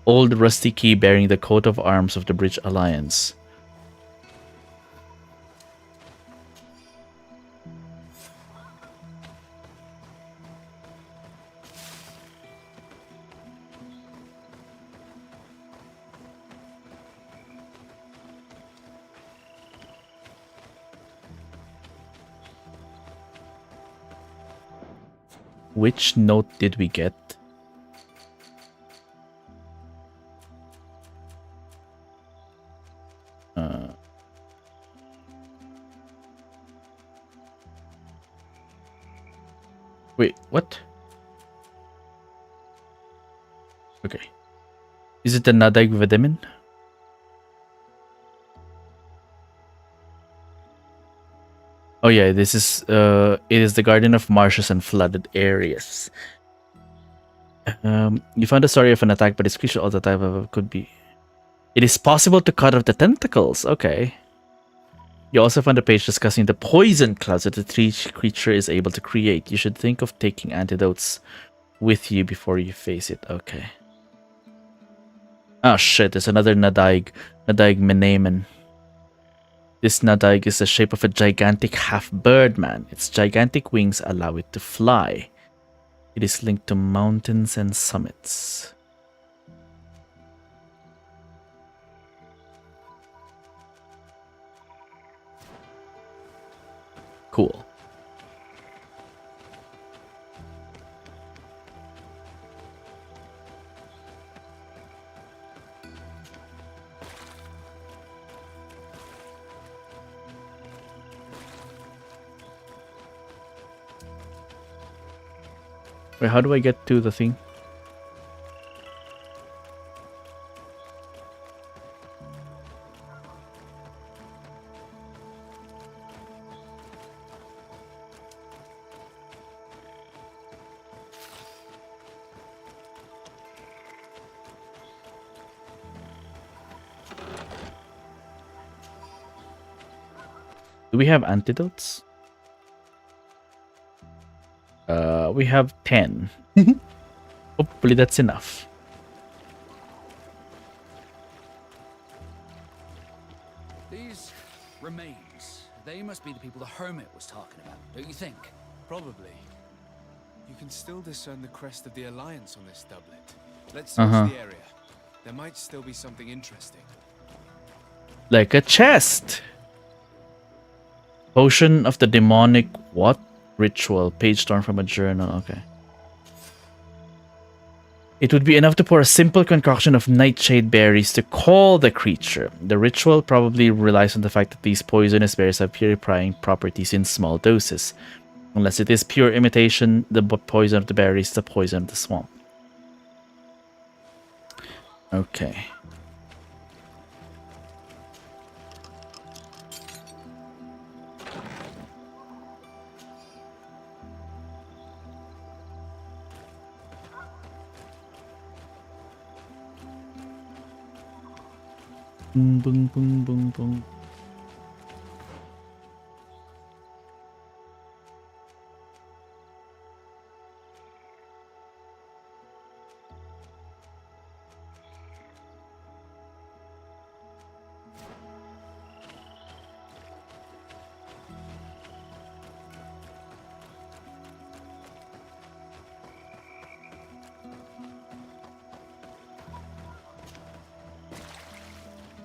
Old rusty key bearing the coat of arms of the British Alliance. Which note did we get? Wait, what? Okay. Is it the Nadag Vedemin? Oh yeah, this is it is the Guardian of Marshes and Flooded Areas. You found a story of an attack by this creature all the time could be. It is possible to cut off the tentacles. Okay. You also found a page discussing the poison clouds that the creature is able to create. You should think of taking antidotes with you before you face it. Okay. Oh shit, there's another Nadaig Menemen. This Nadaig is the shape of a gigantic half-bird man. Its gigantic wings allow it to fly. It is linked to mountains and summits. Cool. Wait, how do I get to the thing? Do we have antidotes? We have 10. Hopefully that's enough. These remains, they must be the people the hermit was talking about, don't you think? Probably. You can still discern the crest of the Alliance on this doublet. Let's search the area. There might still be something interesting. Like a chest. Potion of the demonic what? Ritual. Page torn from a journal. Okay. It would be enough to pour a simple concoction of nightshade berries to call the creature. The ritual probably relies on the fact that these poisonous berries have purifying properties in small doses. Unless it is pure imitation, the poison of the berries, the poison of the swamp. Okay. Boom, boom, boom, boom, boom.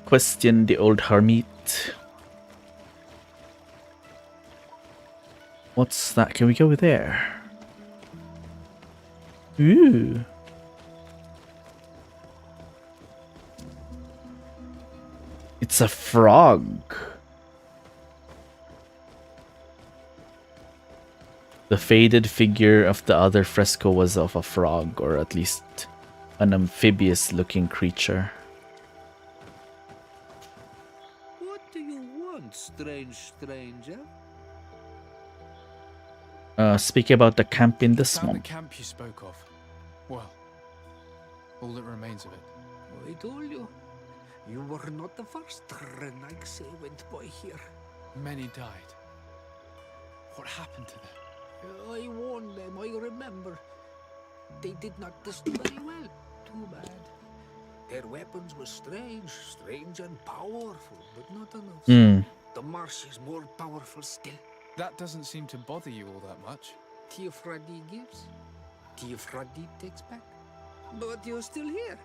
Question the old hermit. What's that? Can we go there? Ooh. It's a frog. The faded figure of the other fresco was of a frog, or at least an amphibious-looking creature. Strange stranger. Speaking about the camp in the Found swamp. the camp you spoke of. Well, all that remains of it. I told you, you were not the first Renaigse went by here. Many died. What happened to them? I warned them, I remember. They did not listen very well. Too bad. Their weapons were strange and powerful, but not enough. The marsh is more powerful still. That doesn't seem to bother you all that much. Teofradi gives, Teofradi takes back. But you're still here.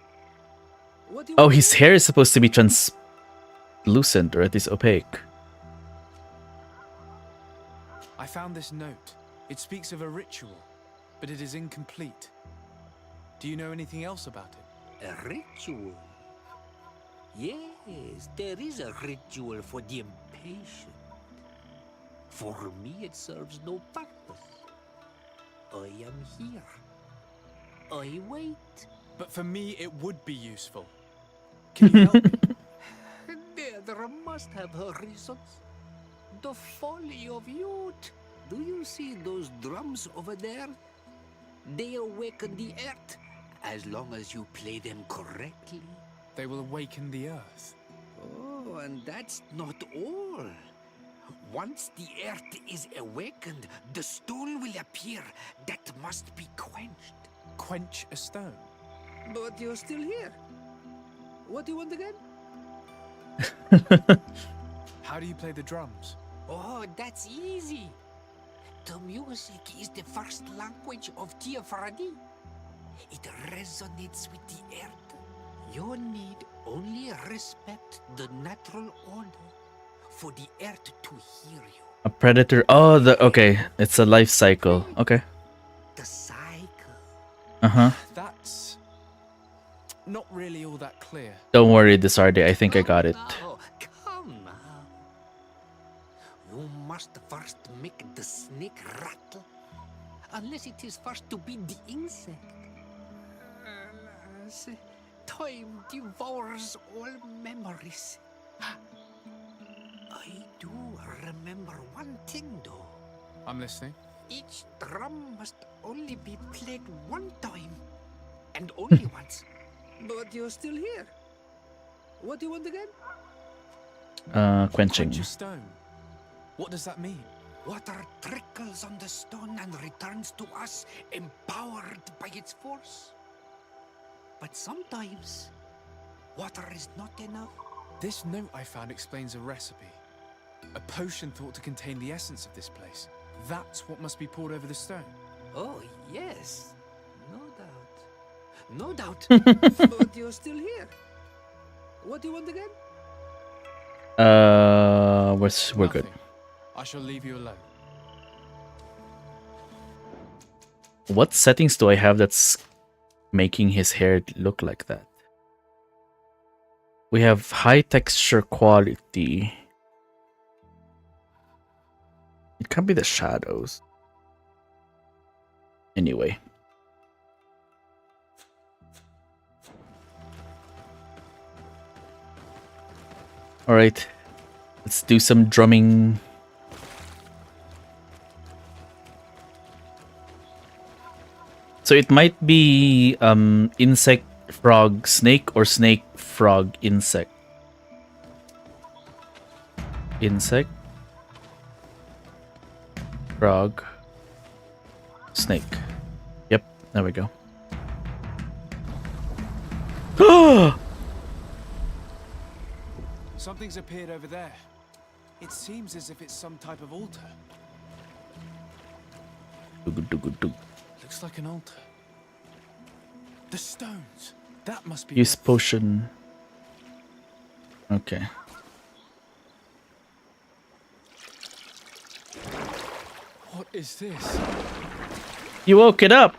What do you His hair is supposed to be translucent, or at least opaque. I found this note. It speaks of a ritual, but it is incomplete. Do you know anything else about it? A ritual? Yes, there is a ritual for the impatient. For me, it serves no purpose. I am here. I wait. But for me, it would be useful. Can you help me? There must have her reasons. The folly of youth. Do you see those drums over there? They awaken the earth, as long as you play them correctly. They will awaken the earth. Oh, and that's not all. Once the earth is awakened, the stone will appear that must be quenched. Quench a stone? But you're still here. What do you want again? How do you play the drums? Oh, that's easy. The music is the first language of Teofradi. It resonates with the earth. You need only respect the natural order for the earth to hear you. A predator. Oh, okay. It's a life cycle. Okay. The cycle. Uh-huh. That's not really all that clear. Don't worry, Desarde. I think I got it. Oh, come now. You must first make the snake rattle. Unless it is first to be the insect. Alas, time devours all memories. I do remember one thing, though. I'm listening. Each drum must only be played one time. And only once. But you're still here. What do you want again? Quenching. Quench a stone. What does that mean? Water trickles on the stone and returns to us, empowered by its force. But sometimes, water is not enough. This note I found explains a recipe. A potion thought to contain the essence of this place. That's what must be poured over the stone. Oh, yes. No doubt. No doubt. But you're still here. What do you want again? We're good. I shall leave you alone. What settings do I have that's making his hair look like that? We have high texture quality. It can't be the shadows. Anyway. Alright. Let's do some drumming. So it might be insect, frog, snake, or snake, frog, insect. Insect, frog, snake. Yep, there we go. Something's appeared over there. It seems as if it's some type of altar. Looks like an altar. The stones. That must be. Use potion. Okay. What is this? You woke it up.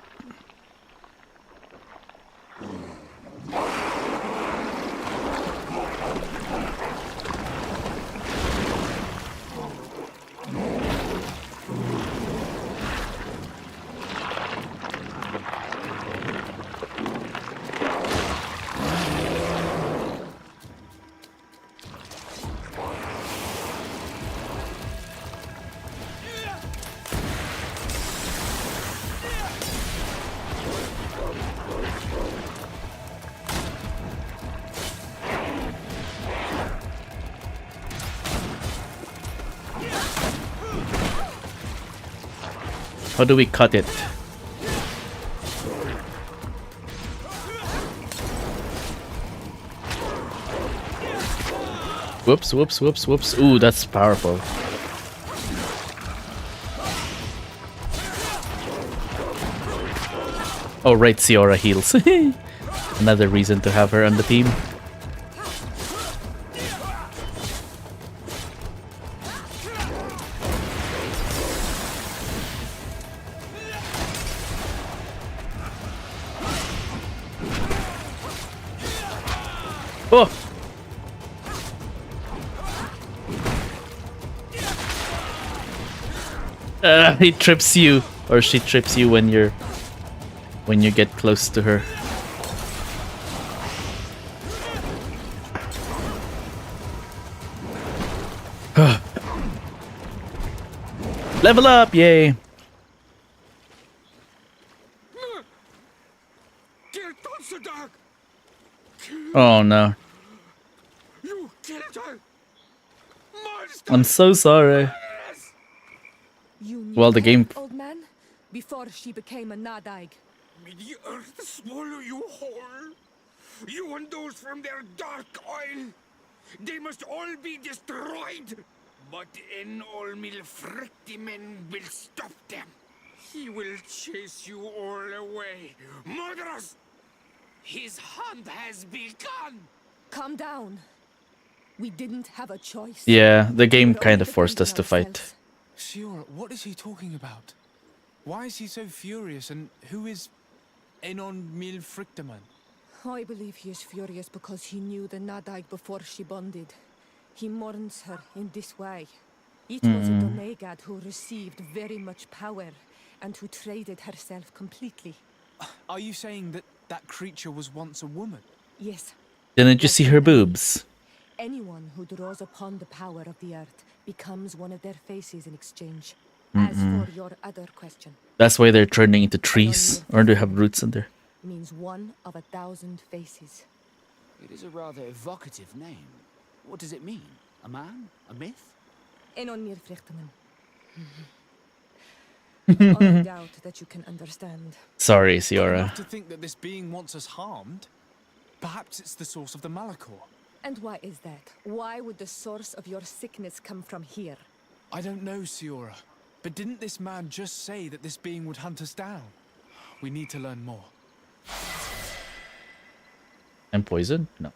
How do we cut it? Whoops, whoops, whoops, whoops. Ooh, that's powerful. Oh, right, Ciora heals. Another reason to have her on the team. Oh! He trips you, or she trips you when you get close to her. Level up, yay! Oh no. You killed her. I'm so sorry. You knew Well, the game. her, old man, before she became a Nadaig. May the earth swallow you whole. You and those from their dark oil. They must all be destroyed. But Enolmil Frictimen will stop them. He will chase you all away. Murderers! His hunt has begun! Calm down. We didn't have a choice. Yeah, the game kind of forced us to fight. Shiora, what is he talking about? Why is he so furious, and who is Enon Mil Frictaman? I believe he is furious because he knew the Nadaig before she bonded. He mourns her in this way. It was a Donegad who received very much power and who traded herself completely. Are you saying that that creature was once a woman? Yes. Didn't you see her boobs? Anyone who draws upon the power of the earth becomes one of their faces in exchange. As for your other question, That's why they're turning into trees, or do they have roots in there? means one of 1,000 faces. It is a rather evocative name. What does it mean? A man? A myth? Enon mir Frichtemann. I doubt that you can understand. Sorry, Siora. Enough to think that this being wants us harmed? Perhaps it's the source of the Malachor. And why is that? Why would the source of your sickness come from here? I don't know, Siora. But didn't this man just say that this being would hunt us down? We need to learn more. I'm poisoned? No.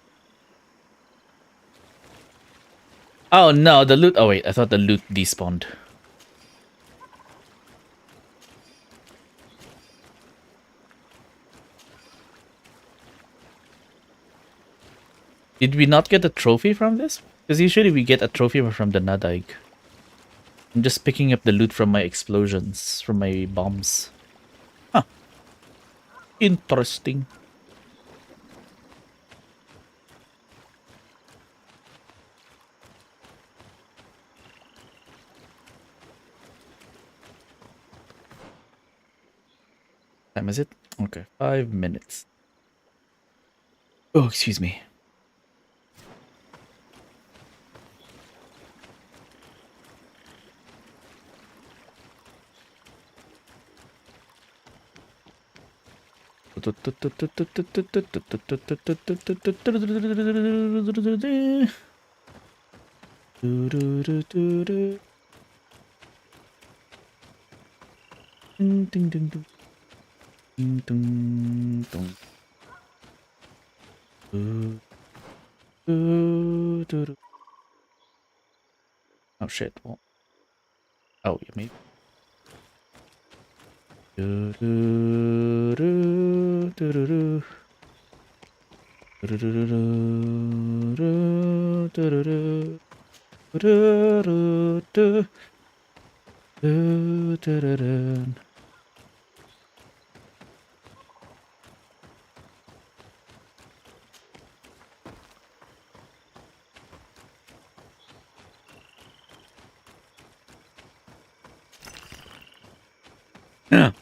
Oh no, the loot. Oh wait, I thought the loot despawned. Did we not get a trophy from this? Because usually we get a trophy from the Nadaig. I'm just picking up the loot from my explosions, from my bombs. Huh. Interesting. Time is it? Okay, 5 minutes. Oh, excuse me. Ding ding ding ding. Ding ding dong. Oh shit. Well, oh, you mean?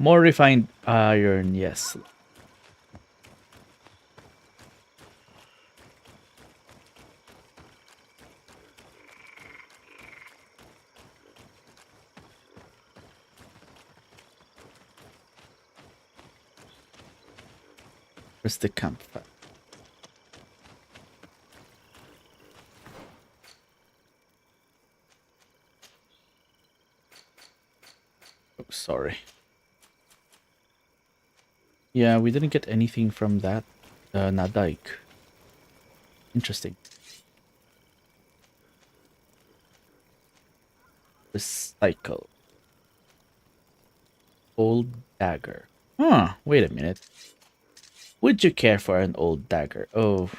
More refined iron, yes. Where's the campfire? Oh, sorry. Yeah, we didn't get anything from that Nadaik. Interesting. Recycle. Old dagger. Huh, wait a minute. Would you care for an old dagger? Oh.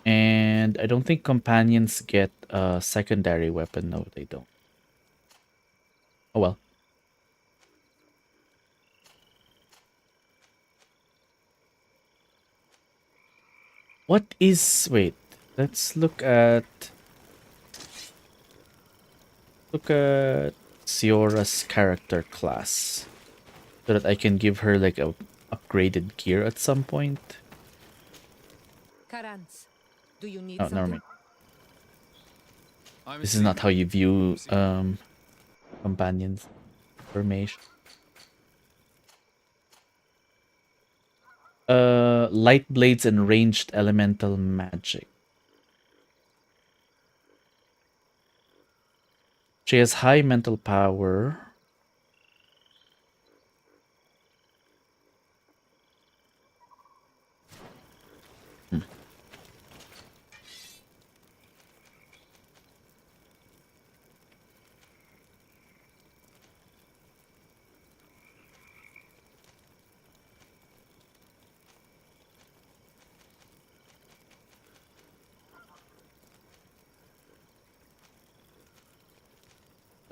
And I don't think companions get a secondary weapon. No, they don't. Oh well. What is... Wait. Let's look at... Look at Siora's character class. So that I can give her like a upgraded gear at some point. Karans, do you need Oh, never something? mind. This is not how you view companions information. Light blades and ranged elemental magic. She has high mental power.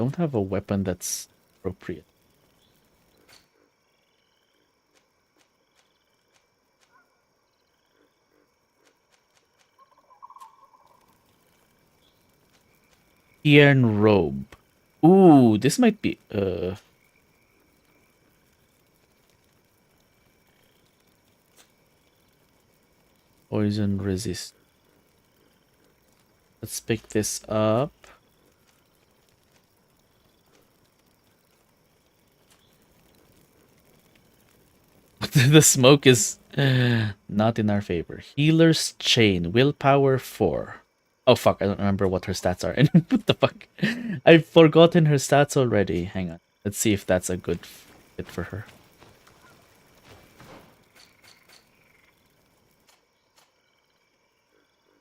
don't have a weapon that's appropriate. Iron robe. Ooh, this might be poison resist. Let's pick this up. The smoke is not in our favor. Healer's chain, willpower 4. Oh fuck, I don't remember what her stats are. What the fuck? I've forgotten her stats already. Hang on. Let's see if that's a good fit for her.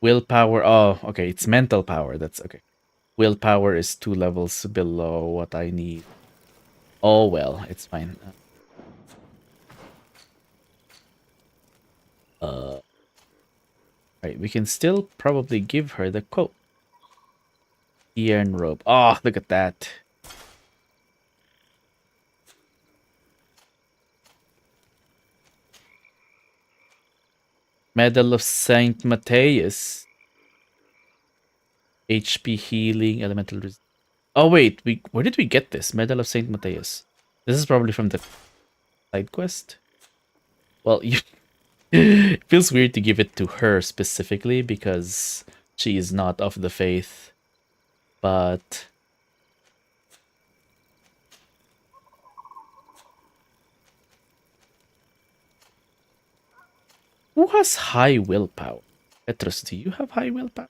Willpower. Oh, okay. It's mental power. That's okay. Willpower is 2 levels below what I need. Oh well, it's fine. Right, we can still probably give her the coat. Iron robe. Oh, look at that. Medal of Saint Matthias. HP healing, elemental resist. Oh wait, where did we get this? Medal of Saint Matthias. This is probably from the side quest. Well, it feels weird to give it to her specifically because she is not of the faith. But who has high willpower? Petrus, do you have high willpower?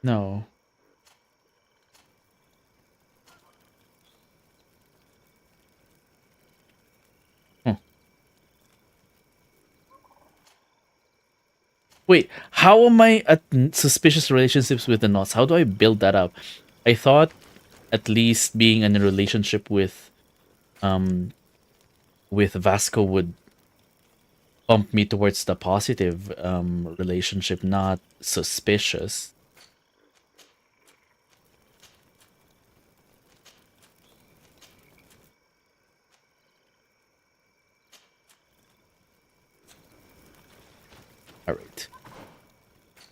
No. Wait, how am I at suspicious relationships with the Knots? How do I build that up? I thought at least being in a relationship with Vasco would bump me towards the positive relationship, not suspicious. All right.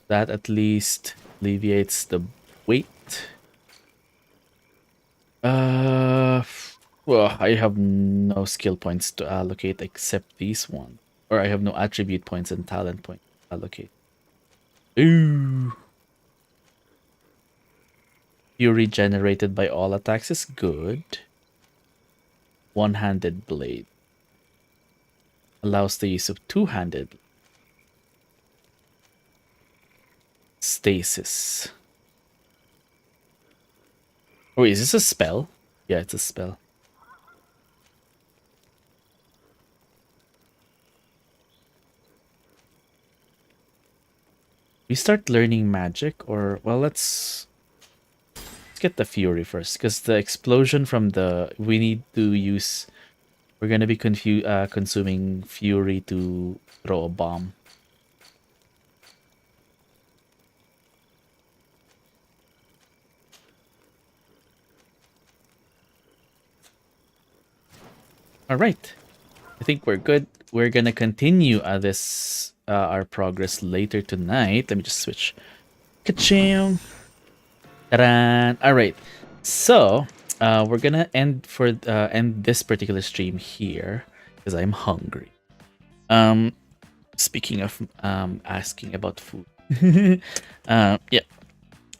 That at least alleviates the weight. Well, I have no skill points to allocate except these one. Or I have no attribute points and talent points to allocate. Ooh. Fury generated by all attacks is good. One-handed blade. Allows the use of two-handed. Stasis. Oh, is this a spell? Yeah, it's a spell. We start learning magic, or well, let's get the fury first, because the explosion from the we need to use. We're gonna be consuming fury to throw a bomb. All right, I think we're good. We're gonna continue this our progress later tonight. Let me just switch. Ka-cham. Ta-da! All right, so we're gonna end this particular stream here because I'm hungry. Speaking of asking about food, yeah.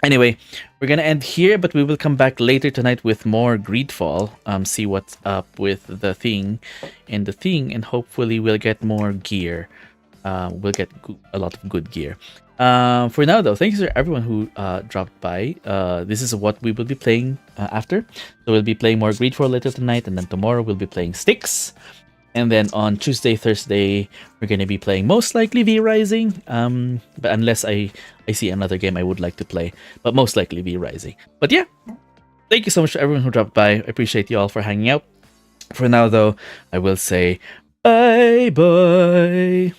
Anyway, we're gonna end here, but we will come back later tonight with more Greedfall. See what's up with the thing, and hopefully we'll get more gear. We'll get a lot of good gear. For now, though, thanks to everyone who dropped by. This is what we will be playing after. So we'll be playing more Greedfall later tonight, and then tomorrow we'll be playing Styx. And then on Tuesday, Thursday, we're going to be playing most likely V-Rising. But unless I see another game I would like to play. But most likely V-Rising. But yeah, thank you so much to everyone who dropped by. I appreciate you all for hanging out. For now, though, I will say bye-bye.